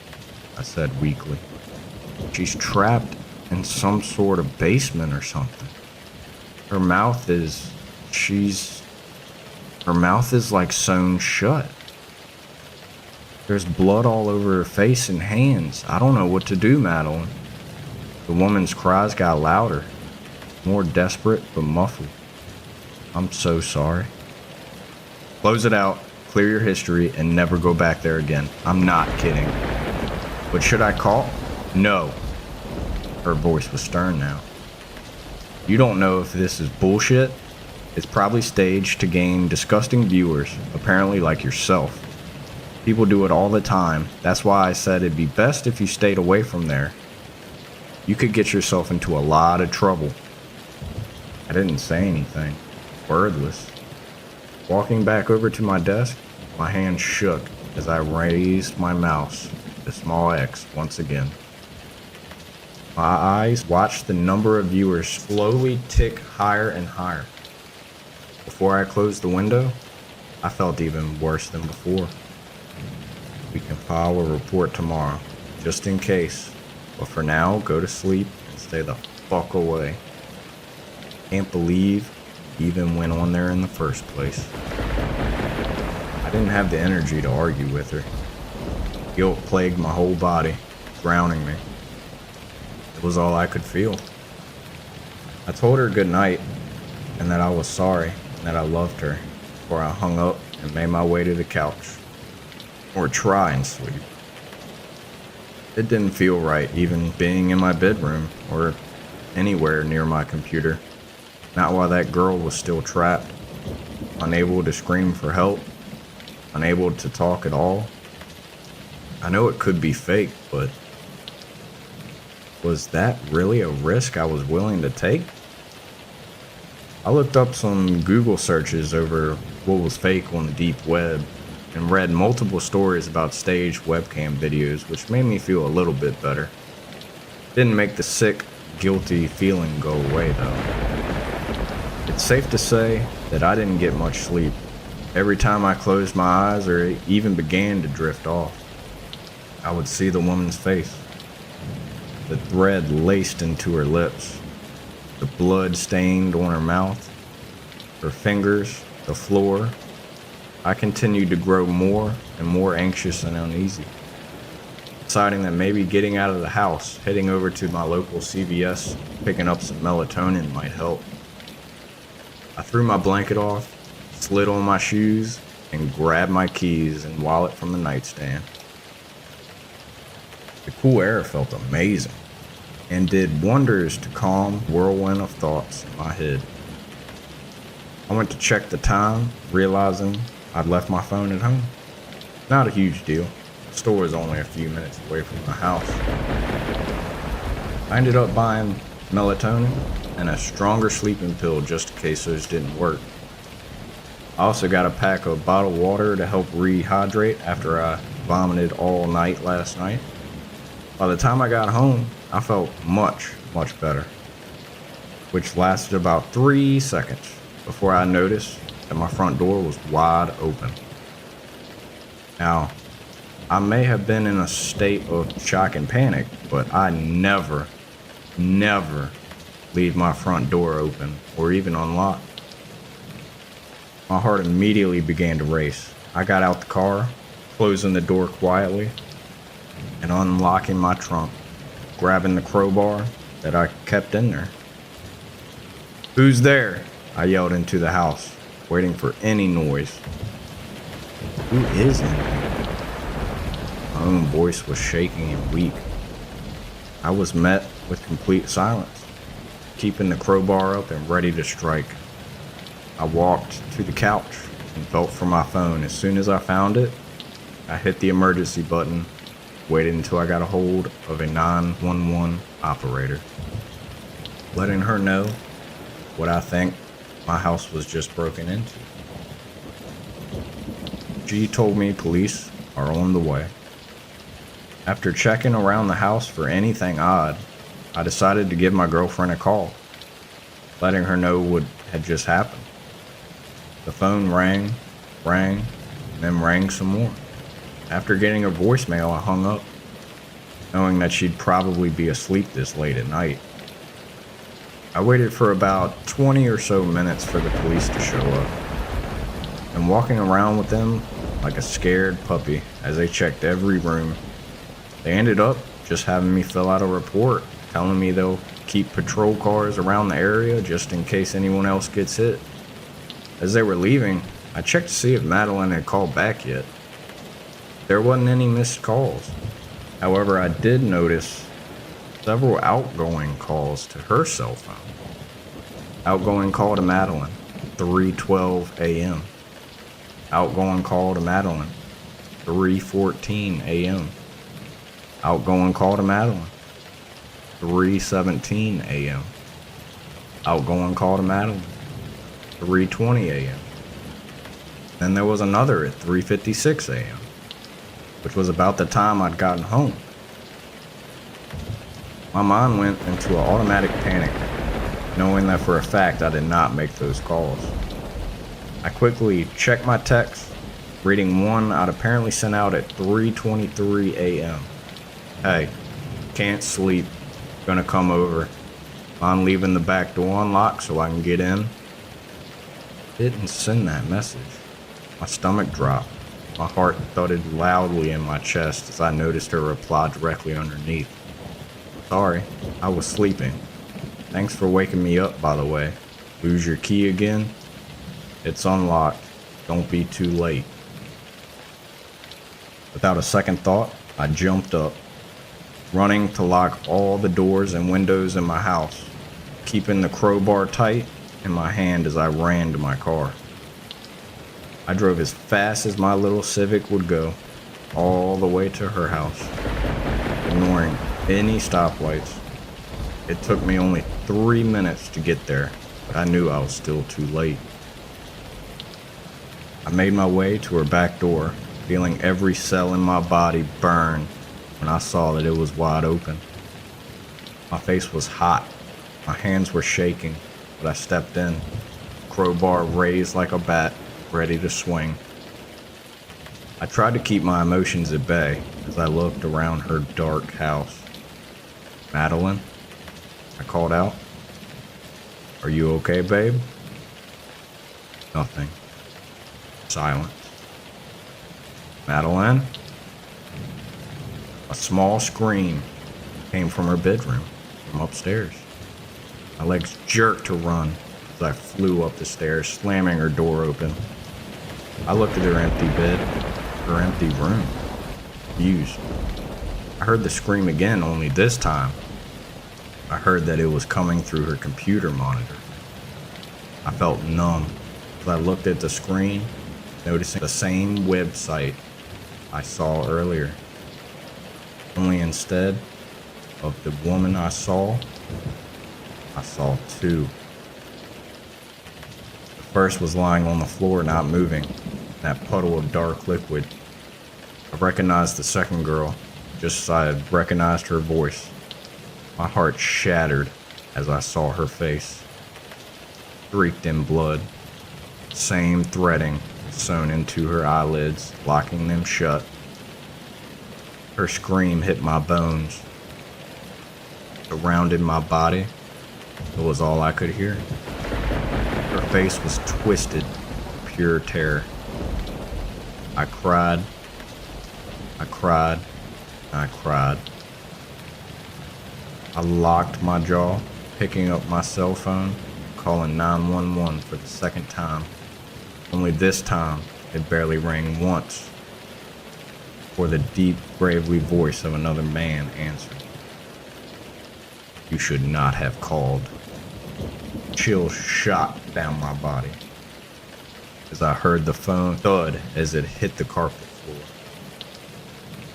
I said weakly. She's trapped in some sort of basement or something. Her mouth is like sewn shut. There's blood all over her face and hands. I don't know what to do, Madeline. The woman's cries got louder, more desperate but muffled. I'm so sorry. Close it out, clear your history, and never go back there again. I'm not kidding. But should I call? No. Her voice was stern now. You don't know if this is bullshit. It's probably staged to gain disgusting viewers, apparently like yourself. People do it all the time. That's why I said it'd be best if you stayed away from there. You could get yourself into a lot of trouble. I didn't say anything. Wordless. Walking back over to my desk, my hand shook as I raised my mouse to small X once again. My eyes watched the number of viewers slowly tick higher and higher. Before I closed the window, I felt even worse than before. We can file a report tomorrow, just in case. But for now, go to sleep and stay the fuck away. Can't believe I even went on there in the first place. I didn't have the energy to argue with her. Guilt plagued my whole body, drowning me. It was all I could feel. I told her good night and that I was sorry and that I loved her before I hung up and made my way to the couch. Or try and sleep. It didn't feel right even being in my bedroom or anywhere near my computer. Not while that girl was still trapped, unable to scream for help, unable to talk at all. I know it could be fake, but was that really a risk I was willing to take? I looked up some Google searches over what was fake on the deep web and read multiple stories about staged webcam videos, which made me feel a little bit better. Didn't make the sick, guilty feeling go away though. It's safe to say that I didn't get much sleep. Every time I closed my eyes or even began to drift off, I would see the woman's face. The thread laced into her lips, the blood stained on her mouth. her fingers, the floor. I continued to grow more and more anxious and uneasy, deciding that maybe getting out of the house, heading over to my local CVS, picking up some melatonin might help. I threw my blanket off, slid on my shoes, and grabbed my keys and wallet from the nightstand. The cool air felt amazing and did wonders to calm the whirlwind of thoughts in my head. I went to check the time, realizing I'd left my phone at home. Not a huge deal. The store is only a few minutes away from my house. I ended up buying melatonin and a stronger sleeping pill just in case those didn't work. I also got a pack of bottled water to help rehydrate after I vomited all night last night. By the time I got home, I felt much, much better, which lasted about 3 seconds before I noticed that my front door was wide open. Now, I may have been in a state of shock and panic, but I never leave my front door open or even unlocked. My heart immediately began to race. I got out the car, closing the door quietly, and unlocking my trunk, grabbing the crowbar that I kept in there. "Who's there?" I yelled into the house, waiting for any noise. Who is in here? My own voice was shaking and weak. I was met with complete silence, keeping the crowbar up and ready to strike. I walked to the couch and felt for my phone. As soon as I found it, I hit the emergency button, waited until I got a hold of a 911 operator, letting her know what I think my house was just broken into. She told me police are on the way. After checking around the house for anything odd, I decided to give my girlfriend a call, letting her know what had just happened. The phone rang, and then rang some more. After getting her voicemail, I hung up, knowing that she'd probably be asleep this late at night. I waited for about 20 or so minutes for the police to show up, and walking around with them like a scared puppy as they checked every room. They ended up just having me fill out a report, telling me they'll keep patrol cars around the area just in case anyone else gets hit. As they were leaving, I checked to see if Madeline had called back yet. There wasn't any missed calls. However, I did notice several outgoing calls to her cell phone. Outgoing call to Madeline, 3:12 a.m. Outgoing call to Madeline, 3:14 a.m. Outgoing call to Madeline, 3:17 a.m. Outgoing call to Madeline, 3:20 a.m. Then there was another at 3:56 a.m., which was about the time I'd gotten home. My mind went into an automatic panic, knowing that for a fact I did not make those calls. I quickly checked my text, reading one I'd apparently sent out at 3:23 a.m. "Hey, can't sleep, gonna come over. I'm leaving the back door unlocked so I can get in." Didn't send that message. My stomach dropped. My heart thudded loudly in my chest as I noticed her reply directly underneath. "Sorry, I was sleeping. Thanks for waking me up, by the way. Lose your key again? It's unlocked. Don't be too late." Without a second thought, I jumped up, running to lock all the doors and windows in my house, keeping the crowbar tight in my hand as I ran to my car. I drove as fast as my little Civic would go, all the way to her house, ignoring any stoplights. It took me only 3 minutes to get there, but I knew I was still too late. I made my way to her back door, feeling every cell in my body burn when I saw that it was wide open. My face was hot, my hands were shaking, but I stepped in, crowbar raised like a bat, ready to swing. I tried to keep my emotions at bay as I looked around her dark house. "Madeline?" I called out. "Are you okay, babe?" Nothing. Silence. Madeline? A small scream came from her bedroom, from upstairs. My legs jerked to run as I flew up the stairs, slamming her door open. I looked at her empty bed, her empty room, confused. I heard the scream again, only this time I heard that it was coming through her computer monitor. I felt numb as I looked at the screen, noticing the same website I saw earlier. Only instead of the woman I saw two. The first was lying on the floor, not moving, in that puddle of dark liquid. I recognized the second girl, just as I had recognized her voice. My heart shattered as I saw her face, streaked in blood, same threading sewn into her eyelids, locking them shut. Her scream hit my bones, surrounded my body. It was all I could hear. Her face was twisted, pure terror. I cried, I cried, I cried. I locked my jaw, picking up my cell phone, calling 911 for the second time. Only this time, it barely rang once, before the deep, gravely voice of another man answered. You should not have called. Chills shot down my body as I heard the phone thud as it hit the carpet floor.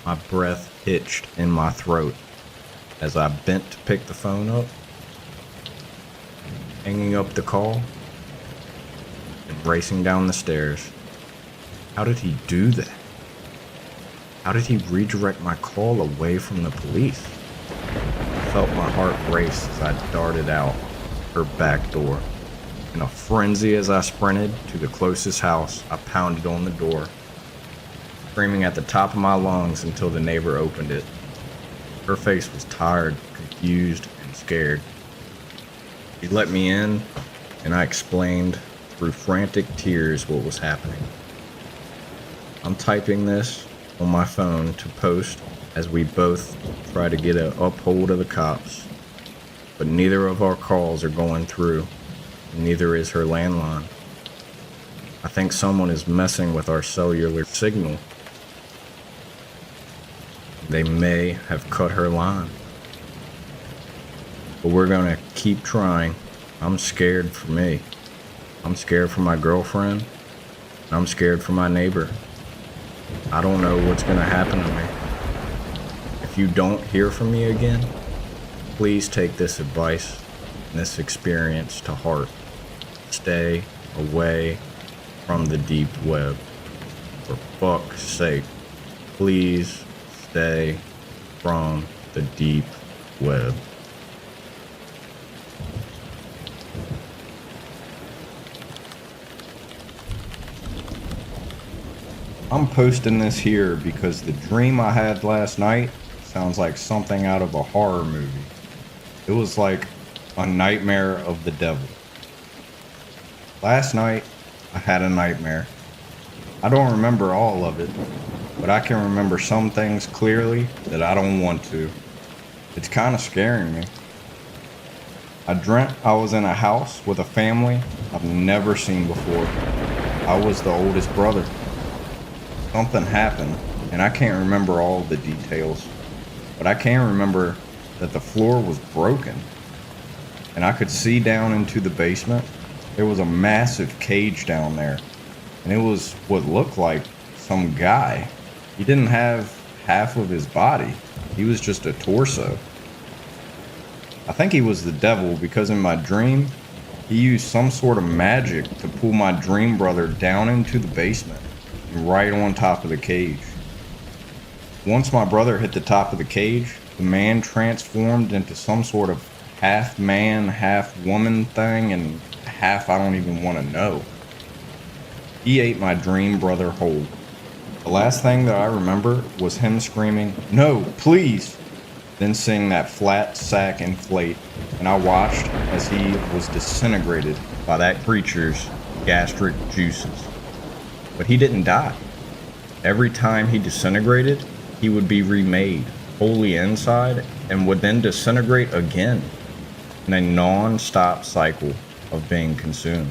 My breath hitched in my throat as I bent to pick the phone up, hanging up the call, and racing down the stairs. How did he do that? How did he redirect my call away from the police? I felt my heart race as I darted out her back door. In a frenzy as I sprinted to the closest house, I pounded on the door, screaming at the top of my lungs until the neighbor opened it. Her face was tired, confused, and scared. She let me in, and I explained through frantic tears what was happening. I'm typing this on my phone to post as we both try to get an uphold of the cops, but neither of our calls are going through, and neither is her landline. I think someone is messing with our cellular signal. They may have cut her line. But we're gonna keep trying. I'm scared for me. I'm scared for my girlfriend. And I'm scared for my neighbor. I don't know what's gonna happen to me. If you don't hear from me again, please take this advice and this experience to heart. Stay away from the deep web. For fuck's sake, please stay from the deep web. I'm posting this here because the dream I had last night sounds like something out of a horror movie. It was like a nightmare of the devil. Last night, I had a nightmare. I don't remember all of it, but I can remember some things clearly that I don't want to. It's kind of scaring me. I dreamt I was in a house with a family I've never seen before. I was the oldest brother. Something happened, and I can't remember all the details, but I can remember that the floor was broken, and I could see down into the basement. There was a massive cage down there, and it was what looked like some guy. He didn't have half of his body. He was just a torso. I think he was the devil because in my dream, he used some sort of magic to pull my dream brother down into the basement and right on top of the cage. Once my brother hit the top of the cage, the man transformed into some sort of half man, half woman thing, and half I don't even want to know. He ate my dream brother whole. The last thing that I remember was him screaming, "No, please!" Then seeing that flat sack inflate, and I watched as he was disintegrated by that creature's gastric juices. But he didn't die. Every time he disintegrated, he would be remade, wholly inside, and would then disintegrate again in a non-stop cycle of being consumed.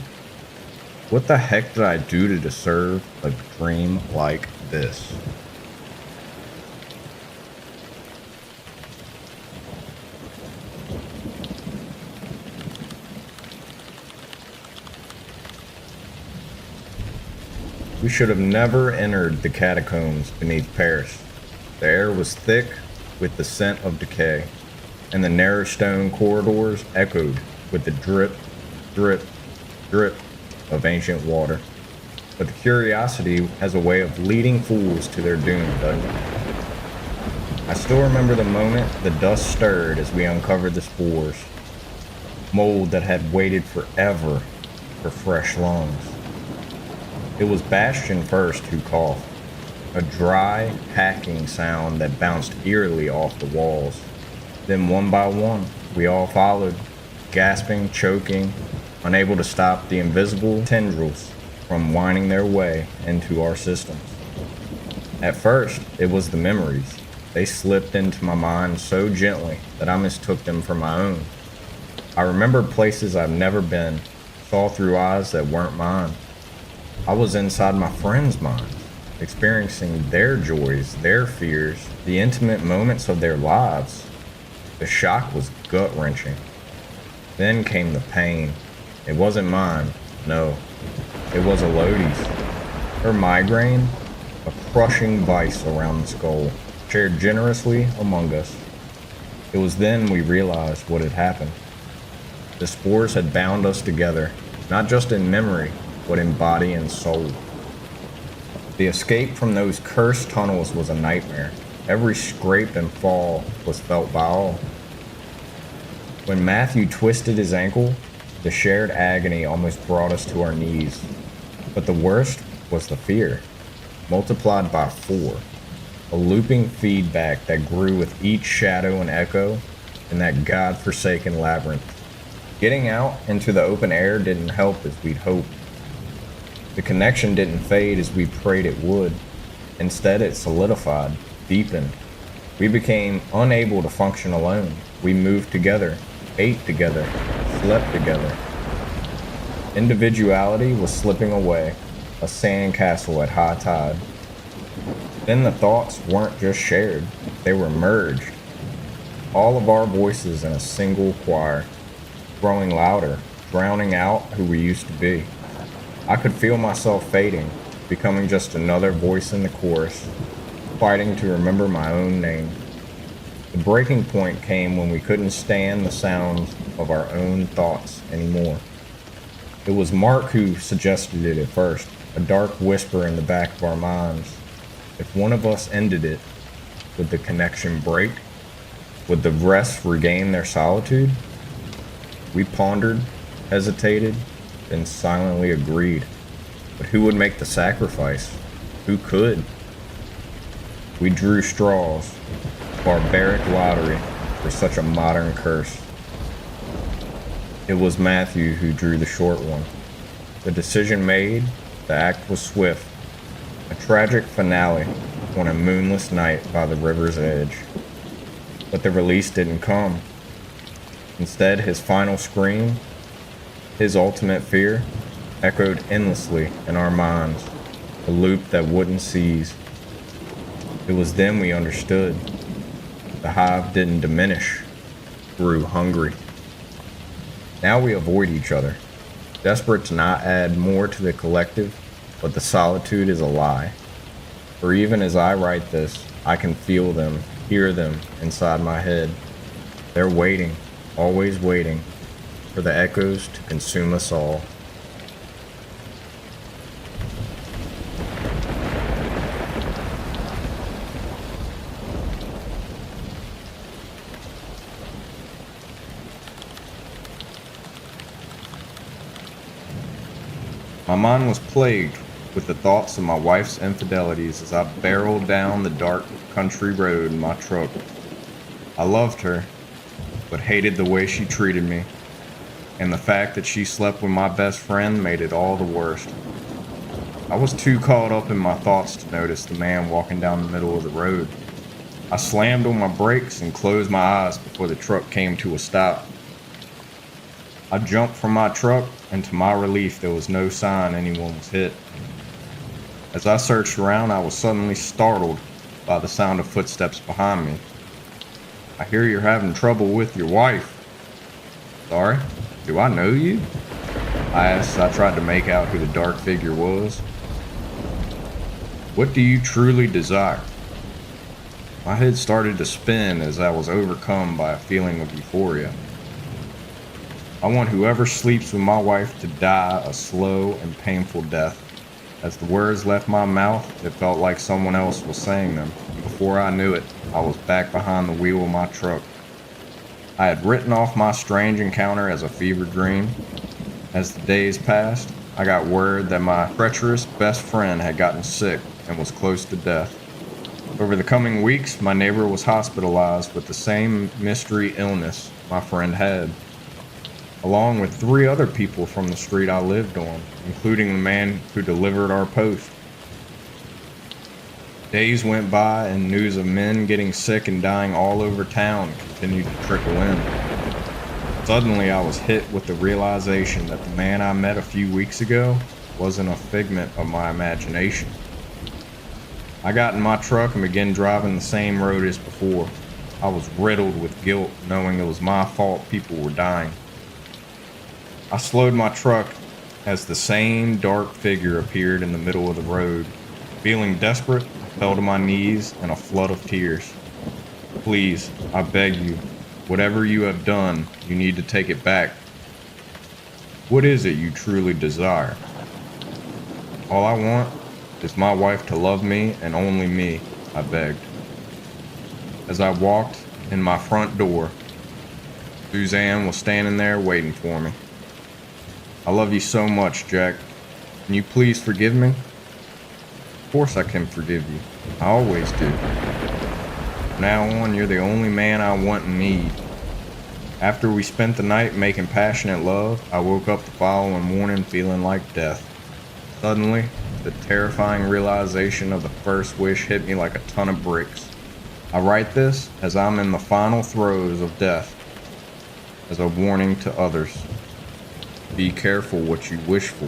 What the heck did I do to deserve a dream like this? We should have never entered the catacombs beneath Paris. The air was thick with the scent of decay, and the narrow stone corridors echoed with the drip, drip, drip of ancient water. But the curiosity has a way of leading fools to their doom, doesn't it? I still remember the moment the dust stirred as we uncovered the spores. Mold that had waited forever for fresh lungs. It was Bastion first who coughed, a dry, hacking sound that bounced eerily off the walls. Then one by one, we all followed, gasping, choking, unable to stop the invisible tendrils from winding their way into our systems. At first, it was the memories. They slipped into my mind so gently that I mistook them for my own. I remembered places I've never been, saw through eyes that weren't mine. I was inside my friends' minds, experiencing their joys, their fears, the intimate moments of their lives. The shock was gut-wrenching. Then came the pain. It wasn't mine, no. It was Elodie's. Her migraine, a crushing vice around the skull, shared generously among us. It was then we realized what had happened. The spores had bound us together, not just in memory, but in body and soul. The escape from those cursed tunnels was a nightmare. Every scrape and fall was felt by all. When Matthew twisted his ankle, the shared agony almost brought us to our knees. But the worst was the fear, multiplied by 4. A looping feedback that grew with each shadow and echo in that god-forsaken labyrinth. Getting out into the open air didn't help as we'd hoped. The connection didn't fade as we prayed it would. Instead, it solidified, deepened. We became unable to function alone. We moved together, ate together, slept together. Individuality was slipping away, a sandcastle at high tide. Then the thoughts weren't just shared, they were merged. All of our voices in a single choir, growing louder, drowning out who we used to be. I could feel myself fading, becoming just another voice in the chorus, fighting to remember my own name. The breaking point came when we couldn't stand the sounds of our own thoughts anymore. It was Mark who suggested it at first, a dark whisper in the back of our minds. If one of us ended it, would the connection break? Would the rest regain their solitude? We pondered, hesitated, then silently agreed. But who would make the sacrifice? Who could? We drew straws, barbaric lottery for such a modern curse. It was Matthew who drew the short one. The decision made, the act was swift. A tragic finale on a moonless night by the river's edge. But the release didn't come. Instead, his final scream, his ultimate fear, echoed endlessly in our minds, a loop that wouldn't cease. It was then we understood. The hive didn't diminish, grew hungry. Now we avoid each other, desperate to not add more to the collective, but the solitude is a lie. For even as I write this, I can feel them, hear them inside my head. They're waiting, always waiting, for the echoes to consume us all. My mind was plagued with the thoughts of my wife's infidelities as I barreled down the dark country road in my truck. I loved her, but hated the way she treated me. and the fact that she slept with my best friend made it all the worse. I was too caught up in my thoughts to notice the man walking down the middle of the road. I slammed on my brakes and closed my eyes before the truck came to a stop. I jumped from my truck, and to my relief, there was no sign anyone was hit. As I searched around, I was suddenly startled by the sound of footsteps behind me. "I hear you're having trouble with your wife." "Sorry, do I know you?" I asked as I tried to make out who the dark figure was. "What do you truly desire?" My head started to spin as I was overcome by a feeling of euphoria. "I want whoever sleeps with my wife to die a slow and painful death." As the words left my mouth, it felt like someone else was saying them. Before I knew it, I was back behind the wheel of my truck. I had written off my strange encounter as a fever dream. As the days passed, I got word that my treacherous best friend had gotten sick and was close to death. Over the coming weeks, my neighbor was hospitalized with the same mystery illness my friend had, along with 3 other people from the street I lived on, including the man who delivered our post. Days went by and news of men getting sick and dying all over town continued to trickle in. Suddenly, I was hit with the realization that the man I met a few weeks ago wasn't a figment of my imagination. I got in my truck and began driving the same road as before. I was riddled with guilt, knowing it was my fault people were dying. I slowed my truck as the same dark figure appeared in the middle of the road. Feeling desperate, I fell to my knees in a flood of tears. "Please, I beg you, whatever you have done, you need to take it back. What is it you truly desire?" "All I want is my wife to love me and only me," I begged. As I walked in my front door, Suzanne was standing there waiting for me. "I love you so much, Jack. Can you please forgive me?" "Of course I can forgive you. I always do. From now on, you're the only man I want and need." After we spent the night making passionate love, I woke up the following morning feeling like death. Suddenly, the terrifying realization of the first wish hit me like a ton of bricks. I write this as I'm in the final throes of death, as a warning to others. Be careful what you wish for.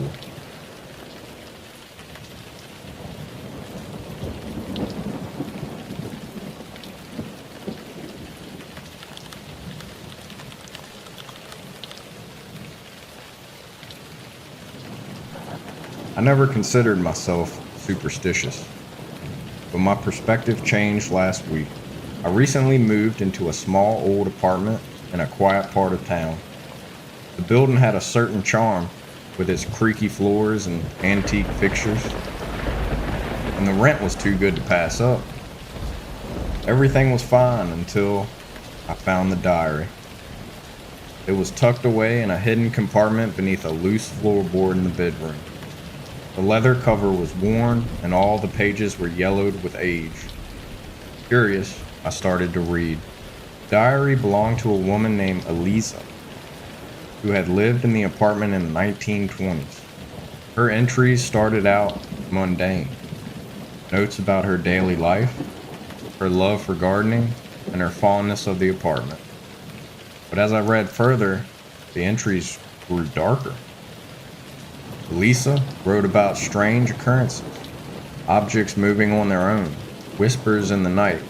I never considered myself superstitious, but my perspective changed last week. I recently moved into a small old apartment in a quiet part of town. The building had a certain charm with its creaky floors and antique fixtures, and the rent was too good to pass up. Everything was fine until I found the diary. It was tucked away in a hidden compartment beneath a loose floorboard in the bedroom. The leather cover was worn, and all the pages were yellowed with age. Curious, I started to read. The diary belonged to a woman named Elisa, who had lived in the apartment in the 1920s. Her entries started out mundane. Notes about her daily life, her love for gardening, and her fondness of the apartment. But as I read further, the entries grew darker. Elisa wrote about strange occurrences, objects moving on their own, whispers in the night,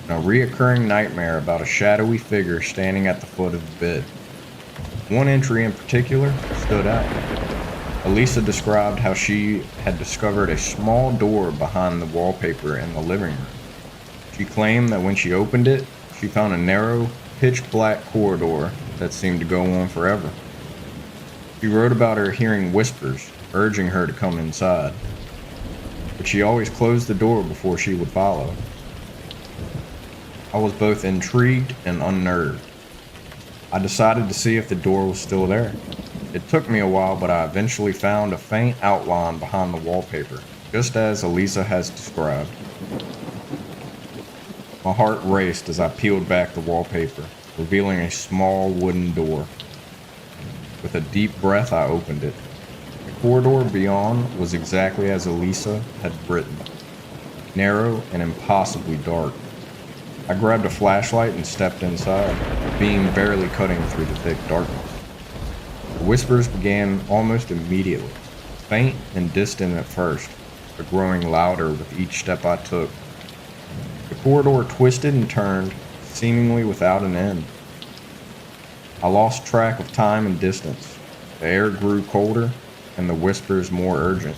and a reoccurring nightmare about a shadowy figure standing at the foot of the bed. One entry in particular stood out. Elisa described how she had discovered a small door behind the wallpaper in the living room. She claimed that when she opened it, she found a narrow, pitch-black corridor that seemed to go on forever. She wrote about her hearing whispers, urging her to come inside, but she always closed the door before she would follow. I was both intrigued and unnerved. I decided to see if the door was still there. It took me a while, but I eventually found a faint outline behind the wallpaper, just as Elisa has described. My heart raced as I peeled back the wallpaper, revealing a small wooden door. With a deep breath, I opened it. The corridor beyond was exactly as Elisa had written, narrow and impossibly dark. I grabbed a flashlight and stepped inside, the beam barely cutting through the thick darkness. The whispers began almost immediately, faint and distant at first, but growing louder with each step I took. The corridor twisted and turned, seemingly without an end. I lost track of time and distance. The air grew colder, and the whispers more urgent.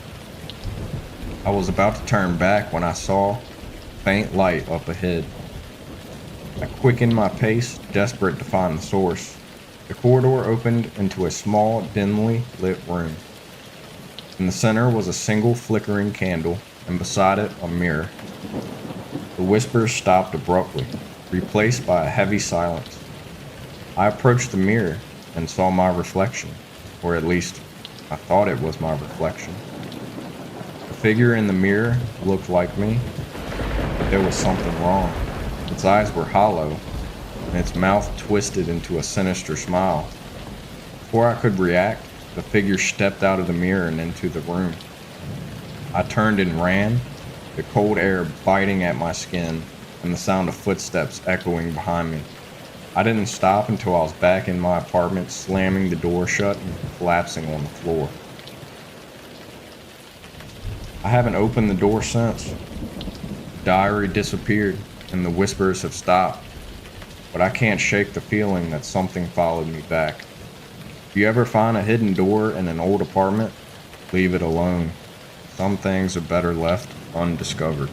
I was about to turn back when I saw faint light up ahead. I quickened my pace, desperate to find the source. The corridor opened into a small, dimly lit room. In the center was a single flickering candle, and beside it a mirror. The whispers stopped abruptly, replaced by a heavy silence. I approached the mirror and saw my reflection, or at least I thought it was my reflection. The figure in the mirror looked like me, but there was something wrong. Its eyes were hollow, and its mouth twisted into a sinister smile. Before I could react, the figure stepped out of the mirror and into the room. I turned and ran, the cold air biting at my skin and the sound of footsteps echoing behind me. I didn't stop until I was back in my apartment, slamming the door shut and collapsing on the floor. I haven't opened the door since. The diary disappeared and the whispers have stopped, but I can't shake the feeling that something followed me back. If you ever find a hidden door in an old apartment, leave it alone. Some things are better left undiscovered.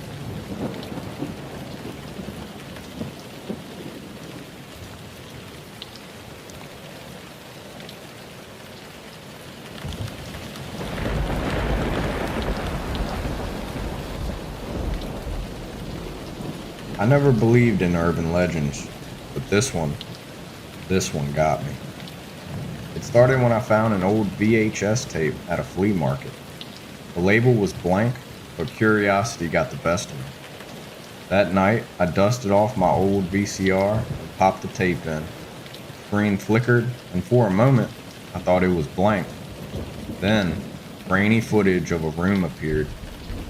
I never believed in urban legends, but this one got me. It started when I found an old VHS tape at a flea market. The label was blank, but curiosity got the best of me. That night, I dusted off my old VCR and popped the tape in. The screen flickered, and for a moment, I thought it was blank. Then, grainy footage of a room appeared.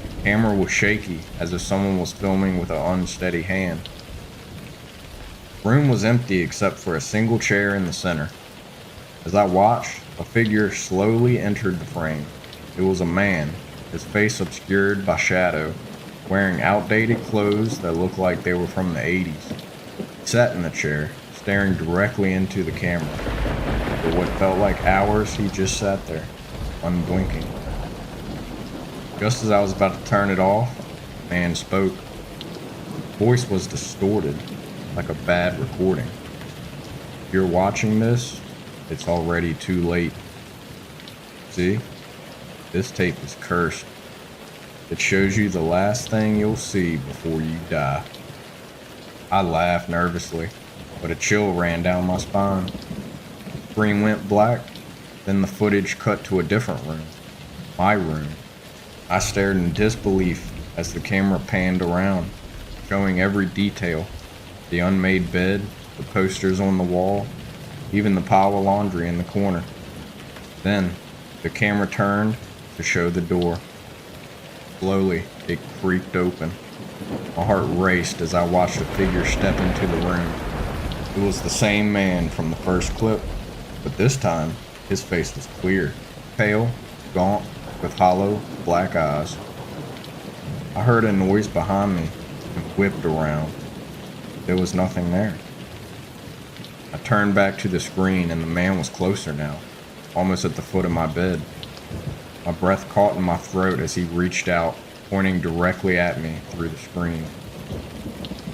The camera was shaky, as if someone was filming with an unsteady hand. The room was empty except for a single chair in the center. As I watched, a figure slowly entered the frame. It was a man, his face obscured by shadow, wearing outdated clothes that looked like they were from the 80s. He sat in the chair, staring directly into the camera. For what felt like hours, he just sat there, unblinking. Just as I was about to turn it off, the man spoke. His voice was distorted, like a bad recording. If you're watching this, it's already too late. See? This tape is cursed. It shows you the last thing you'll see before you die. I laughed nervously, but a chill ran down my spine. The screen went black, then the footage cut to a different room. My room. I stared in disbelief as the camera panned around, showing every detail. The unmade bed, the posters on the wall, even the pile of laundry in the corner. Then, the camera turned to show the door. Slowly, it creaked open. My heart raced as I watched a figure step into the room. It was the same man from the first clip, but this time, his face was clear, pale, gaunt, with hollow, black eyes. I heard a noise behind me and whipped around. There was nothing there. I turned back to the screen and the man was closer now, almost at the foot of my bed. My breath caught in my throat as he reached out, pointing directly at me through the screen.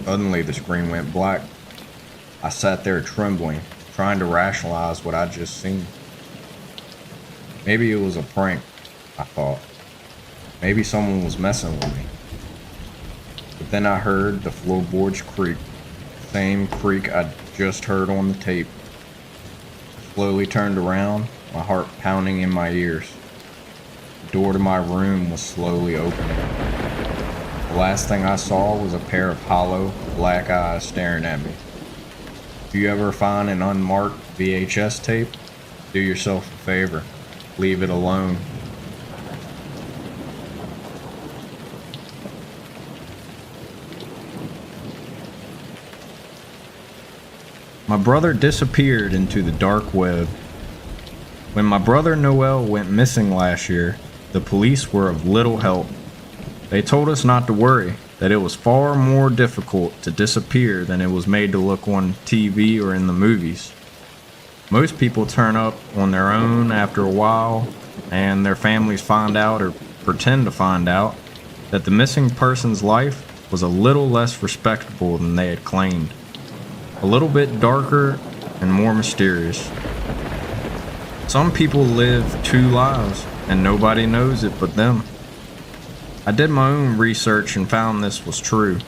Suddenly, the screen went black. I sat there trembling, trying to rationalize what I'd just seen. Maybe it was a prank, I thought. Maybe someone was messing with me. But then I heard the floorboards creak, the same creak I'd just heard on the tape. I slowly turned around, my heart pounding in my ears. The door to my room was slowly opening. The last thing I saw was a pair of hollow, black eyes staring at me. If you ever find an unmarked VHS tape, Do yourself a favor. Leave it alone. My brother disappeared into the dark web. When my brother Noel went missing last year, the police were of little help. They told us not to worry, that it was far more difficult to disappear than it was made to look on TV or in the movies. Most people turn up on their own after a while, and their families find out or pretend to find out that the missing person's life was a little less respectable than they had claimed. A little bit darker and more mysterious. Some people live two lives, and nobody knows it but them. I did my own research and found this was true.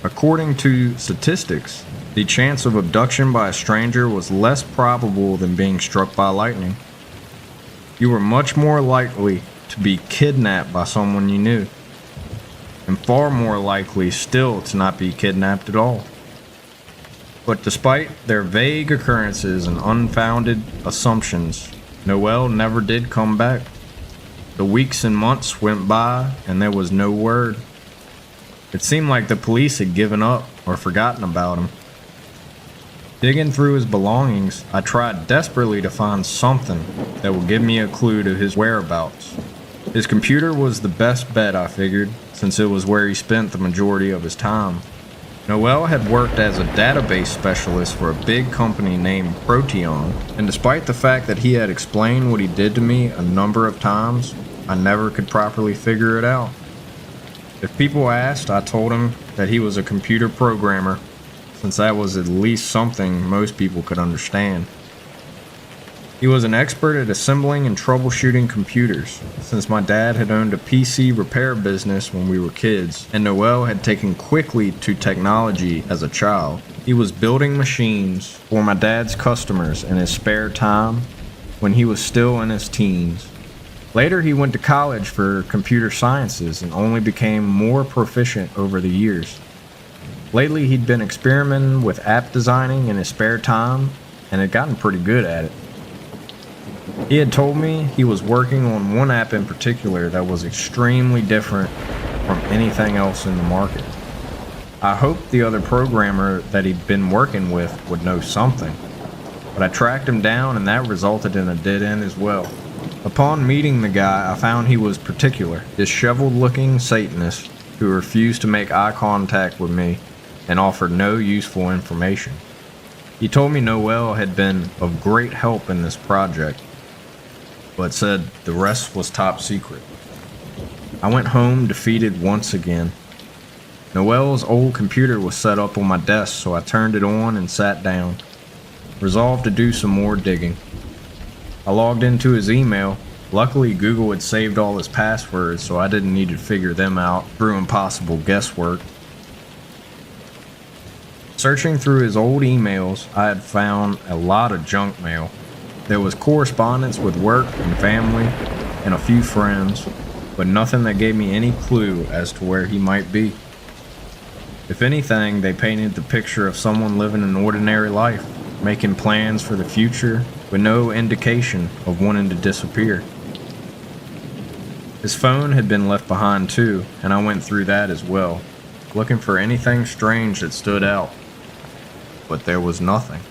According to statistics, the chance of abduction by a stranger was less probable than being struck by lightning. You were much more likely to be kidnapped by someone you knew, and far more likely still to not be kidnapped at all. But despite their vague occurrences and unfounded assumptions, Noel never did come back. The weeks and months went by and there was no word. It seemed like the police had given up or forgotten about him. Digging through his belongings, I tried desperately to find something that would give me a clue to his whereabouts. His computer was the best bet, I figured, since it was where he spent the majority of his time. Noel had worked as a database specialist for a big company named Proteon, and despite the fact that he had explained what he did to me a number of times, I never could properly figure it out. If people asked, I told them that he was a computer programmer, since that was at least something most people could understand. He was an expert at assembling and troubleshooting computers, since my dad had owned a PC repair business when we were kids, and Noel had taken quickly to technology as a child. He was building machines for my dad's customers in his spare time when he was still in his teens. Later, he went to college for computer sciences and only became more proficient over the years. Lately, he'd been experimenting with app designing in his spare time and had gotten pretty good at it. He had told me he was working on one app in particular that was extremely different from anything else in the market. I hoped the other programmer that he'd been working with would know something, but I tracked him down and that resulted in a dead end as well. Upon meeting the guy, I found he was particular, disheveled-looking Satanist who refused to make eye contact with me and offered no useful information. He told me Noel had been of great help in this project, but said the rest was top secret. I went home defeated once again. Noel's old computer was set up on my desk, so I turned it on and sat down, resolved to do some more digging. I logged into his email. Luckily, Google had saved all his passwords, so I didn't need to figure them out through impossible guesswork. Searching through his old emails, I had found a lot of junk mail. There was correspondence with work and family and a few friends, but nothing that gave me any clue as to where he might be. If anything, they painted the picture of someone living an ordinary life, making plans for the future with no indication of wanting to disappear. His phone had been left behind too, and I went through that as well, looking for anything strange that stood out. But there was nothing.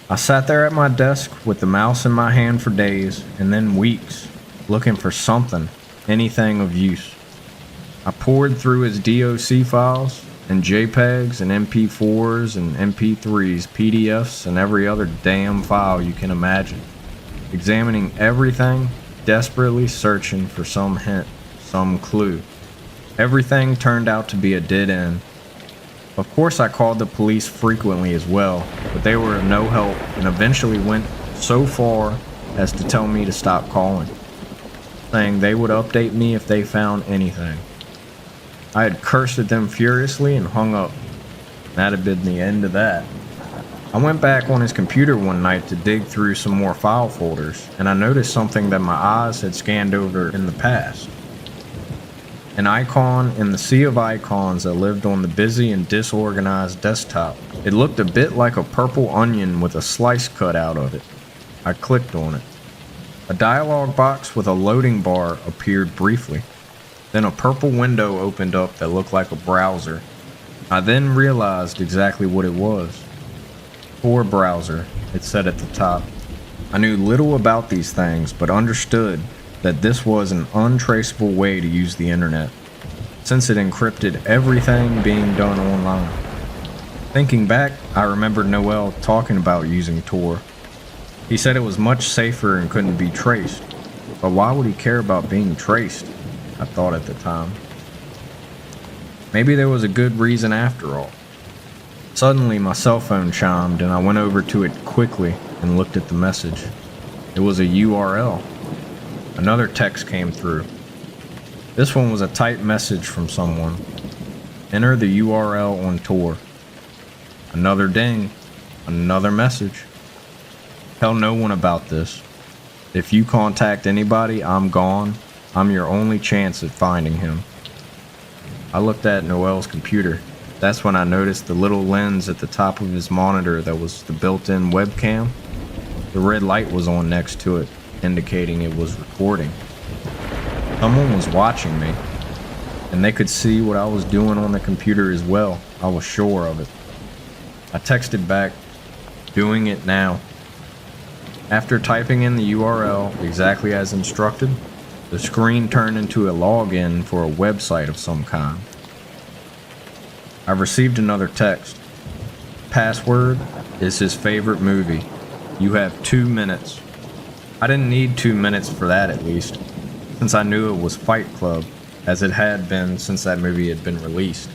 I sat there at my desk with the mouse in my hand for days and then weeks, looking for something, anything of use. I poured through his DOC files and JPEGs and MP4s and MP3s, PDFs, and every other damn file you can imagine, examining everything, desperately searching for some hint, some clue. Everything turned out to be a dead end. Of course, I called the police frequently as well, but they were of no help and eventually went so far as to tell me to stop calling, saying they would update me if they found anything. I had cursed at them furiously and hung up. That had been the end of that. I went back on his computer one night to dig through some more file folders, and I noticed something that my eyes had scanned over in the past. An icon in the sea of icons that lived on the busy and disorganized desktop. It looked a bit like a purple onion with a slice cut out of it. I clicked on it. A dialog box with a loading bar appeared briefly. Then a purple window opened up that looked like a browser. I then realized exactly what it was. Tor browser, it said at the top. I knew little about these things, but understood that this was an untraceable way to use the internet, since it encrypted everything being done online. Thinking back, I remembered Noel talking about using Tor. He said it was much safer and couldn't be traced, but why would he care about being traced? I thought at the time. Maybe there was a good reason after all. Suddenly my cell phone chimed and I went over to it quickly and looked at the message. It was a URL. Another text came through. This one was a typed message from someone. Enter the URL on Tor. Another ding. Another message. Tell no one about this. If you contact anybody, I'm gone. I'm your only chance at finding him. I looked at Noel's computer. That's when I noticed the little lens at the top of his monitor that was the built-in webcam. The red light was on next to it, indicating it was recording. Someone was watching me, and they could see what I was doing on the computer as well. I was sure of it. I texted back, "Doing it now." After typing in the URL exactly as instructed, the screen turned into a login for a website of some kind. I received another text. Password is his favorite movie. You have 2 minutes. I didn't need 2 minutes for that at least, since I knew it was Fight Club, as it had been since that movie had been released.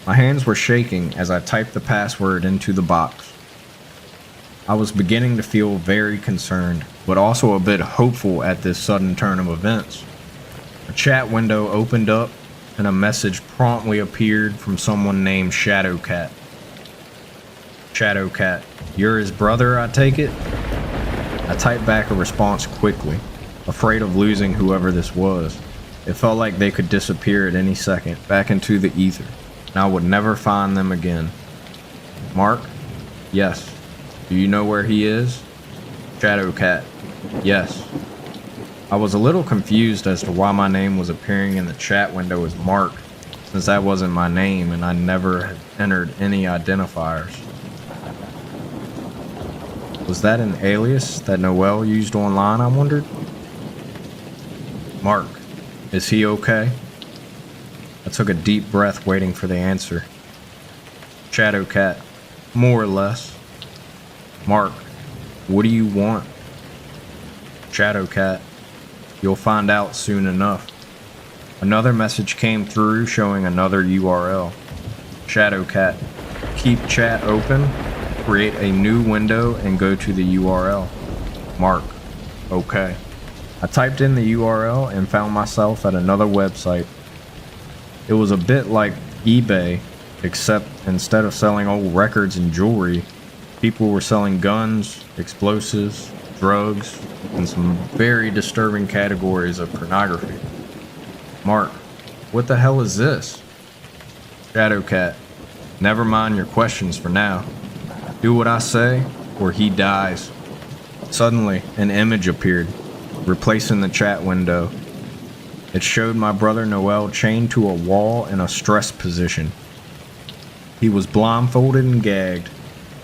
My hands were shaking as I typed the password into the box. I was beginning to feel very concerned, but also a bit hopeful at this sudden turn of events. A chat window opened up, and a message promptly appeared from someone named Shadowcat. Shadowcat, you're his brother, I take it? I typed back a response quickly, afraid of losing whoever this was. It felt like they could disappear at any second, back into the ether, and I would never find them again. Mark? Yes. Do you know where he is? Shadowcat. Yes. I was a little confused as to why my name was appearing in the chat window as Mark, since that wasn't my name and I never had entered any identifiers. Was that an alias that Noel used online, I wondered? Mark, is he okay? I took a deep breath waiting for the answer. Shadowcat, more or less. Mark, what do you want? Shadowcat, you'll find out soon enough. Another message came through showing another URL. Shadowcat, keep chat open, create a new window and go to the URL. Mark, okay. I typed in the URL and found myself at another website. It was a bit like eBay, except instead of selling old records and jewelry, people were selling guns, explosives, drugs, and some very disturbing categories of pornography. Mark, what the hell is this? Shadowcat, never mind your questions for now. Do what I say, or he dies. Suddenly, an image appeared, replacing the chat window. It showed my brother Noel chained to a wall in a stress position. He was blindfolded and gagged,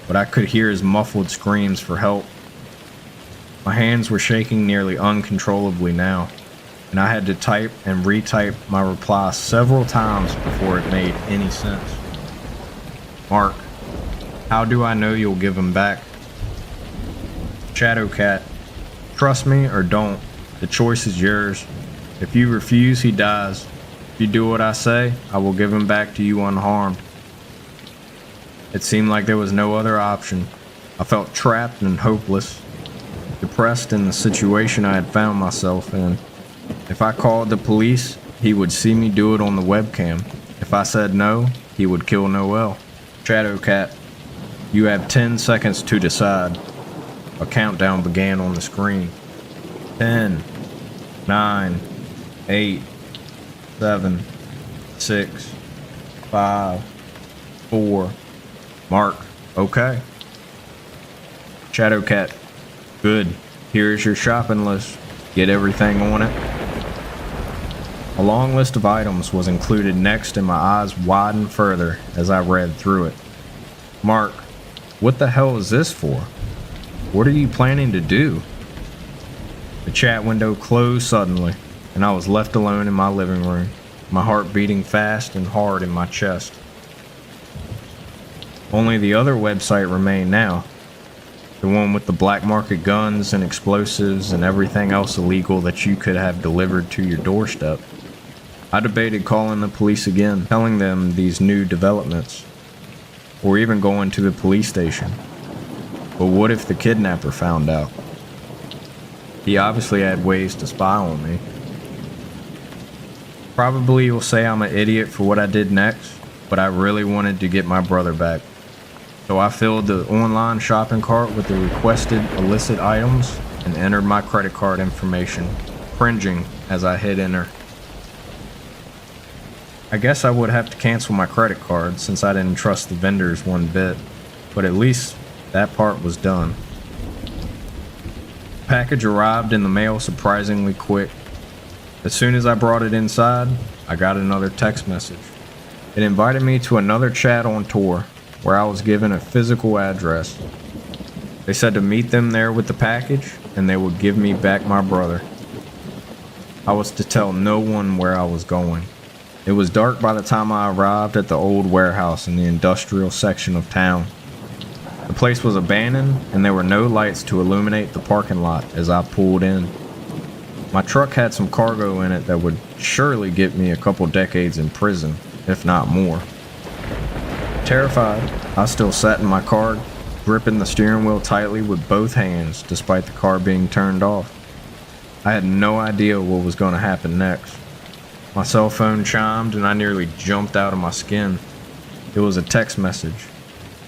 but I could hear his muffled screams for help. My hands were shaking nearly uncontrollably now, and I had to type and retype my reply several times before it made any sense. Mark, how do I know you'll give him back? Shadowcat, trust me or don't, the choice is yours. If you refuse, he dies. If you do what I say, I will give him back to you unharmed. It seemed like there was no other option. I felt trapped and hopeless, depressed in the situation I had found myself in. If I called the police, he would see me do it on the webcam. If I said no, he would kill Noel. Shadowcat, you have 10 seconds to decide. A countdown began on the screen. 10, 9, 8, 7, 6, 5, 4. Mark, okay. Shadowcat, Good. Here is your shopping list. Get everything on it. A long list of items was included next, and my eyes widened further as I read through it. Mark, what the hell is this for? What are you planning to do? The chat window closed suddenly, and I was left alone in my living room, my heart beating fast and hard in my chest. Only the other website remained now. The one with the black market guns and explosives and everything else illegal that you could have delivered to your doorstep. I debated calling the police again, telling them these new developments, or even going to the police station. But what if the kidnapper found out? He obviously had ways to spy on me. Probably you'll say I'm an idiot for what I did next, but I really wanted to get my brother back. So I filled the online shopping cart with the requested illicit items and entered my credit card information, cringing as I hit enter. I guess I would have to cancel my credit card since I didn't trust the vendors one bit, but at least that part was done. The package arrived in the mail surprisingly quick. As soon as I brought it inside, I got another text message. It invited me to another chat on tour, where I was given a physical address. They said to meet them there with the package, and they would give me back my brother. I was to tell no one where I was going. It was dark by the time I arrived at the old warehouse in the industrial section of town. The place was abandoned, and there were no lights to illuminate the parking lot as I pulled in. My truck had some cargo in it that would surely get me a couple decades in prison, if not more. Terrified, I still sat in my car, gripping the steering wheel tightly with both hands despite the car being turned off. I had no idea what was going to happen next. My cell phone chimed and I nearly jumped out of my skin. It was a text message.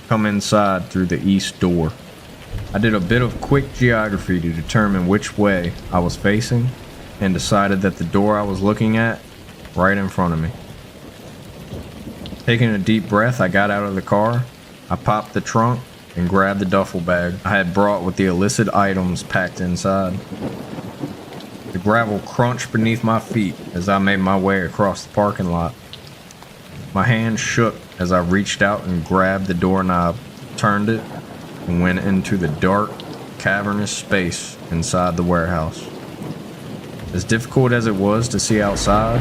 Come inside through the east door. I did a bit of quick geography to determine which way I was facing and decided that the door I was looking at, right in front of me. Taking a deep breath, I got out of the car. I popped the trunk and grabbed the duffel bag I had brought with the illicit items packed inside. The gravel crunched beneath my feet as I made my way across the parking lot. My hand shook as I reached out and grabbed the doorknob, turned it, and went into the dark, cavernous space inside the warehouse. As difficult as it was to see outside,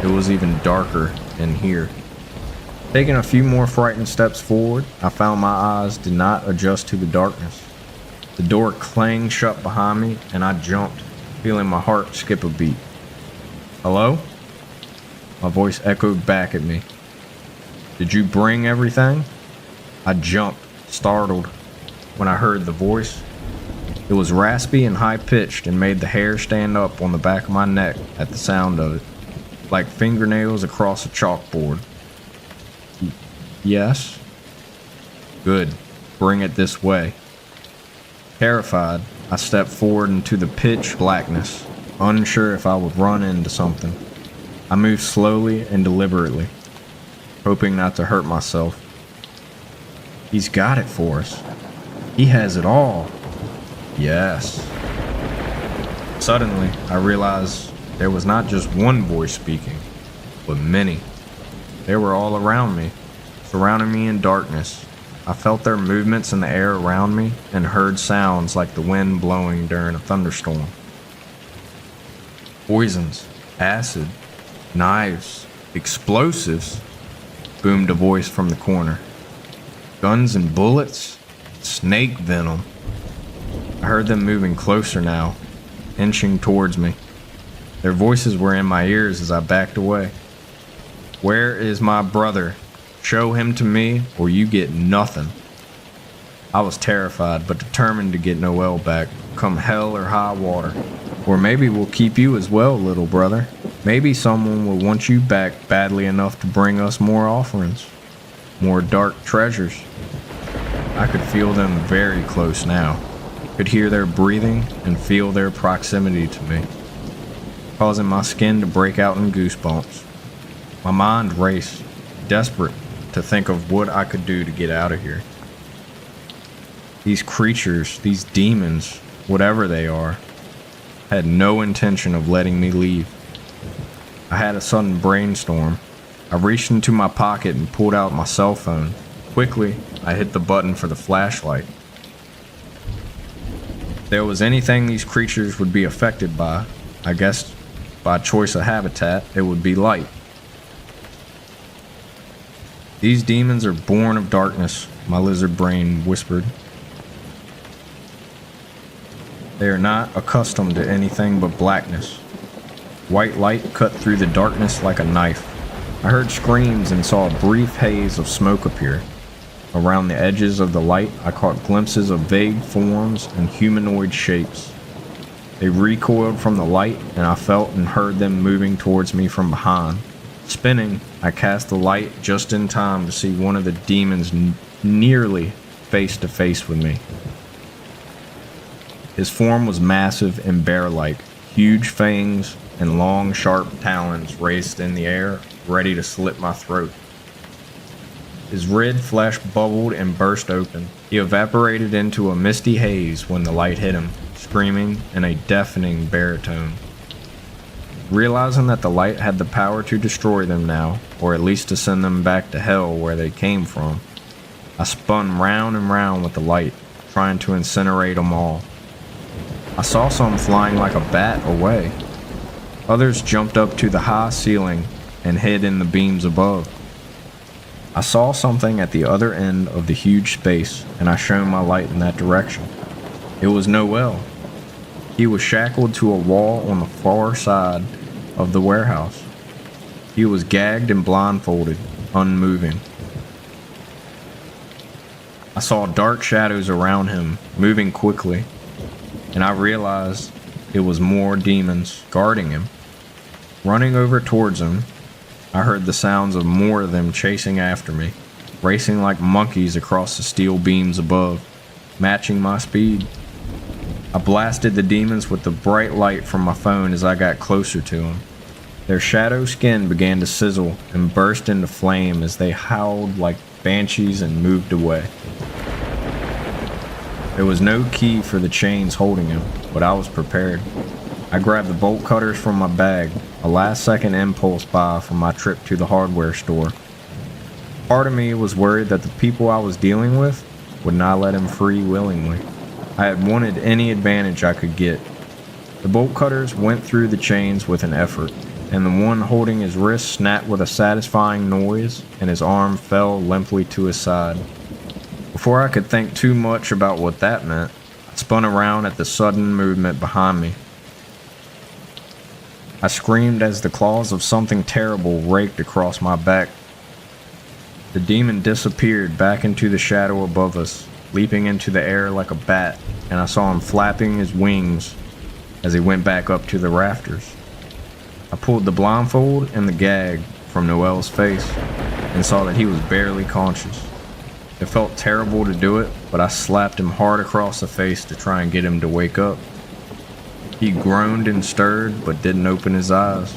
it was even darker in here. Taking a few more frightened steps forward, I found my eyes did not adjust to the darkness. The door clanged shut behind me, and I jumped, feeling my heart skip a beat. Hello? My voice echoed back at me. Did you bring everything? I jumped, startled, when I heard the voice. It was raspy and high-pitched and made the hair stand up on the back of my neck at the sound of it, like fingernails across a chalkboard. Yes? Good. Bring it this way. Terrified, I stepped forward into the pitch blackness, unsure if I would run into something. I moved slowly and deliberately, hoping not to hurt myself. He's got it for us. He has it all. Yes. Suddenly, I realized there was not just one voice speaking, but many. They were all around me, surrounding me in darkness. I felt their movements in the air around me and heard sounds like the wind blowing during a thunderstorm. Poisons, acid, knives, explosives, boomed a voice from the corner. Guns and bullets, snake venom. I heard them moving closer now, inching towards me. Their voices were in my ears as I backed away. Where is my brother? Show him to me, or you get nothing. I was terrified, but determined to get Noel back, come hell or high water. Or maybe we'll keep you as well, little brother. Maybe someone will want you back badly enough to bring us more offerings, more dark treasures. I could feel them very close now, could hear their breathing and feel their proximity to me, causing my skin to break out in goosebumps. My mind raced, desperate to think of what I could do to get out of here. These creatures, these demons, whatever they are, had no intention of letting me leave. I had a sudden brainstorm. I reached into my pocket and pulled out my cell phone. Quickly, I hit the button for the flashlight. If there was anything these creatures would be affected by, I guess by choice of habitat, it would be light. These demons are born of darkness, my lizard brain whispered. They are not accustomed to anything but blackness. White light cut through the darkness like a knife. I heard screams and saw a brief haze of smoke appear. Around the edges of the light, I caught glimpses of vague forms and humanoid shapes. They recoiled from the light, and I felt and heard them moving towards me from behind. Spinning, I cast the light just in time to see one of the demons nearly face to face with me. His form was massive and bear-like, huge fangs and long, sharp talons raised in the air, ready to slit my throat. His red flesh bubbled and burst open. He evaporated into a misty haze when the light hit him, screaming in a deafening baritone. Realizing that the light had the power to destroy them now, or at least to send them back to hell where they came from, I spun round and round with the light, trying to incinerate them all. I saw some flying like a bat away. Others jumped up to the high ceiling and hid in the beams above. I saw something at the other end of the huge space, and I shone my light in that direction. It was Noel. He was shackled to a wall on the far side of the warehouse. He was gagged and blindfolded, unmoving. I saw dark shadows around him, moving quickly, and I realized it was more demons guarding him. Running over towards him, I heard the sounds of more of them chasing after me, racing like monkeys across the steel beams above, matching my speed. I blasted the demons with the bright light from my phone as I got closer to them. Their shadow skin began to sizzle and burst into flame as they howled like banshees and moved away. There was no key for the chains holding him, but I was prepared. I grabbed the bolt cutters from my bag, a last-second impulse buy from my trip to the hardware store. Part of me was worried that the people I was dealing with would not let him free willingly. I had wanted any advantage I could get. The bolt cutters went through the chains with an effort, and the one holding his wrist snapped with a satisfying noise, and his arm fell limply to his side. Before I could think too much about what that meant, I spun around at the sudden movement behind me. I screamed as the claws of something terrible raked across my back. The demon disappeared back into the shadow above us, leaping into the air like a bat, and I saw him flapping his wings as he went back up to the rafters. I pulled the blindfold and the gag from Noel's face and saw that he was barely conscious. It felt terrible to do it, but I slapped him hard across the face to try and get him to wake up. He groaned and stirred, but didn't open his eyes.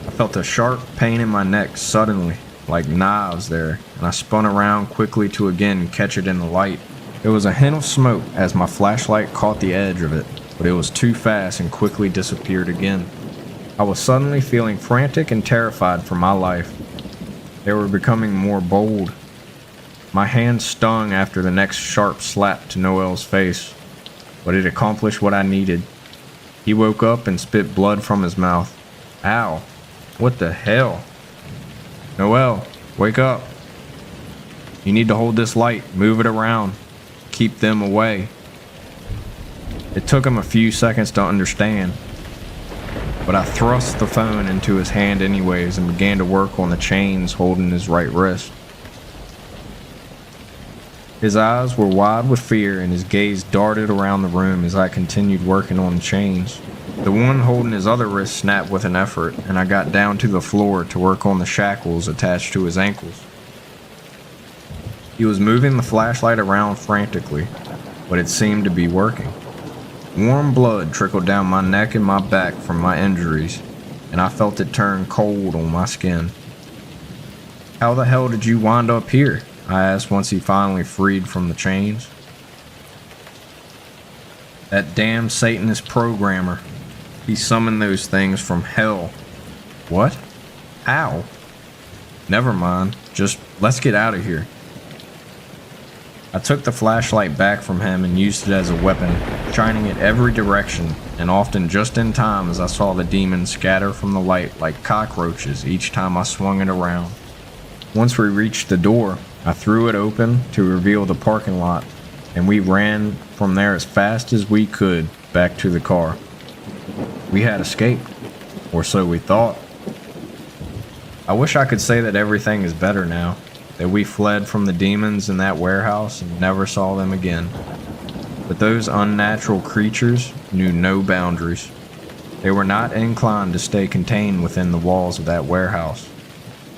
I felt a sharp pain in my neck suddenly, like knives there, and I spun around quickly to again catch it in the light. There was a hint of smoke as my flashlight caught the edge of it, but it was too fast and quickly disappeared again. I was suddenly feeling frantic and terrified for my life. They were becoming more bold. My hand stung after the next sharp slap to Noel's face, but it accomplished what I needed. He woke up and spit blood from his mouth. Ow! What the hell? Noel, wake up. You need to hold this light, move it around, keep them away. It took him a few seconds to understand, but I thrust the phone into his hand anyways and began to work on the chains holding his right wrist. His eyes were wide with fear and his gaze darted around the room as I continued working on the chains. The one holding his other wrist snapped with an effort, and I got down to the floor to work on the shackles attached to his ankles. He was moving the flashlight around frantically, but it seemed to be working. Warm blood trickled down my neck and my back from my injuries, and I felt it turn cold on my skin. How the hell did you wind up here? I asked once he finally freed from the chains. That damn Satanist programmer. He summoned those things from hell. What? How? Never mind. Just let's get out of here. I took the flashlight back from him and used it as a weapon, shining it every direction, and often just in time as I saw the demons scatter from the light like cockroaches each time I swung it around. Once we reached the door, I threw it open to reveal the parking lot, and we ran from there as fast as we could back to the car. We had escaped, or so we thought. I wish I could say that everything is better now, that we fled from the demons in that warehouse and never saw them again. But those unnatural creatures knew no boundaries. They were not inclined to stay contained within the walls of that warehouse,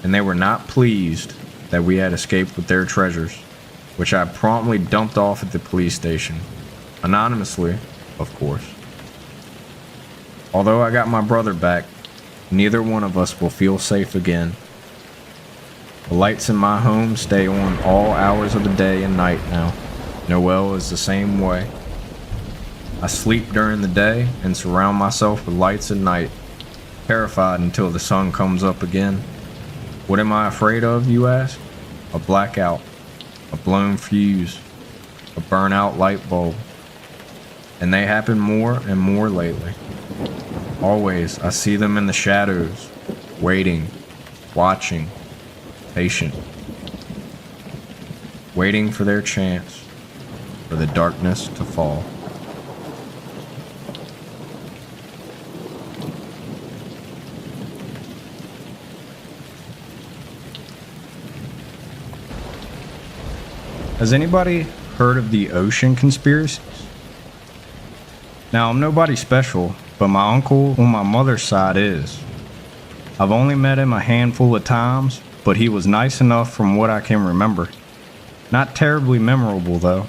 and they were not pleased that we had escaped with their treasures, which I promptly dumped off at the police station, anonymously, of course. Although I got my brother back, neither one of us will feel safe again. The lights in my home stay on all hours of the day and night now. Noel is the same way. I sleep during the day and surround myself with lights at night, terrified until the sun comes up again. What am I afraid of, you ask? A blackout, a blown fuse, a burnt-out light bulb. And they happen more and more lately. Always, I see them in the shadows, waiting, watching, patient, waiting for their chance, for the darkness to fall. Has anybody heard of the ocean conspiracies? Now, I'm nobody special, but my uncle on my mother's side is. I've only met him a handful of times, but he was nice enough from what I can remember. Not terribly memorable, though.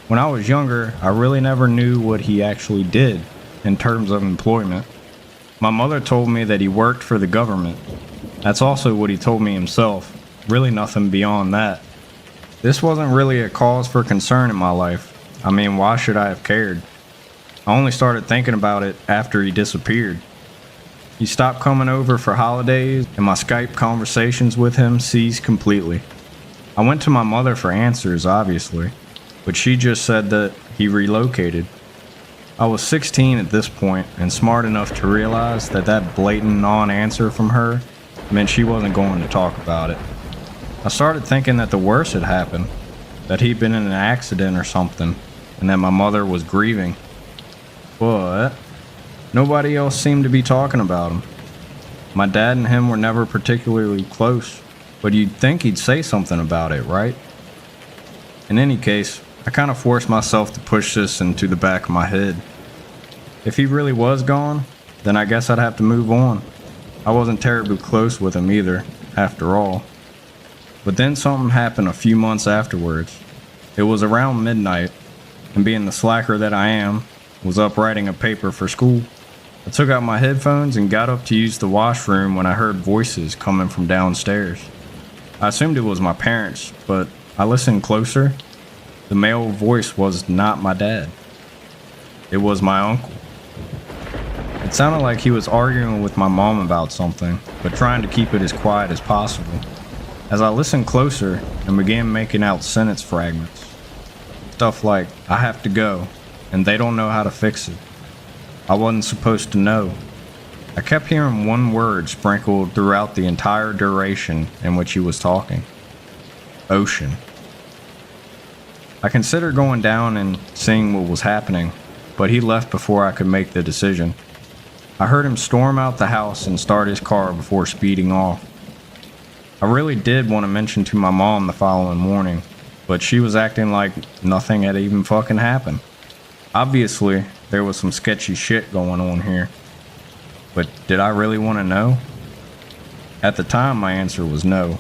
When I was younger, I really never knew what he actually did in terms of employment. My mother told me that he worked for the government. That's also what he told me himself. Really nothing beyond that. This wasn't really a cause for concern in my life. I mean, why should I have cared? I only started thinking about it after he disappeared. He stopped coming over for holidays, and my Skype conversations with him ceased completely. I went to my mother for answers, obviously, but she just said that he relocated. I was 16 at this point, and smart enough to realize that that blatant non-answer from her meant she wasn't going to talk about it. I started thinking that the worst had happened, that he'd been in an accident or something, and that my mother was grieving. But nobody else seemed to be talking about him. My dad and him were never particularly close, but you'd think he'd say something about it, right? In any case, I kind of forced myself to push this into the back of my head. If he really was gone, then I guess I'd have to move on. I wasn't terribly close with him either, after all. But then something happened a few months afterwards. It was around midnight, and being the slacker that I am, was up writing a paper for school. I took out my headphones and got up to use the washroom when I heard voices coming from downstairs. I assumed it was my parents, but I listened closer. The male voice was not my dad. It was my uncle. It sounded like he was arguing with my mom about something, but trying to keep it as quiet as possible. As I listened closer and began making out sentence fragments. Stuff like, I have to go, and they don't know how to fix it. I wasn't supposed to know. I kept hearing one word sprinkled throughout the entire duration in which he was talking. Ocean. I considered going down and seeing what was happening, but he left before I could make the decision. I heard him storm out the house and start his car before speeding off. I really did want to mention to my mom the following morning, but she was acting like nothing had even fucking happened. Obviously, there was some sketchy shit going on here. But did I really want to know? At the time, my answer was no.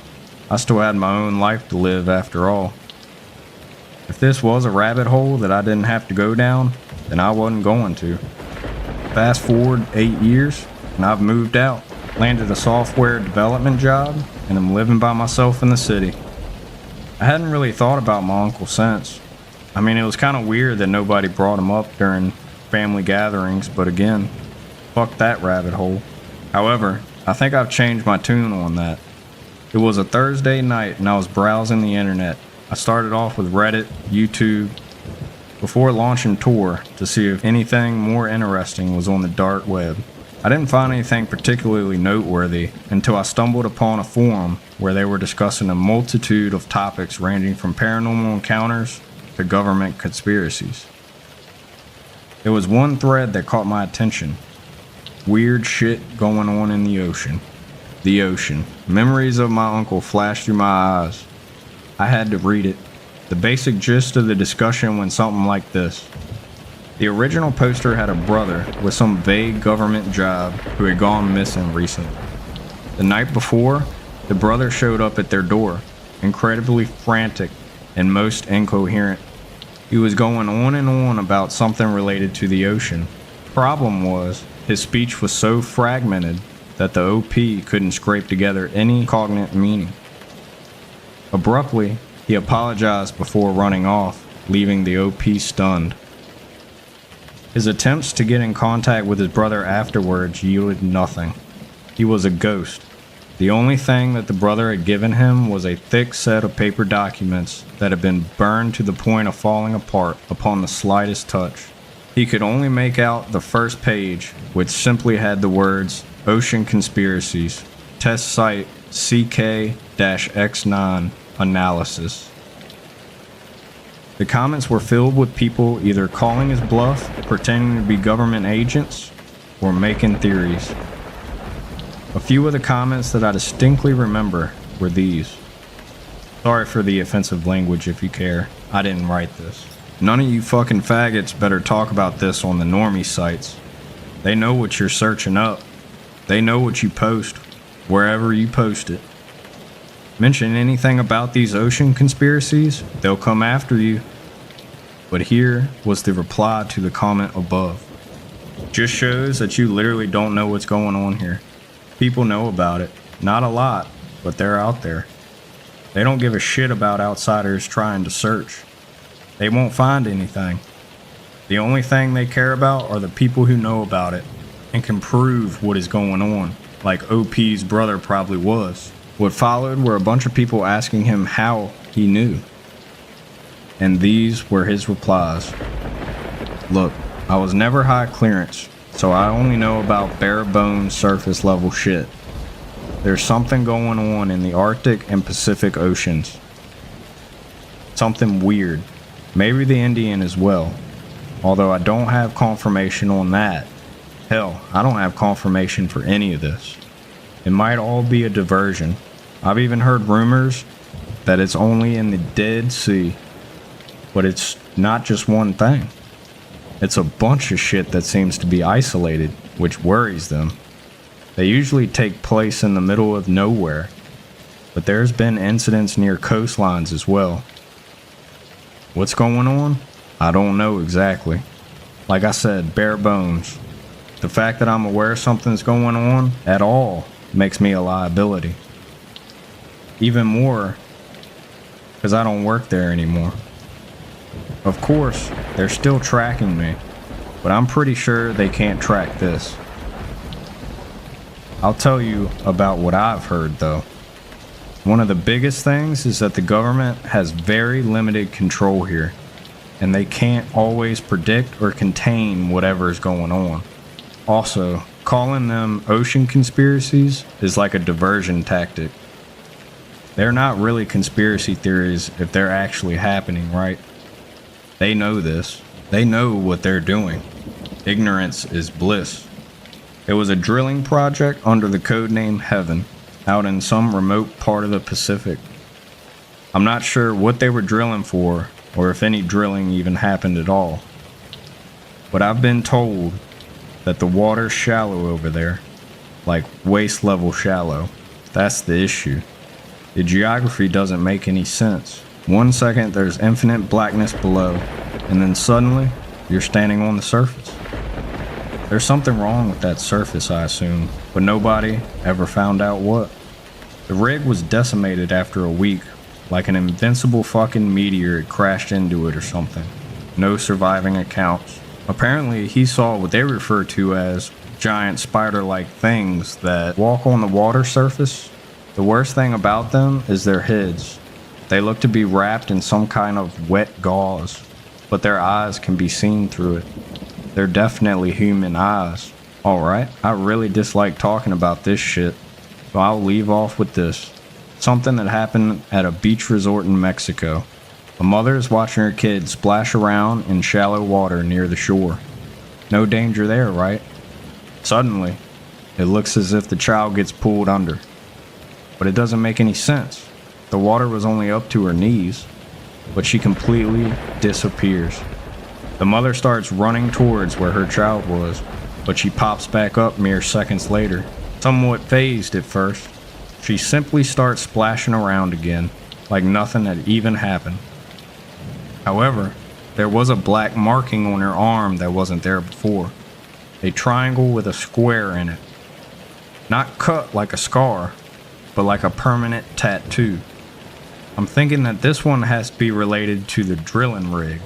I still had my own life to live after all. If this was a rabbit hole that I didn't have to go down, then I wasn't going to. Fast forward 8 years, and I've moved out, landed a software development job, and I'm living by myself in the city. I hadn't really thought about my uncle since. I mean, it was kind of weird that nobody brought him up during family gatherings, but again, fuck that rabbit hole. However, I think I've changed my tune on that. It was a Thursday night and I was browsing the internet. I started off with Reddit, YouTube, before launching Tor to see if anything more interesting was on the dark web. I didn't find anything particularly noteworthy until I stumbled upon a forum where they were discussing a multitude of topics ranging from paranormal encounters to government conspiracies. There was one thread that caught my attention. Weird shit going on in the ocean. The ocean. Memories of my uncle flashed through my eyes. I had to read it. The basic gist of the discussion went something like this. The original poster had a brother with some vague government job who had gone missing recently. The night before, the brother showed up at their door, incredibly frantic and most incoherent. He was going on and on about something related to the ocean. Problem was, his speech was so fragmented that the OP couldn't scrape together any cognate meaning. Abruptly, he apologized before running off, leaving the OP stunned. His attempts to get in contact with his brother afterwards yielded nothing. He was a ghost. The only thing that the brother had given him was a thick set of paper documents that had been burned to the point of falling apart upon the slightest touch. He could only make out the first page, which simply had the words, Ocean Conspiracies, Test Site CK-X9 Analysis. The comments were filled with people either calling his bluff, pretending to be government agents, or making theories. A few of the comments that I distinctly remember were these. Sorry for the offensive language if you care. I didn't write this. None of you fucking faggots better talk about this on the normie sites. They know what you're searching up. They know what you post, wherever you post it. Mention anything about these ocean conspiracies, they'll come after you. But here was the reply to the comment above. Just shows that you literally don't know what's going on here. People know about it. Not a lot, but they're out there. They don't give a shit about outsiders trying to search. They won't find anything. The only thing they care about are the people who know about it and can prove what is going on, like OP's brother probably was. What followed were a bunch of people asking him how he knew. And these were his replies. Look, I was never high clearance, so I only know about bare bones surface level shit. There's something going on in the Arctic and Pacific Oceans. Something weird. Maybe the Indian as well. Although I don't have confirmation on that. Hell, I don't have confirmation for any of this. It might all be a diversion. I've even heard rumors that it's only in the Dead Sea. But it's not just one thing. It's a bunch of shit that seems to be isolated, which worries them. They usually take place in the middle of nowhere, but there's been incidents near coastlines as well. What's going on? I don't know exactly. Like I said, bare bones. The fact that I'm aware something's going on at all makes me a liability. Even more, because I don't work there anymore. Of course, they're still tracking me, but I'm pretty sure they can't track this. I'll tell you about what I've heard though. One of the biggest things is that the government has very limited control here, and they can't always predict or contain whatever is going on. Also, calling them ocean conspiracies is like a diversion tactic. They're not really conspiracy theories if they're actually happening, right? They know this. They know what they're doing. Ignorance is bliss. It was a drilling project under the codename Heaven, out in some remote part of the Pacific. I'm not sure what they were drilling for, or if any drilling even happened at all. But I've been told that the water's shallow over there, like waist level shallow. That's the issue. The geography doesn't make any sense. 1 second there's infinite blackness below, and then suddenly you're standing on the surface. There's something wrong with that surface, I assume, but nobody ever found out what. The rig was decimated after a week, like an invincible fucking meteor had crashed into it or something. No surviving accounts. Apparently, he saw what they refer to as giant spider-like things that walk on the water surface. The worst thing about them is their heads. They look to be wrapped in some kind of wet gauze, but their eyes can be seen through it. They're definitely human eyes. Alright, I really dislike talking about this shit, so I'll leave off with this. Something that happened at a beach resort in Mexico. A mother is watching her kid splash around in shallow water near the shore. No danger there, right? Suddenly, it looks as if the child gets pulled under. But it doesn't make any sense. The water was only up to her knees, but she completely disappears. The mother starts running towards where her child was, but she pops back up mere seconds later. Somewhat phased at first, she simply starts splashing around again, like nothing had even happened. However, there was a black marking on her arm that wasn't there before. A triangle with a square in it. Not cut like a scar, but like a permanent tattoo. I'm thinking that this one has to be related to the drilling rig.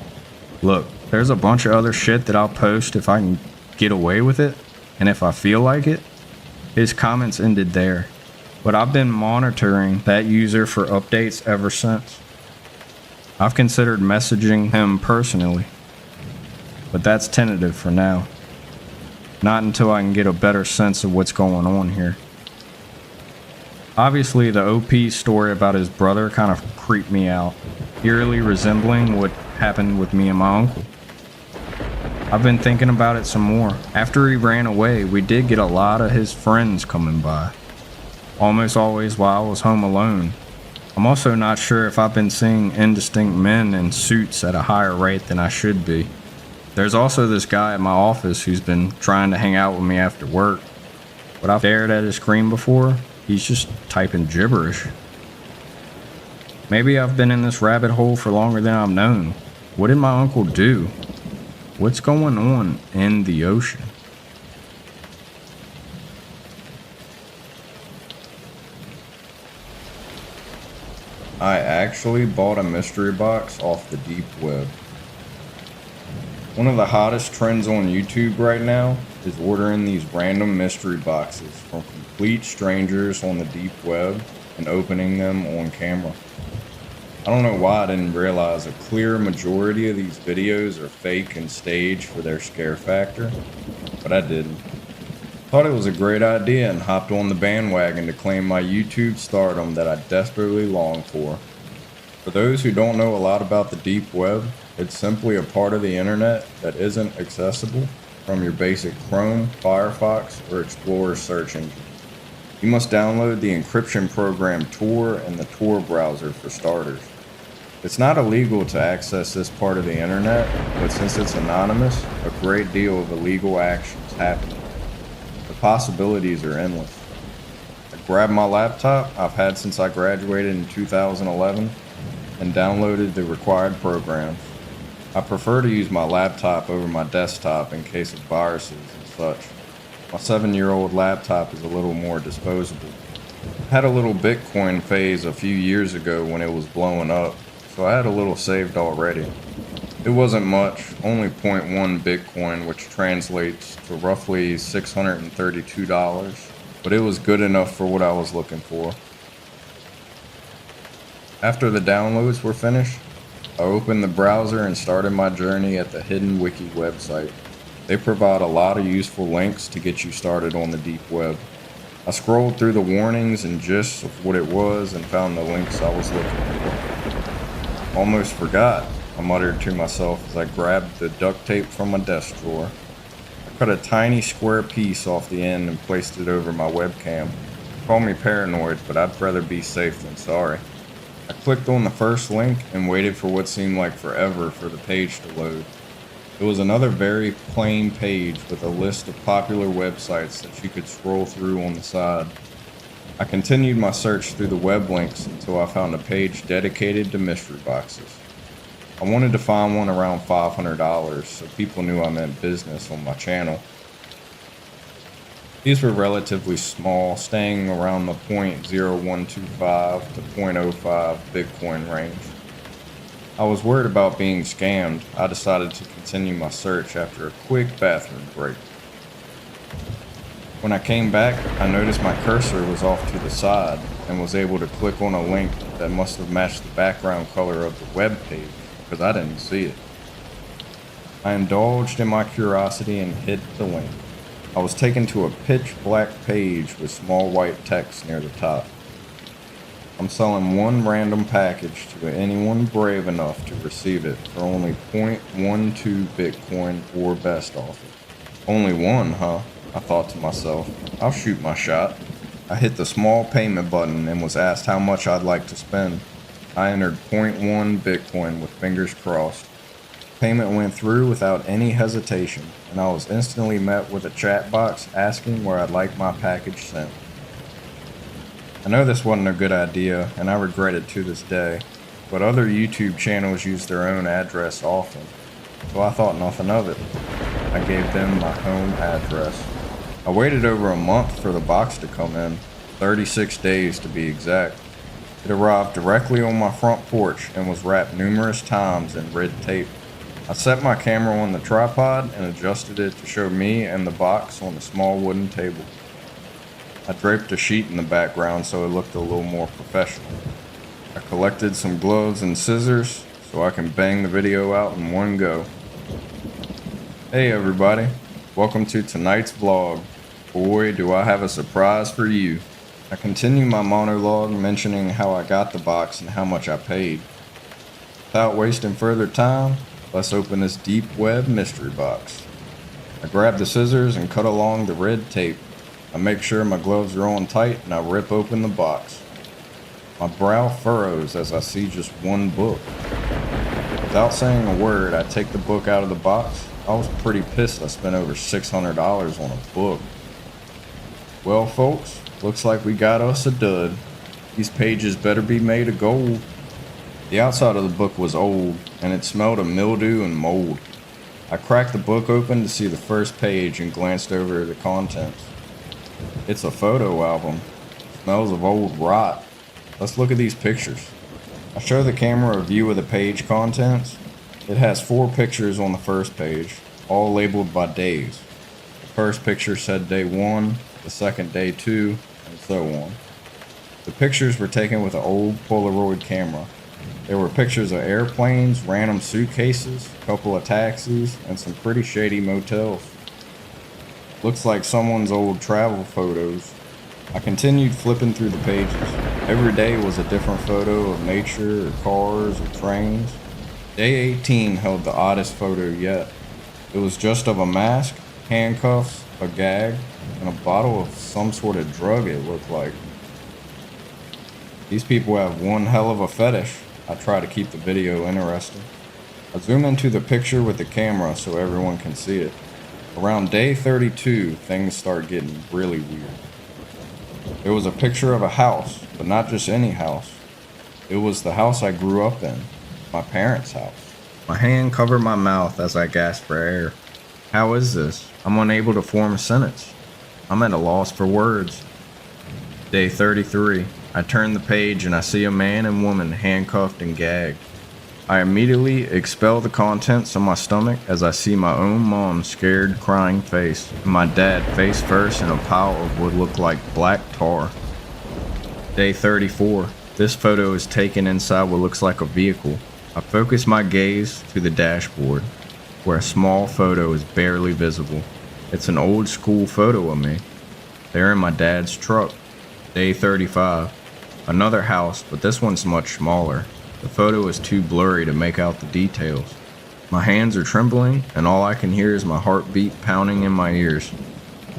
Look, there's a bunch of other shit that I'll post if I can get away with it, and if I feel like it. His comments ended there, but I've been monitoring that user for updates ever since. I've considered messaging him personally, but that's tentative for now. Not until I can get a better sense of what's going on here. Obviously, the OP story about his brother kind of creeped me out, eerily resembling what happened with me and my uncle. I've been thinking about it some more. After he ran away, we did get a lot of his friends coming by. Almost always while I was home alone. I'm also not sure if I've been seeing indistinct men in suits at a higher rate than I should be. There's also this guy at my office who's been trying to hang out with me after work. But I've stared at his screen before. He's just typing gibberish. Maybe I've been in this rabbit hole for longer than I've known. What did my uncle do? What's going on in the ocean? I actually bought a mystery box off the deep web. One of the hottest trends on YouTube right now is ordering these random mystery boxes from complete strangers on the deep web and opening them on camera. I don't know why I didn't realize a clear majority of these videos are fake and staged for their scare factor, but I didn't. Thought it was a great idea and hopped on the bandwagon to claim my YouTube stardom that I desperately long for. For those who don't know a lot about the deep web, it's simply a part of the internet that isn't accessible from your basic Chrome, Firefox, or Explorer search engine. You must download the encryption program Tor and the Tor browser for starters. It's not illegal to access this part of the internet, but since it's anonymous, a great deal of illegal actions happen. The possibilities are endless. I grabbed my laptop I've had since I graduated in 2011 and downloaded the required programs. I prefer to use my laptop over my desktop in case of viruses and such. My 7-year-old laptop is a little more disposable. I had a little Bitcoin phase a few years ago when it was blowing up, so I had a little saved already. It wasn't much, only 0.1 Bitcoin, which translates to roughly $632, but it was good enough for what I was looking for. After the downloads were finished, I opened the browser and started my journey at the Hidden Wiki website. They provide a lot of useful links to get you started on the deep web. I scrolled through the warnings and gists of what it was and found the links I was looking for. Almost forgot, I muttered to myself as I grabbed the duct tape from my desk drawer. I cut a tiny square piece off the end and placed it over my webcam. Call me paranoid, but I'd rather be safe than sorry. I clicked on the first link and waited for what seemed like forever for the page to load. It was another very plain page with a list of popular websites that you could scroll through on the side. I continued my search through the web links until I found a page dedicated to mystery boxes. I wanted to find one around $500 so people knew I meant business on my channel. These were relatively small, staying around the 0.0125 to .05 Bitcoin range. I was worried about being scammed. I decided to continue my search after a quick bathroom break. When I came back, I noticed my cursor was off to the side and was able to click on a link that must have matched the background color of the web page because I didn't see it. I indulged in my curiosity and hit the link. I was taken to a pitch black page with small white text near the top. I'm selling one random package to anyone brave enough to receive it for only 0.12 Bitcoin or best offer. Only one, huh? I thought to myself. I'll shoot my shot. I hit the small payment button and was asked how much I'd like to spend. I entered 0.1 Bitcoin with fingers crossed. Payment went through without any hesitation, and I was instantly met with a chat box asking where I'd like my package sent. I know this wasn't a good idea, and I regret it to this day, but other YouTube channels use their own address often, so I thought nothing of it. I gave them my home address. I waited over a month for the box to come in, 36 days to be exact. It arrived directly on my front porch and was wrapped numerous times in red tape. I set my camera on the tripod and adjusted it to show me and the box on a small wooden table. I draped a sheet in the background so it looked a little more professional. I collected some gloves and scissors so I can bang the video out in one go. Hey everybody, welcome to tonight's vlog. Boy, do I have a surprise for you. I continue my monologue mentioning how I got the box and how much I paid. Without wasting further time, let's open this deep web mystery box. I grab the scissors and cut along the red tape. I make sure my gloves are on tight and I rip open the box. My brow furrows as I see just one book. Without saying a word, I take the book out of the box. I was pretty pissed I spent over $600 on a book. Well folks, looks like we got us a dud. These pages better be made of gold. The outside of the book was old, and it smelled of mildew and mold. I cracked the book open to see the first page and glanced over the contents. It's a photo album. Smells of old rot. Let's look at these pictures. I show the camera a view of the page contents. It has 4 pictures on the first page, all labeled by days. The first picture said day 1, the second day 2, and so on. The pictures were taken with an old Polaroid camera. There were pictures of airplanes, random suitcases, a couple of taxis, and some pretty shady motels. Looks like someone's old travel photos. I continued flipping through the pages. Every day was a different photo of nature, or cars, or trains. Day 18 held the oddest photo yet. It was just of a mask, handcuffs, a gag, and a bottle of some sort of drug it looked like. These people have one hell of a fetish. I try to keep the video interesting. I zoom into the picture with the camera so everyone can see it. Around day 32, things start getting really weird. There was a picture of a house, but not just any house. It was the house I grew up in, my parents' house. My hand covered my mouth as I gasped for air. How is this? I'm unable to form a sentence. I'm at a loss for words. Day 33. I turn the page and I see a man and woman handcuffed and gagged. I immediately expel the contents of my stomach as I see my own mom's scared, crying face, and my dad face first in a pile of what looked like black tar. Day 34. This photo is taken inside what looks like a vehicle. I focus my gaze to the dashboard, where a small photo is barely visible. It's an old school photo of me. They're in my dad's truck. Day 35. Another house, but this one's much smaller. The photo is too blurry to make out the details. My hands are trembling, and all I can hear is my heartbeat pounding in my ears.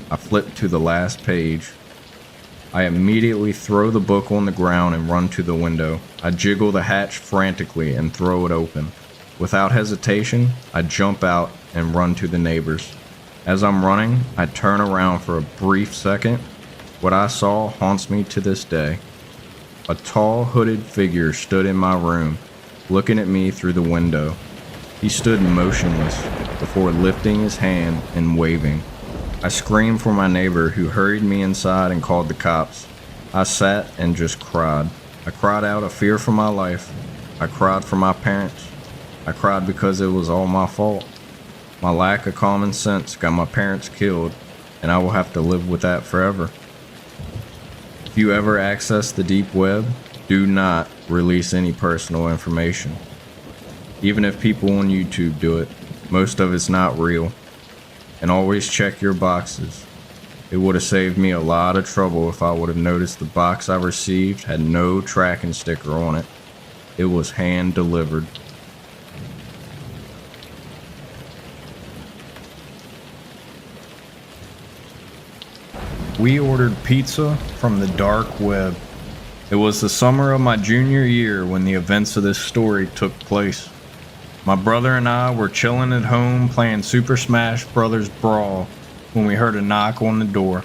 I flip to the last page. I immediately throw the book on the ground and run to the window. I jiggle the hatch frantically and throw it open. Without hesitation, I jump out and run to the neighbors. As I'm running, I turn around for a brief second. What I saw haunts me to this day. A tall, hooded figure stood in my room, looking at me through the window. He stood motionless before lifting his hand and waving. I screamed for my neighbor, who hurried me inside and called the cops. I sat and just cried. I cried out of fear for my life. I cried for my parents. I cried because it was all my fault. My lack of common sense got my parents killed, and I will have to live with that forever. If you ever access the deep web, do not release any personal information. Even if people on YouTube do it, most of it's not real. And always check your boxes. It would have saved me a lot of trouble if I would have noticed the box I received had no tracking sticker on it. It was hand delivered. We ordered pizza from the dark web. It was the summer of my junior year when the events of this story took place. My brother and I were chilling at home playing Super Smash Bros. Brawl when we heard a knock on the door.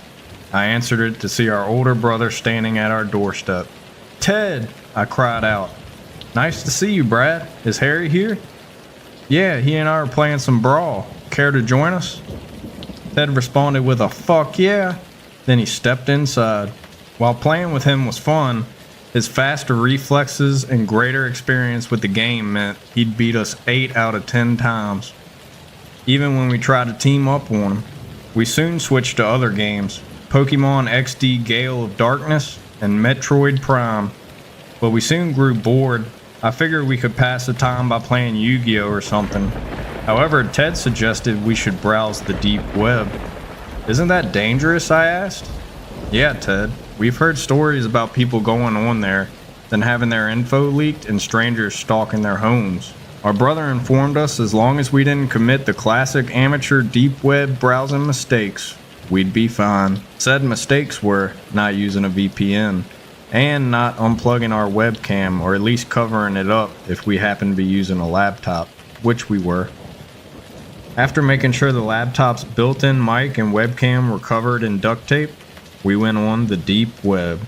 I answered it to see our older brother standing at our doorstep. "Ted!" I cried out. "Nice to see you, Brad. Is Harry here?" "Yeah, he and I are playing some Brawl. Care to join us?" Ted responded with a "fuck yeah." Then he stepped inside. While playing with him was fun, his faster reflexes and greater experience with the game meant he'd beat us 8 out of 10 times. Even when we tried to team up on him, we soon switched to other games, Pokemon XD Gale of Darkness and Metroid Prime. But we soon grew bored. I figured we could pass the time by playing Yu-Gi-Oh or something. However, Ted suggested we should browse the deep web. "Isn't that dangerous?" I asked. "Yeah, Ted. We've heard stories about people going on there, then having their info leaked and strangers stalking their homes. Our brother informed us as long as we didn't commit the classic amateur deep web browsing mistakes, we'd be fine." Said mistakes were not using a VPN and not unplugging our webcam, or at least covering it up if we happened to be using a laptop, which we were. After making sure the laptop's built-in mic and webcam were covered in duct tape, we went on the deep web.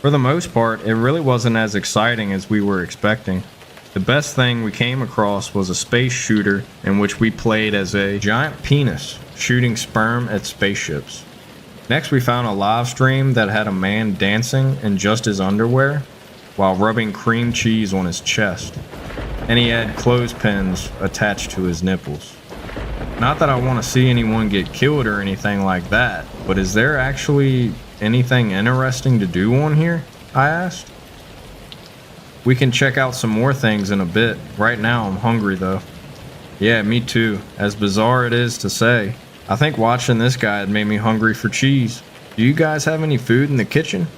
For the most part, it really wasn't as exciting as we were expecting. The best thing we came across was a space shooter in which we played as a giant penis shooting sperm at spaceships. Next, we found a live stream that had a man dancing in just his underwear while rubbing cream cheese on his chest, and he had clothespins attached to his nipples. Not that I want to see anyone get killed or anything like that, but is there actually anything interesting to do on here? I asked. We can check out some more things in a bit. Right now I'm hungry though. Yeah, me too. As bizarre it is to say, I think watching this guy had made me hungry for cheese. Do you guys have any food in the kitchen?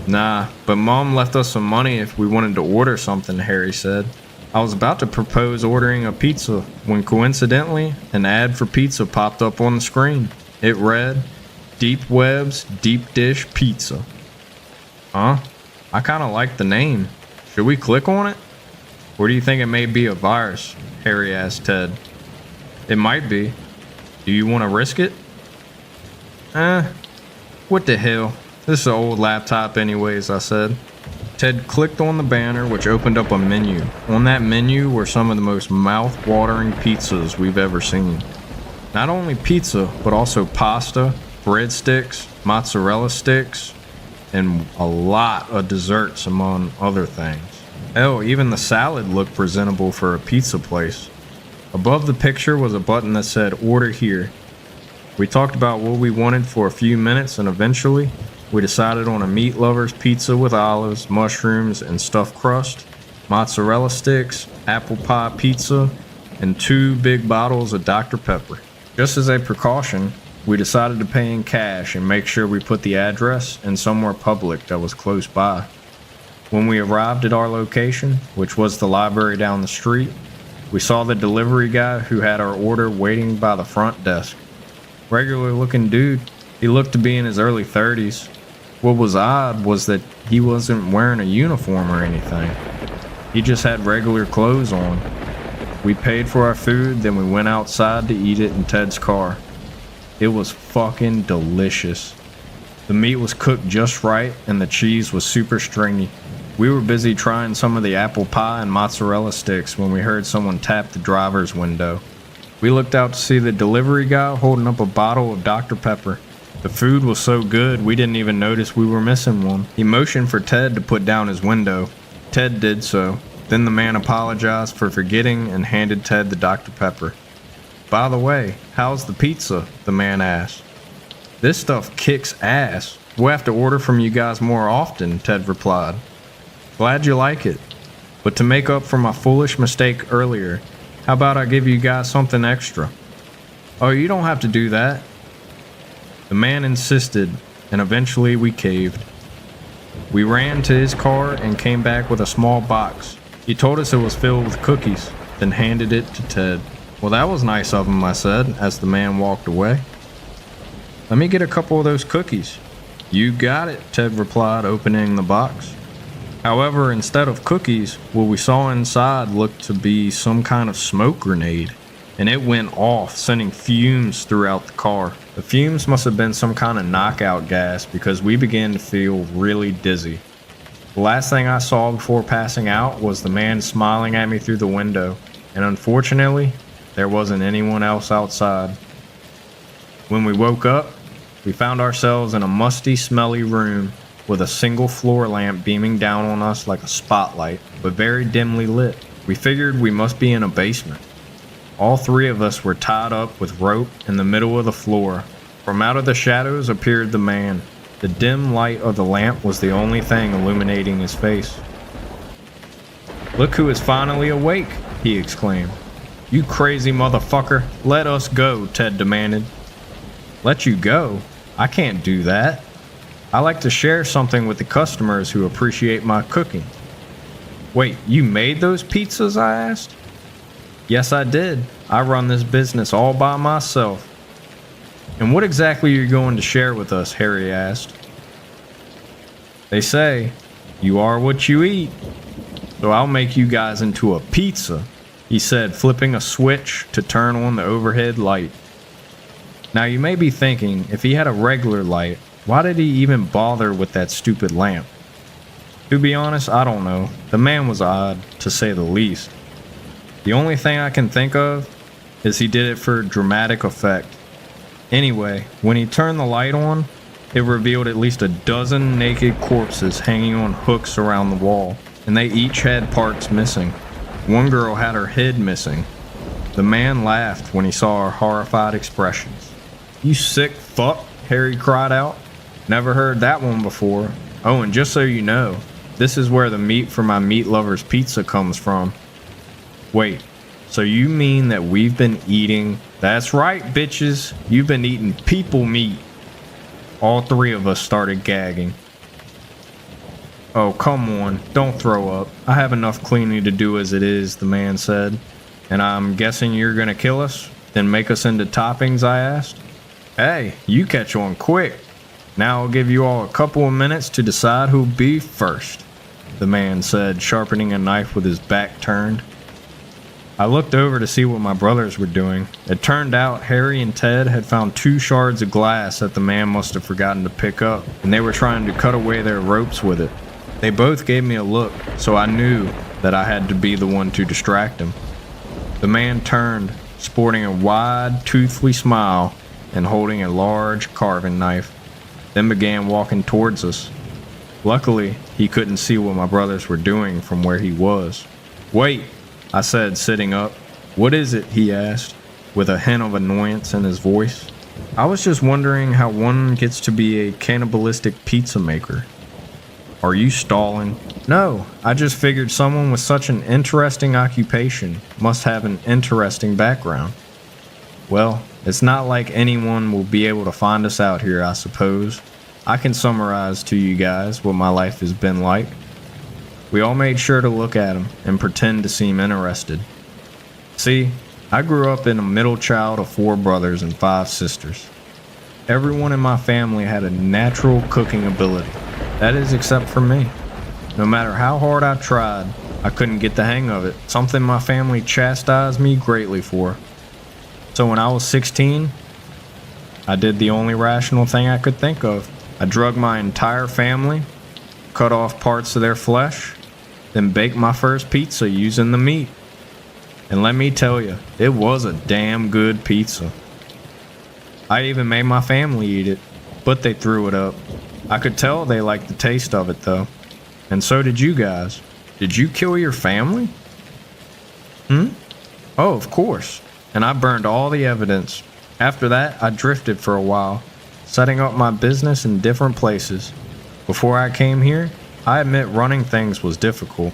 Nah, but Mom left us some money if we wanted to order something, Harry said. I was about to propose ordering a pizza when coincidentally an ad for pizza popped up on the screen. It read, "Deep Web's Deep Dish Pizza." Huh? I kinda like the name. Should we click on it? Or do you think it may be a virus? Harry asked Ted. It might be. Do you want to risk it? What the hell? This is an old laptop anyways, I said. Ted clicked on the banner, which opened up a menu. On that menu were some of the most mouth-watering pizzas we've ever seen. Not only pizza, but also pasta, breadsticks, mozzarella sticks, and a lot of desserts among other things. Hell, even the salad looked presentable for a pizza place. Above the picture was a button that said "Order Here." We talked about what we wanted for a few minutes, and eventually we decided on a meat lover's pizza with olives, mushrooms, and stuffed crust, mozzarella sticks, apple pie pizza, and 2 big bottles of Dr. Pepper. Just as a precaution, we decided to pay in cash and make sure we put the address in somewhere public that was close by. When we arrived at our location, which was the library down the street, we saw the delivery guy who had our order waiting by the front desk. Regular looking dude, he looked to be in his early 30s. What was odd was that he wasn't wearing a uniform or anything. He just had regular clothes on. We paid for our food, then we went outside to eat it in Ted's car. It was fucking delicious. The meat was cooked just right and the cheese was super stringy. We were busy trying some of the apple pie and mozzarella sticks when we heard someone tap the driver's window. We looked out to see the delivery guy holding up a bottle of Dr. Pepper. The food was so good we didn't even notice we were missing one. He motioned for Ted to put down his window. Ted did so. Then the man apologized for forgetting and handed Ted the Dr. Pepper. "By the way, how's the pizza?" the man asked. "This stuff kicks ass. We'll have to order from you guys more often," Ted replied. "Glad you like it. But to make up for my foolish mistake earlier, how about I give you guys something extra?" "Oh, you don't have to do that." The man insisted, and eventually we caved. We ran to his car and came back with a small box. He told us it was filled with cookies, then handed it to Ted. "Well, that was nice of him," I said, as the man walked away. "Let me get a couple of those cookies." "You got it," Ted replied, opening the box. However, instead of cookies, what we saw inside looked to be some kind of smoke grenade, and it went off, sending fumes throughout the car. The fumes must have been some kind of knockout gas because we began to feel really dizzy. The last thing I saw before passing out was the man smiling at me through the window, and unfortunately, there wasn't anyone else outside. When we woke up, we found ourselves in a musty, smelly room with a single floor lamp beaming down on us like a spotlight, but very dimly lit. We figured we must be in a basement. All three of us were tied up with rope in the middle of the floor. From out of the shadows appeared the man. The dim light of the lamp was the only thing illuminating his face. "Look who is finally awake," he exclaimed. "You crazy motherfucker, let us go," Ted demanded. "Let you go? I can't do that. I like to share something with the customers who appreciate my cooking." "Wait, you made those pizzas?" I asked. "Yes, I did. I run this business all by myself." "And what exactly are you going to share with us?" Harry asked. "They say, you are what you eat. So I'll make you guys into a pizza," he said, flipping a switch to turn on the overhead light. Now you may be thinking, if he had a regular light, why did he even bother with that stupid lamp? To be honest, I don't know. The man was odd, to say the least. The only thing I can think of is he did it for dramatic effect. Anyway, when he turned the light on, it revealed at least a dozen naked corpses hanging on hooks around the wall, and they each had parts missing. One girl had her head missing. The man laughed when he saw our horrified expressions. "You sick fuck," Harry cried out. "Never heard that one before. Oh, and just so you know, this is where the meat for my meat lover's pizza comes from." "Wait, so you mean that we've been eating—" "That's right, bitches. You've been eating people meat." All three of us started gagging. "Oh, come on. Don't throw up. I have enough cleaning to do as it is," the man said. "And I'm guessing you're gonna kill us? Then make us into toppings?" I asked. "Hey, you catch on quick. Now I'll give you all a couple of minutes to decide who'll be first," the man said, sharpening a knife with his back turned. I looked over to see what my brothers were doing. It turned out Harry and Ted had found 2 shards of glass that the man must have forgotten to pick up, and they were trying to cut away their ropes with it. They both gave me a look, so I knew that I had to be the one to distract him. The man turned, sporting a wide, toothly smile and holding a large carving knife, then began walking towards us. Luckily, he couldn't see what my brothers were doing from where he was. "Wait," I said, sitting up. "What is it?" he asked, with a hint of annoyance in his voice. "I was just wondering how one gets to be a cannibalistic pizza maker." "Are you stalling?" "No, I just figured someone with such an interesting occupation must have an interesting background." "Well, it's not like anyone will be able to find us out here, I suppose. I can summarize to you guys what my life has been like." We all made sure to look at him and pretend to seem interested. "See, I grew up in a middle child of 4 brothers and 5 sisters. Everyone in my family had a natural cooking ability. That is, except for me. No matter how hard I tried, I couldn't get the hang of it, something my family chastised me greatly for. So when I was 16, I did the only rational thing I could think of. I drugged my entire family, cut off parts of their flesh, then baked my first pizza using the meat. And let me tell you, it was a damn good pizza. I even made my family eat it, but they threw it up. I could tell they liked the taste of it though. And so did you guys. Did you kill your family? Oh, of course. And I burned all the evidence. After that, I drifted for a while, setting up my business in different places. Before I came here, I admit running things was difficult.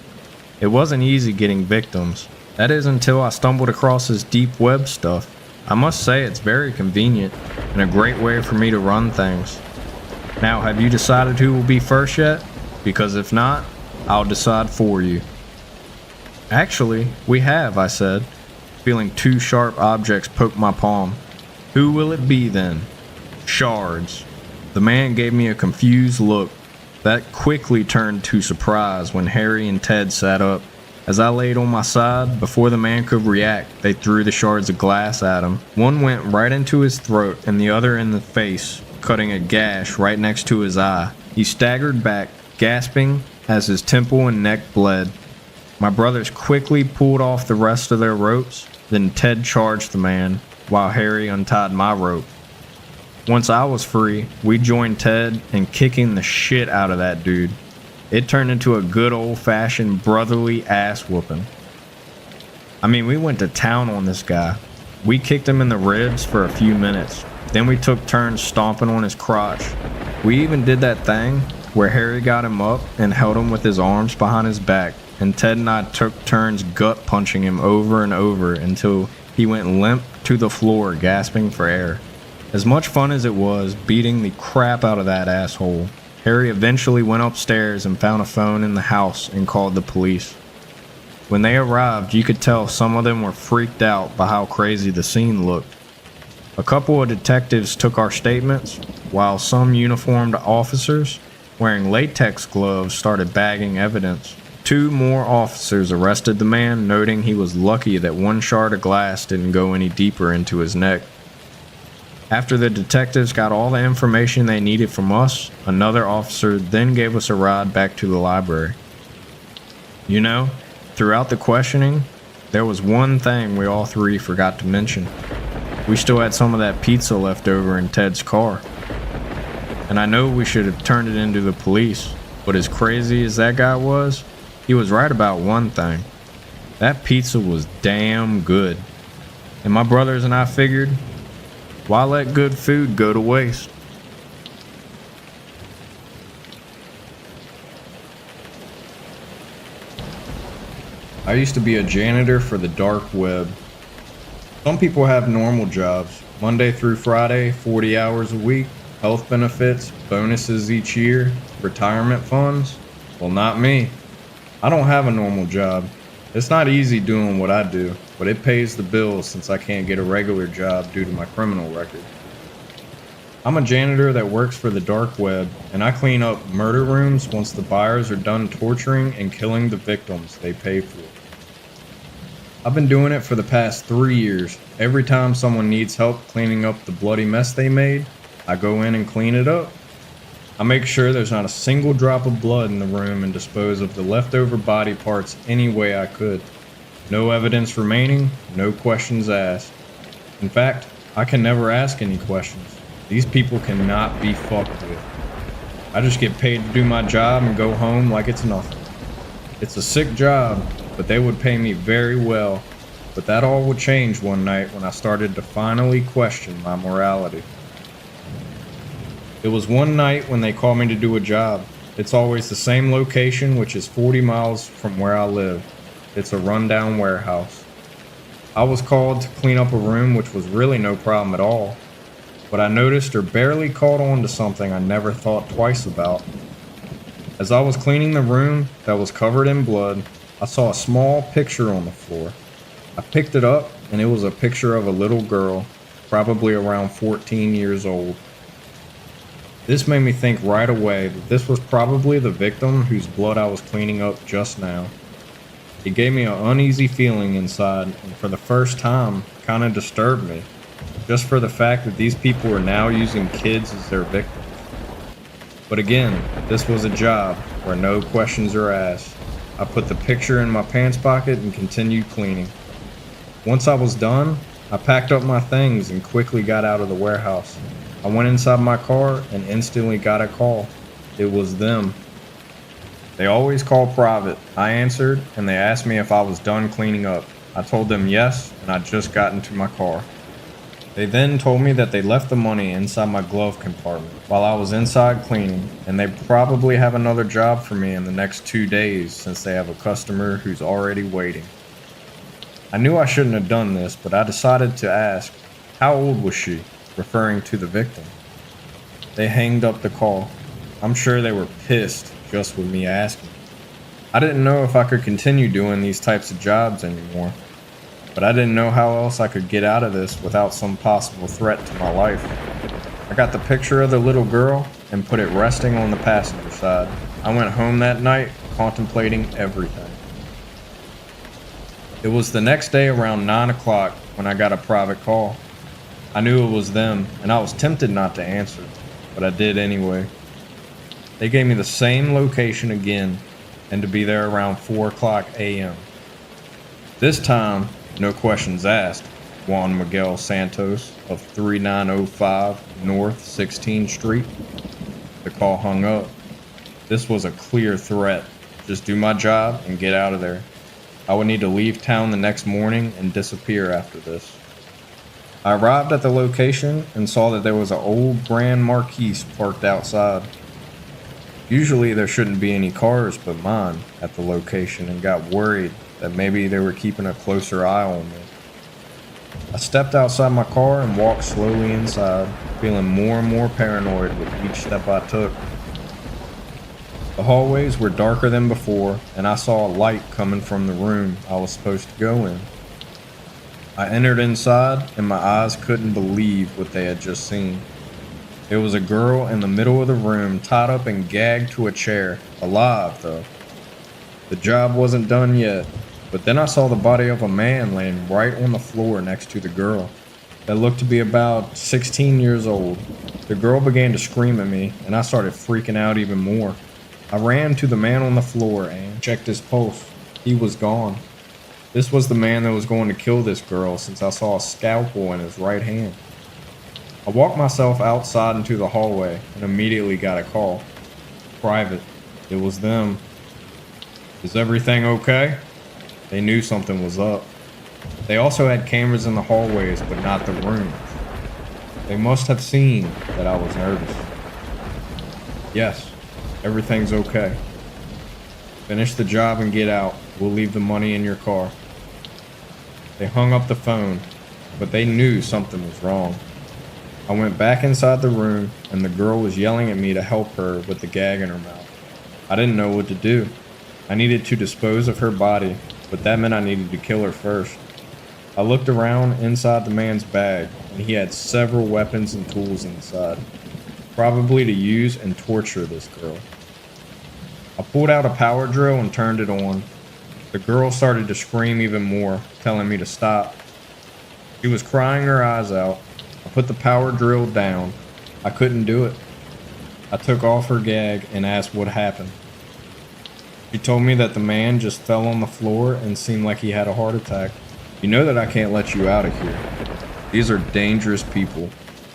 It wasn't easy getting victims. That is until I stumbled across this deep web stuff. I must say it's very convenient and a great way for me to run things. Now, have you decided who will be first yet? Because if not, I'll decide for you. Actually, we have, I said, feeling two sharp objects poke my palm. Who will it be then? Shards. The man gave me a confused look. That quickly turned to surprise when Harry and Ted sat up. As I laid on my side, before the man could react, they threw the shards of glass at him. One went right into his throat and the other in the face, cutting a gash right next to his eye. He staggered back, gasping as his temple and neck bled. My brothers quickly pulled off the rest of their ropes, then Ted charged the man, while Harry untied my rope. Once I was free, we joined Ted in kicking the shit out of that dude. It turned into a good old-fashioned brotherly ass whooping. I mean, we went to town on this guy. We kicked him in the ribs for a few minutes. Then we took turns stomping on his crotch. We even did that thing where Harry got him up and held him with his arms behind his back, and Ted and I took turns gut punching him over and over until he went limp to the floor, gasping for air. As much fun as it was beating the crap out of that asshole, Harry eventually went upstairs and found a phone in the house and called the police. When they arrived, you could tell some of them were freaked out by how crazy the scene looked. A couple of detectives took our statements, while some uniformed officers wearing latex gloves started bagging evidence. 2 more officers arrested the man, noting he was lucky that one shard of glass didn't go any deeper into his neck. After the detectives got all the information they needed from us, another officer then gave us a ride back to the library. You know, throughout the questioning, there was one thing we all 3 forgot to mention. We still had some of that pizza left over in Ted's car. And I know we should have turned it into the police, but as crazy as that guy was, he was right about one thing. That pizza was damn good. And my brothers and I figured, why let good food go to waste? I used to be a janitor for the dark web. Some people have normal jobs, Monday through Friday, 40 hours a week, health benefits, bonuses each year, retirement funds. Well, not me. I don't have a normal job. It's not easy doing what I do, but it pays the bills since I can't get a regular job due to my criminal record. I'm a janitor that works for the dark web, and I clean up murder rooms once the buyers are done torturing and killing the victims they pay for. I've been doing it for the past 3 years. Every time someone needs help cleaning up the bloody mess they made, I go in and clean it up. I make sure there's not a single drop of blood in the room and dispose of the leftover body parts any way I could. No evidence remaining, no questions asked. In fact, I can never ask any questions. These people cannot be fucked with. I just get paid to do my job and go home like it's nothing. It's a sick job, but they would pay me very well. But that all would change one night when I started to finally question my morality. It was one night when they called me to do a job. It's always the same location, which is 40 miles from where I live. It's a rundown warehouse. I was called to clean up a room, which was really no problem at all. But I noticed or barely caught on to something I never thought twice about. As I was cleaning the room that was covered in blood, I saw a small picture on the floor. I picked it up, and it was a picture of a little girl, probably around 14 years old. This made me think right away that this was probably the victim whose blood I was cleaning up just now. It gave me an uneasy feeling inside, and for the first time, kind of disturbed me, just for the fact that these people are now using kids as their victims. But again, this was a job where no questions are asked. I put the picture in my pants pocket and continued cleaning. Once I was done, I packed up my things and quickly got out of the warehouse. I went inside my car and instantly got a call. It was them. They always call private. I answered, and they asked me if I was done cleaning up. I told them yes, and I just got into my car. They then told me that they left the money inside my glove compartment while I was inside cleaning, and they probably have another job for me in the next 2 days since they have a customer who's already waiting. I knew I shouldn't have done this, but I decided to ask, how old was she, referring to the victim. They hanged up the call. I'm sure they were pissed just with me asking. I didn't know if I could continue doing these types of jobs anymore, but I didn't know how else I could get out of this without some possible threat to my life. I got the picture of the little girl and put it resting on the passenger side. I went home that night contemplating everything. It was the next day around 9 o'clock when I got a private call. I knew it was them, and I was tempted not to answer, but I did anyway. They gave me the same location again, and to be there around 4 o'clock a.m. This time, no questions asked. Juan Miguel Santos of 3905 North 16th Street. The call hung up. This was a clear threat. Just do my job and get out of there. I would need to leave town the next morning and disappear after this. I arrived at the location and saw that there was an old Grand Marquis parked outside. Usually there shouldn't be any cars but mine at the location, and got worried that maybe they were keeping a closer eye on me. I stepped outside my car and walked slowly inside, feeling more and more paranoid with each step I took. The hallways were darker than before, and I saw a light coming from the room I was supposed to go in. I entered inside, and my eyes couldn't believe what they had just seen. There was a girl in the middle of the room, tied up and gagged to a chair, alive though. The job wasn't done yet, but then I saw the body of a man laying right on the floor next to the girl, that looked to be about 16 years old. The girl began to scream at me, and I started freaking out even more. I ran to the man on the floor and checked his pulse. He was gone. This was the man that was going to kill this girl, since I saw a scalpel in his right hand. I walked myself outside into the hallway and immediately got a call. Private. It was them. Is everything okay? They knew something was up. They also had cameras in the hallways, but not the rooms. They must have seen that I was nervous. Yes, everything's okay. Finish the job and get out. We'll leave the money in your car. They hung up the phone, but they knew something was wrong. I went back inside the room, and the girl was yelling at me to help her with the gag in her mouth. I didn't know what to do. I needed to dispose of her body, but that meant I needed to kill her first. I looked around inside the man's bag, and he had several weapons and tools inside, probably to use and torture this girl. I pulled out a power drill and turned it on. The girl started to scream even more, telling me to stop. She was crying her eyes out. I put the power drill down. I couldn't do it. I took off her gag and asked what happened. She told me that the man just fell on the floor and seemed like he had a heart attack. You know that I can't let you out of here. These are dangerous people,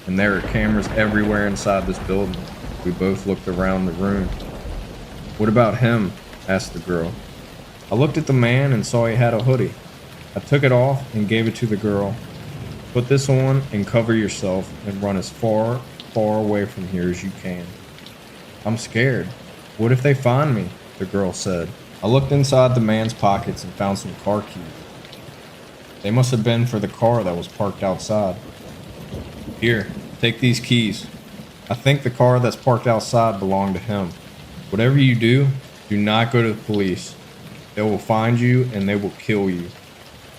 and there are cameras everywhere inside this building. We both looked around the room. What about him? Asked the girl. I looked at the man and saw he had a hoodie. I took it off and gave it to the girl. Put this on and cover yourself and run as far, far away from here as you can. I'm scared. What if they find me? The girl said. I looked inside the man's pockets and found some car keys. They must have been for the car that was parked outside. Here, take these keys. I think the car that's parked outside belonged to him. Whatever you do not go to the police. They will find you and they will kill you.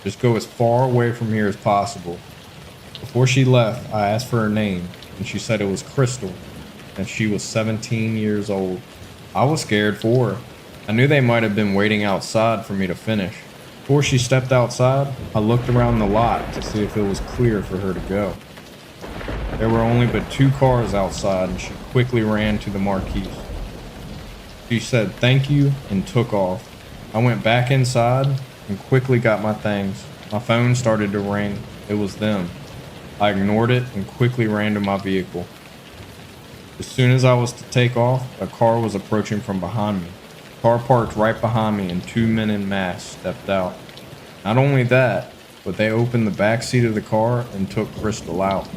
Just go as far away from here as possible. Before she left, I asked for her name, and she said it was Crystal, and she was 17 years old. I was scared for her. I knew they might have been waiting outside for me to finish. Before she stepped outside, I looked around the lot to see if it was clear for her to go. There were only but 2 cars outside, and she quickly ran to the Marquis. She said thank you and took off. I went back inside and quickly got my things. My phone started to ring. It was them. I ignored it and quickly ran to my vehicle. As soon as I was to take off, a car was approaching from behind me. The car parked right behind me and two men in masks stepped out. Not only that, but they opened the back seat of the car and took Crystal out.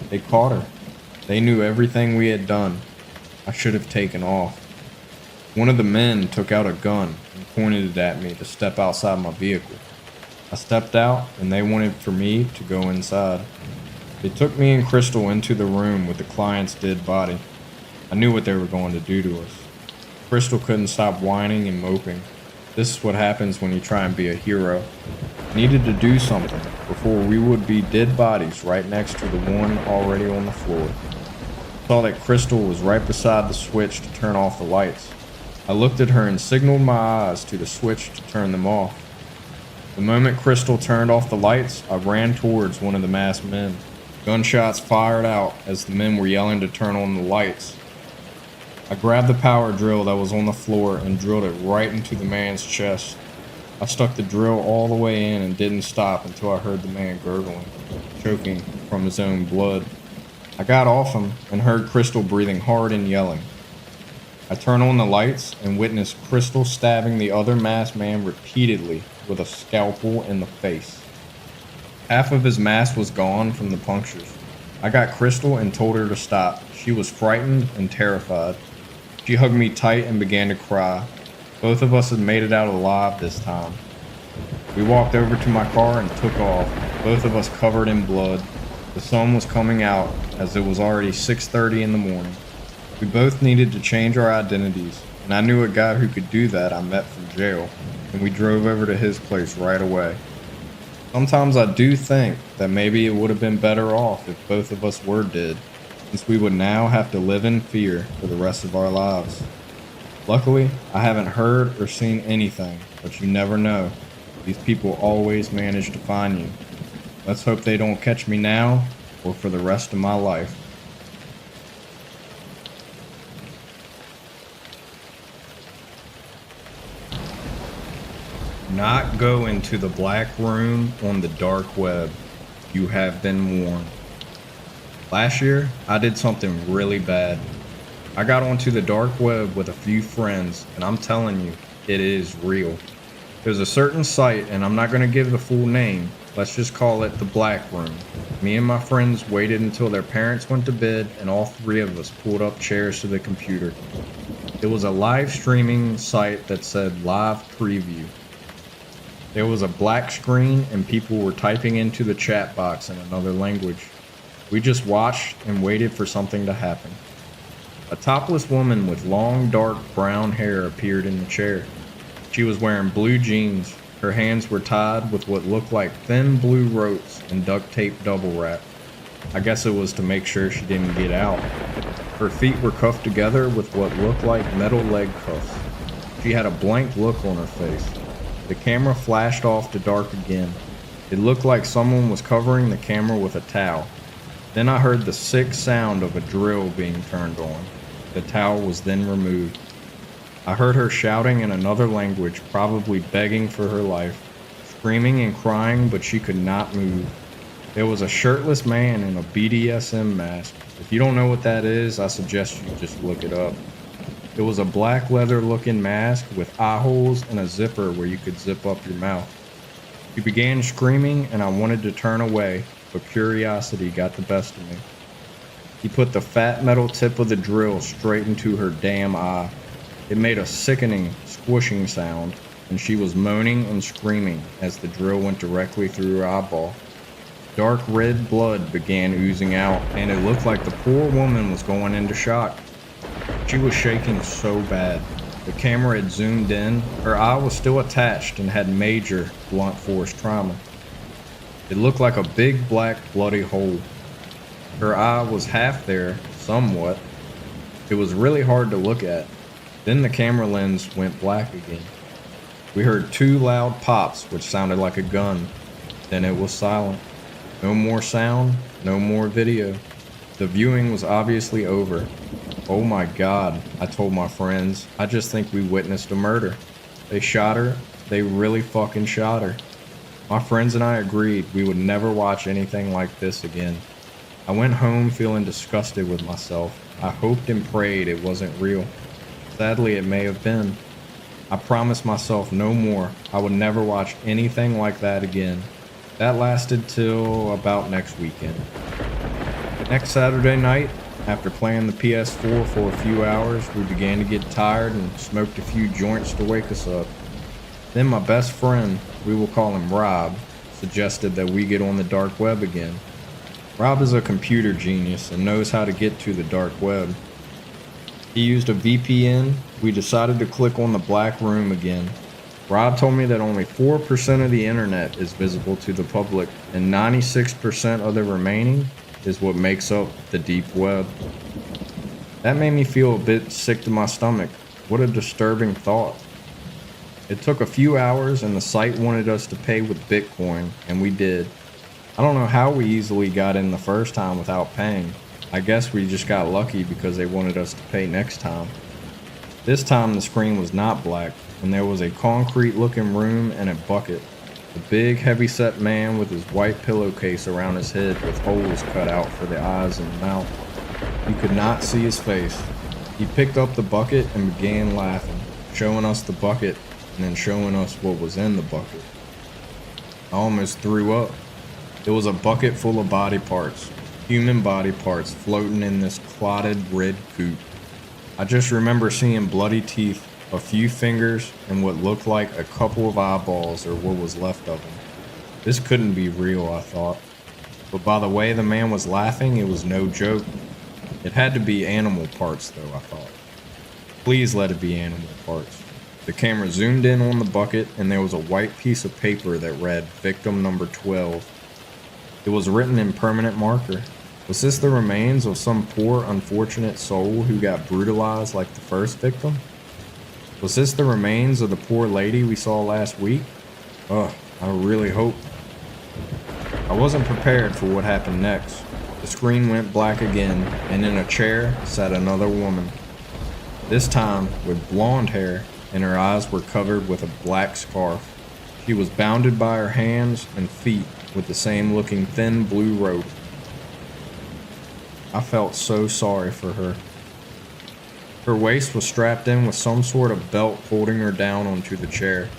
They caught her. They knew everything we had done. I should have taken off. One of the men took out a gun and pointed it at me to step outside my vehicle. I stepped out and they wanted for me to go inside. They took me and Crystal into the room with the client's dead body. I knew what they were going to do to us. Crystal couldn't stop whining and moping. This is what happens when you try and be a hero. I needed to do something before we would be dead bodies right next to the one already on the floor. I saw that Crystal was right beside the switch to turn off the lights. I looked at her and signaled my eyes to the switch to turn them off. The moment Crystal turned off the lights, I ran towards one of the masked men. Gunshots fired out as the men were yelling to turn on the lights. I grabbed the power drill that was on the floor and drilled it right into the man's chest. I stuck the drill all the way in and didn't stop until I heard the man gurgling, choking from his own blood. I got off him and heard Crystal breathing hard and yelling. I turned on the lights and witnessed Crystal stabbing the other masked man repeatedly with a scalpel in the face. Half of his mask was gone from the punctures. I got Crystal and told her to stop. She was frightened and terrified. She hugged me tight and began to cry. Both of us had made it out alive this time. We walked over to my car and took off, both of us covered in blood. The sun was coming out as it was already 6:30 in the morning. We both needed to change our identities, and I knew a guy who could do that I met from jail, and we drove over to his place right away. Sometimes I do think that maybe it would have been better off if both of us were dead, since we would now have to live in fear for the rest of our lives. Luckily, I haven't heard or seen anything, but you never know. These people always manage to find you. Let's hope they don't catch me now or for the rest of my life. Not go into the black room on the dark web. You have been warned. Last year, I did something really bad. I got onto the dark web with a few friends, and I'm telling you, it is real. There's a certain site, and I'm not going to give the full name. Let's just call it the black room. Me and my friends waited until their parents went to bed, and all three of us pulled up chairs to the computer. It was a live streaming site that said live preview. There was a black screen and people were typing into the chat box in another language. We just watched and waited for something to happen. A topless woman with long dark brown hair appeared in the chair. She was wearing blue jeans. Her hands were tied with what looked like thin blue ropes and duct tape double wrap. I guess it was to make sure she didn't get out. Her feet were cuffed together with what looked like metal leg cuffs. She had a blank look on her face. The camera flashed off to dark again. It looked like someone was covering the camera with a towel. Then I heard the sick sound of a drill being turned on. The towel was then removed. I heard her shouting in another language, probably begging for her life, screaming and crying, but she could not move. There was a shirtless man in a BDSM mask. If you don't know what that is, I suggest you just look it up. It was a black leather looking mask with eye holes and a zipper where you could zip up your mouth. She began screaming and I wanted to turn away, but curiosity got the best of me. He put the fat metal tip of the drill straight into her damn eye. It made a sickening, squishing sound, and she was moaning and screaming as the drill went directly through her eyeball. Dark red blood began oozing out, and it looked like the poor woman was going into shock. She was shaking so bad. The camera had zoomed in. Her eye was still attached and had major blunt force trauma. It looked like a big black bloody hole. Her eye was half there, somewhat. It was really hard to look at. Then the camera lens went black again. We heard two loud pops, which sounded like a gun. Then it was silent. No more sound, no more video. The viewing was obviously over. Oh my God, I told my friends. I just think we witnessed a murder. They shot her. They really fucking shot her. My friends and I agreed we would never watch anything like this again. I went home feeling disgusted with myself. I hoped and prayed it wasn't real. Sadly, it may have been. I promised myself no more. I would never watch anything like that again. That lasted till about next weekend. Next Saturday night, after playing the PS4 for a few hours, we began to get tired and smoked a few joints to wake us up. Then my best friend, we will call him Rob, suggested that we get on the dark web again. Rob is a computer genius and knows how to get to the dark web. He used a VPN. We decided to click on the black room again. Rob told me that only 4% of the internet is visible to the public, and 96% of the remaining is what makes up the deep web. That made me feel a bit sick to my stomach. What a disturbing thought. It took a few hours and the site wanted us to pay with Bitcoin, and we did. I don't know how we easily got in the first time without paying. I guess we just got lucky because they wanted us to pay next time. This time the screen was not black, and there was a concrete looking room and a bucket. A big heavy-set man with his white pillowcase around his head with holes cut out for the eyes and the mouth. You could not see his face. He picked up the bucket and began laughing, showing us the bucket and then showing us what was in the bucket. I almost threw up. It was a bucket full of body parts, human body parts floating in this clotted red goop. I just remember seeing bloody teeth, a few fingers, and what looked like a couple of eyeballs or what was left of them. This couldn't be real, I thought. But by the way the man was laughing, it was no joke. It had to be animal parts though, I thought. Please let it be animal parts. The camera zoomed in on the bucket and there was a white piece of paper that read victim number 12. It was written in permanent marker. Was this the remains of some poor unfortunate soul who got brutalized like the first victim? Was this the remains of the poor lady we saw last week? Ugh, I really hope. I wasn't prepared for what happened next. The screen went black again, and in a chair sat another woman. This time with blonde hair, and her eyes were covered with a black scarf. She was bounded by her hands and feet with the same looking thin blue rope. I felt so sorry for her. Her waist was strapped in with some sort of belt holding her down onto the chair.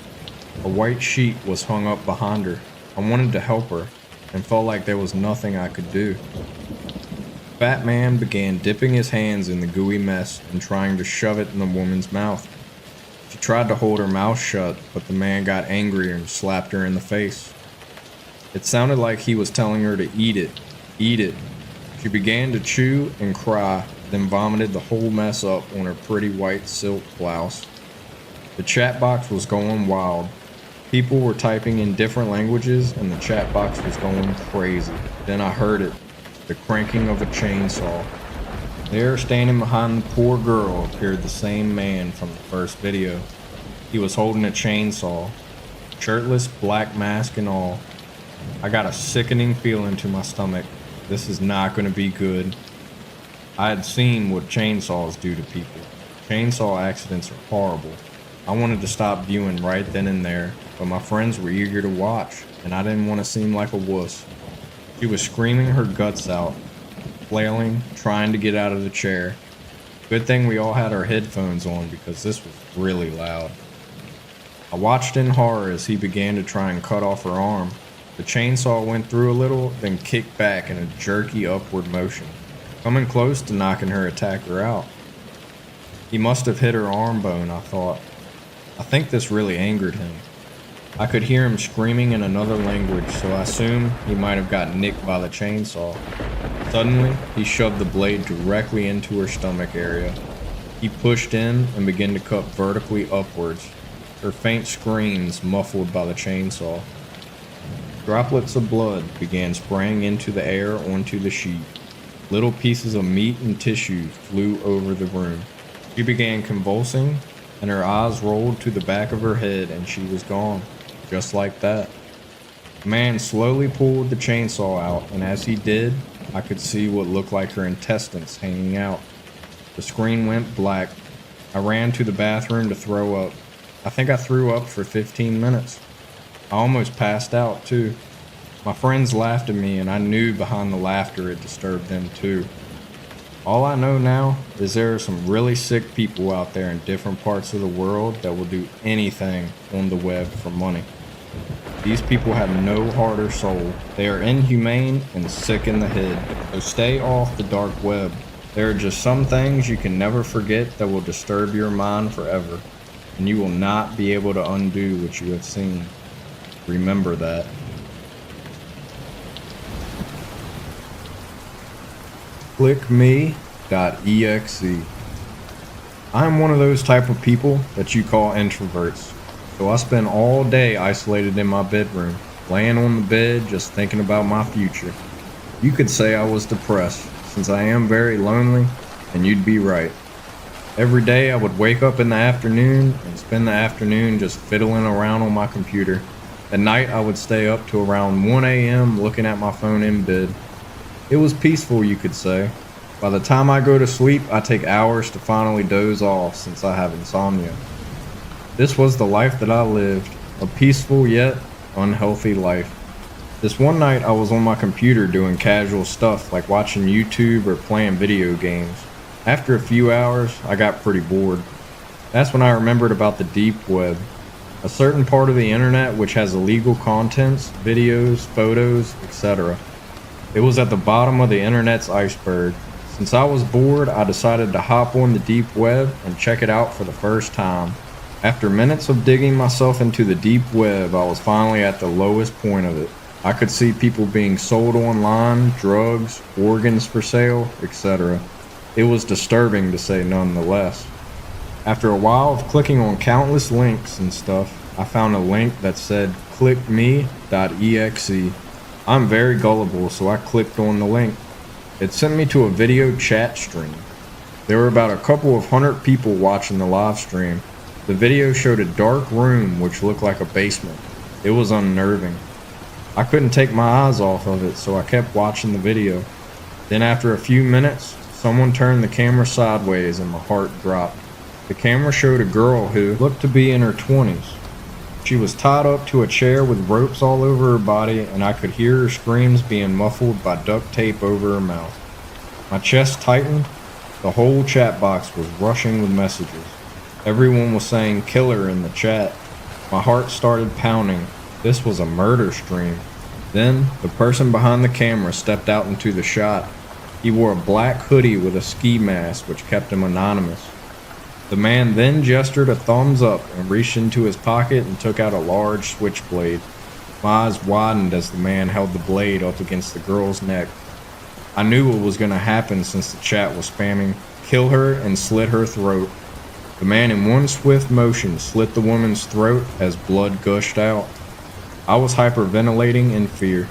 A white sheet was hung up behind her. I wanted to help her, and felt like there was nothing I could do. The fat man began dipping his hands in the gooey mess and trying to shove it in the woman's mouth. She tried to hold her mouth shut, but the man got angrier and slapped her in the face. It sounded like he was telling her to eat it, eat it. She began to chew and cry, then vomited the whole mess up on her pretty white silk blouse. The chat box was going wild. People were typing in different languages and the chat box was going crazy. Then I heard it, the cranking of a chainsaw. There, standing behind the poor girl, appeared the same man from the first video. He was holding a chainsaw, shirtless, black mask and all. I got a sickening feeling to my stomach. This is not going to be good. I had seen what chainsaws do to people. Chainsaw accidents are horrible. I wanted to stop viewing right then and there, but my friends were eager to watch, and I didn't want to seem like a wuss. She was screaming her guts out, flailing, trying to get out of the chair. Good thing we all had our headphones on because this was really loud. I watched in horror as he began to try and cut off her arm. The chainsaw went through a little, then kicked back in a jerky upward motion, coming close to knocking her attacker out. He must have hit her arm bone, I thought. I think this really angered him. I could hear him screaming in another language, so I assumed he might have got nicked by the chainsaw. Suddenly, he shoved the blade directly into her stomach area. He pushed in and began to cut vertically upwards, her faint screams muffled by the chainsaw. Droplets of blood began spraying into the air onto the sheet. Little pieces of meat and tissue flew over the room. She began convulsing, and her eyes rolled to the back of her head, and she was gone, just like that. The man slowly pulled the chainsaw out, and as he did, I could see what looked like her intestines hanging out. The screen went black. I ran to the bathroom to throw up. I think I threw up for 15 minutes. I almost passed out too. My friends laughed at me, and I knew behind the laughter it disturbed them too. All I know now is there are some really sick people out there in different parts of the world that will do anything on the web for money. These people have no heart or soul. They are inhumane and sick in the head. So stay off the dark web. There are just some things you can never forget that will disturb your mind forever, and you will not be able to undo what you have seen. Remember that. ClickMe.exe. I am one of those type of people that you call introverts. So I spend all day isolated in my bedroom, laying on the bed just thinking about my future. You could say I was depressed, since I am very lonely, and you'd be right. Every day I would wake up in the afternoon and spend the afternoon just fiddling around on my computer. At night I would stay up to around 1 a.m. looking at my phone in bed. It was peaceful, you could say. By the time I go to sleep, I take hours to finally doze off since I have insomnia. This was the life that I lived, a peaceful yet unhealthy life. This one night I was on my computer doing casual stuff like watching YouTube or playing video games. After a few hours, I got pretty bored. That's when I remembered about the deep web, a certain part of the internet which has illegal contents, videos, photos, etc. It was at the bottom of the internet's iceberg. Since I was bored, I decided to hop on the deep web and check it out for the first time. After minutes of digging myself into the deep web, I was finally at the lowest point of it. I could see people being sold online, drugs, organs for sale, etc. It was disturbing to say none the less. After a while of clicking on countless links and stuff, I found a link that said clickme.exe. I'm very gullible, so I clicked on the link. It sent me to a video chat stream. There were about a couple of 100 people watching the live stream. The video showed a dark room which looked like a basement. It was unnerving. I couldn't take my eyes off of it, so I kept watching the video. Then after a few minutes, someone turned the camera sideways and my heart dropped. The camera showed a girl who looked to be in her 20s. She was tied up to a chair with ropes all over her body, and I could hear her screams being muffled by duct tape over her mouth. My chest tightened. The whole chat box was rushing with messages. Everyone was saying killer in the chat. My heart started pounding. This was a murder stream. Then, the person behind the camera stepped out into the shot. He wore a black hoodie with a ski mask which kept him anonymous. The man then gestured a thumbs up and reached into his pocket and took out a large switchblade. My eyes widened as the man held the blade up against the girl's neck. I knew what was going to happen since the chat was spamming kill her and slit her throat. The man in one swift motion slit the woman's throat as blood gushed out. I was hyperventilating in fear.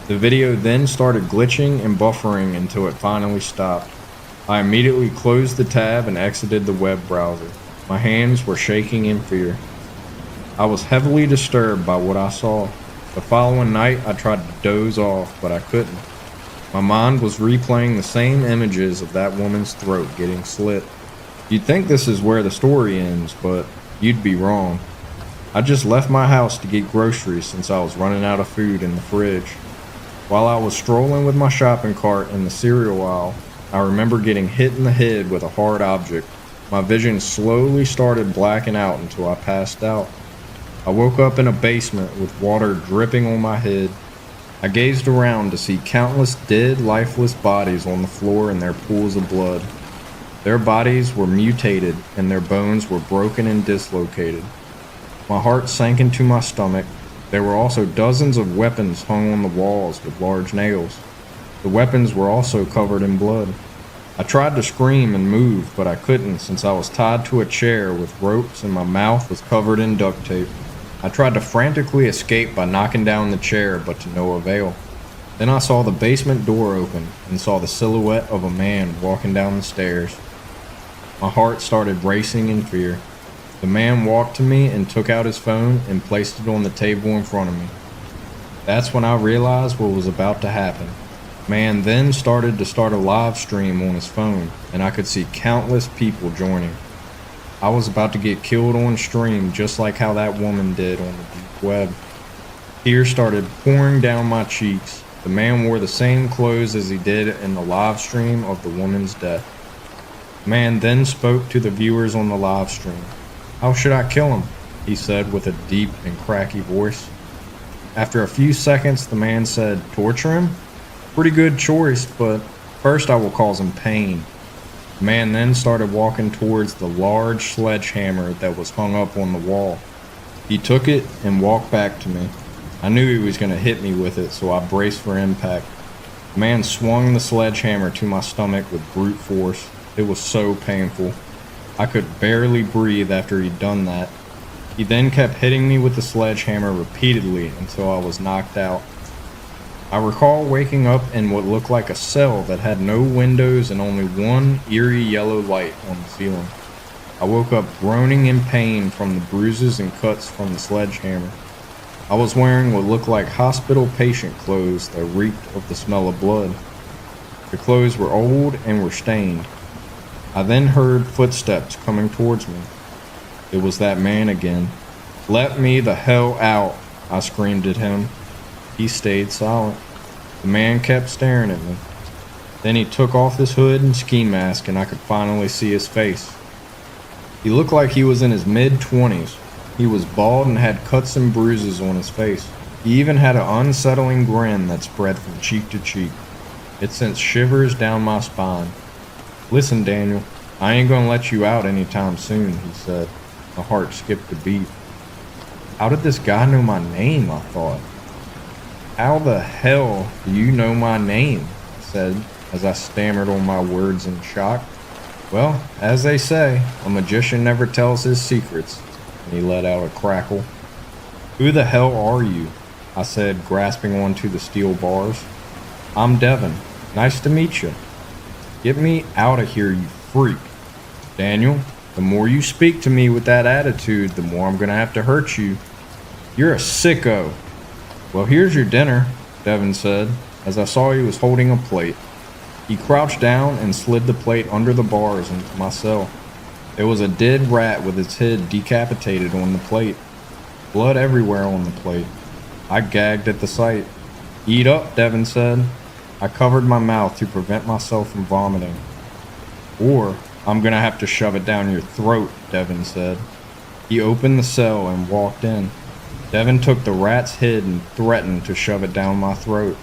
The video then started glitching and buffering until it finally stopped. I immediately closed the tab and exited the web browser. My hands were shaking in fear. I was heavily disturbed by what I saw. The following night I tried to doze off, but I couldn't. My mind was replaying the same images of that woman's throat getting slit. You'd think this is where the story ends, but you'd be wrong. I just left my house to get groceries since I was running out of food in the fridge. While I was strolling with my shopping cart in the cereal aisle, I remember getting hit in the head with a hard object. My vision slowly started blacking out until I passed out. I woke up in a basement with water dripping on my head. I gazed around to see countless dead, lifeless bodies on the floor in their pools of blood. Their bodies were mutated and their bones were broken and dislocated. My heart sank into my stomach. There were also dozens of weapons hung on the walls with large nails. The weapons were also covered in blood. I tried to scream and move, but I couldn't since I was tied to a chair with ropes and my mouth was covered in duct tape. I tried to frantically escape by knocking down the chair, but to no avail. Then I saw the basement door open and saw the silhouette of a man walking down the stairs. My heart started racing in fear. The man walked to me and took out his phone and placed it on the table in front of me. That's when I realized what was about to happen. Man then started a live stream on his phone, and I could see countless people joining. I was about to get killed on stream just like how that woman did on the deep web. Tears started pouring down my cheeks. The man wore the same clothes as he did in the live stream of the woman's death. The man then spoke to the viewers on the live stream. "How should I kill him?" he said with a deep and cracky voice. After a few seconds, the man said, "Torture him? Pretty good choice, but first I will cause him pain." The man then started walking towards the large sledgehammer that was hung up on the wall. He took it and walked back to me. I knew he was going to hit me with it, so I braced for impact. The man swung the sledgehammer to my stomach with brute force. It was so painful. I could barely breathe after he'd done that. He then kept hitting me with the sledgehammer repeatedly until I was knocked out. I recall waking up in what looked like a cell that had no windows and only one eerie yellow light on the ceiling. I woke up groaning in pain from the bruises and cuts from the sledgehammer. I was wearing what looked like hospital patient clothes that reeked of the smell of blood. The clothes were old and were stained. I then heard footsteps coming towards me. It was that man again. "Let me the hell out," I screamed at him. He stayed silent. The man kept staring at me. Then he took off his hood and ski mask and I could finally see his face. He looked like he was in his mid-20s. He was bald and had cuts and bruises on his face. He even had an unsettling grin that spread from cheek to cheek. It sent shivers down my spine. "Listen, Daniel, I ain't gonna let you out anytime soon," he said. My heart skipped a beat. How did this guy know my name, I thought. "How the hell do you know my name?" I said as I stammered on my words in shock. "Well, as they say, a magician never tells his secrets," and he let out a crackle. "Who the hell are you?" I said, grasping onto the steel bars. "I'm Devin. Nice to meet you." "Get me out of here, you freak." "Daniel, the more you speak to me with that attitude, the more I'm gonna have to hurt you. You're a sicko." "Well, here's your dinner," Devin said, as I saw he was holding a plate. He crouched down and slid the plate under the bars into my cell. There was a dead rat with its head decapitated on the plate. Blood everywhere on the plate. I gagged at the sight. "Eat up," Devin said. I covered my mouth to prevent myself from vomiting. "Or I'm gonna have to shove it down your throat," Devin said. He opened the cell and walked in. Devin took the rat's head and threatened to shove it down my throat.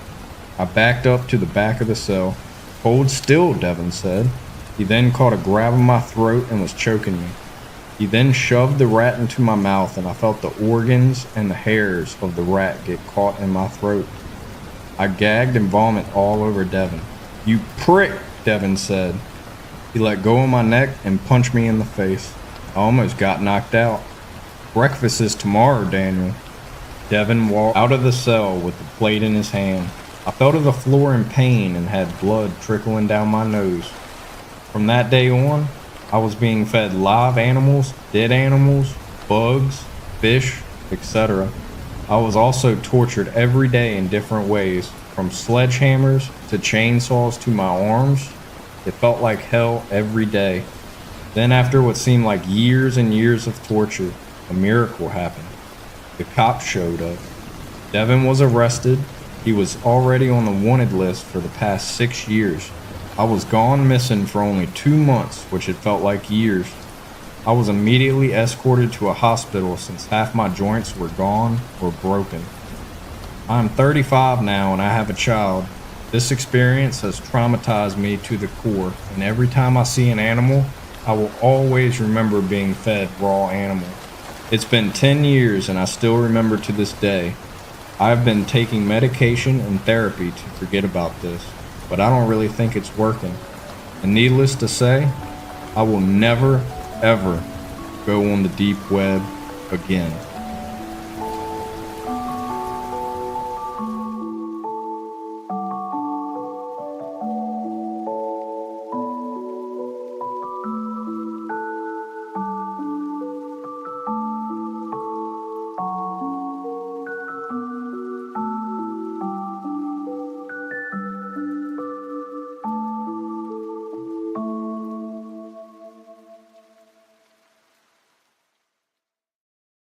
I backed up to the back of the cell. "Hold still," Devin said. He then caught a grab of my throat and was choking me. He then shoved the rat into my mouth and I felt the organs and the hairs of the rat get caught in my throat. I gagged and vomited all over Devin. "You prick," Devin said. He let go of my neck and punched me in the face. I almost got knocked out. "Breakfast is tomorrow, Daniel." Devin walked out of the cell with the plate in his hand. I fell to the floor in pain and had blood trickling down my nose. From that day on, I was being fed live animals, dead animals, bugs, fish, etc. I was also tortured every day in different ways, from sledgehammers to chainsaws to my arms. It felt like hell every day. Then after what seemed like years and years of torture, a miracle happened. The cops showed up. Devin was arrested. He was already on the wanted list for the past 6 years. I was gone missing for only 2 months, which had felt like years. I was immediately escorted to a hospital since half my joints were gone or broken. I'm 35 now and I have a child. This experience has traumatized me to the core, and every time I see an animal, I will always remember being fed raw animal. It's been 10 years and I still remember to this day. I've been taking medication and therapy to forget about this, but I don't really think it's working. And needless to say, I will never, ever go on the deep web again.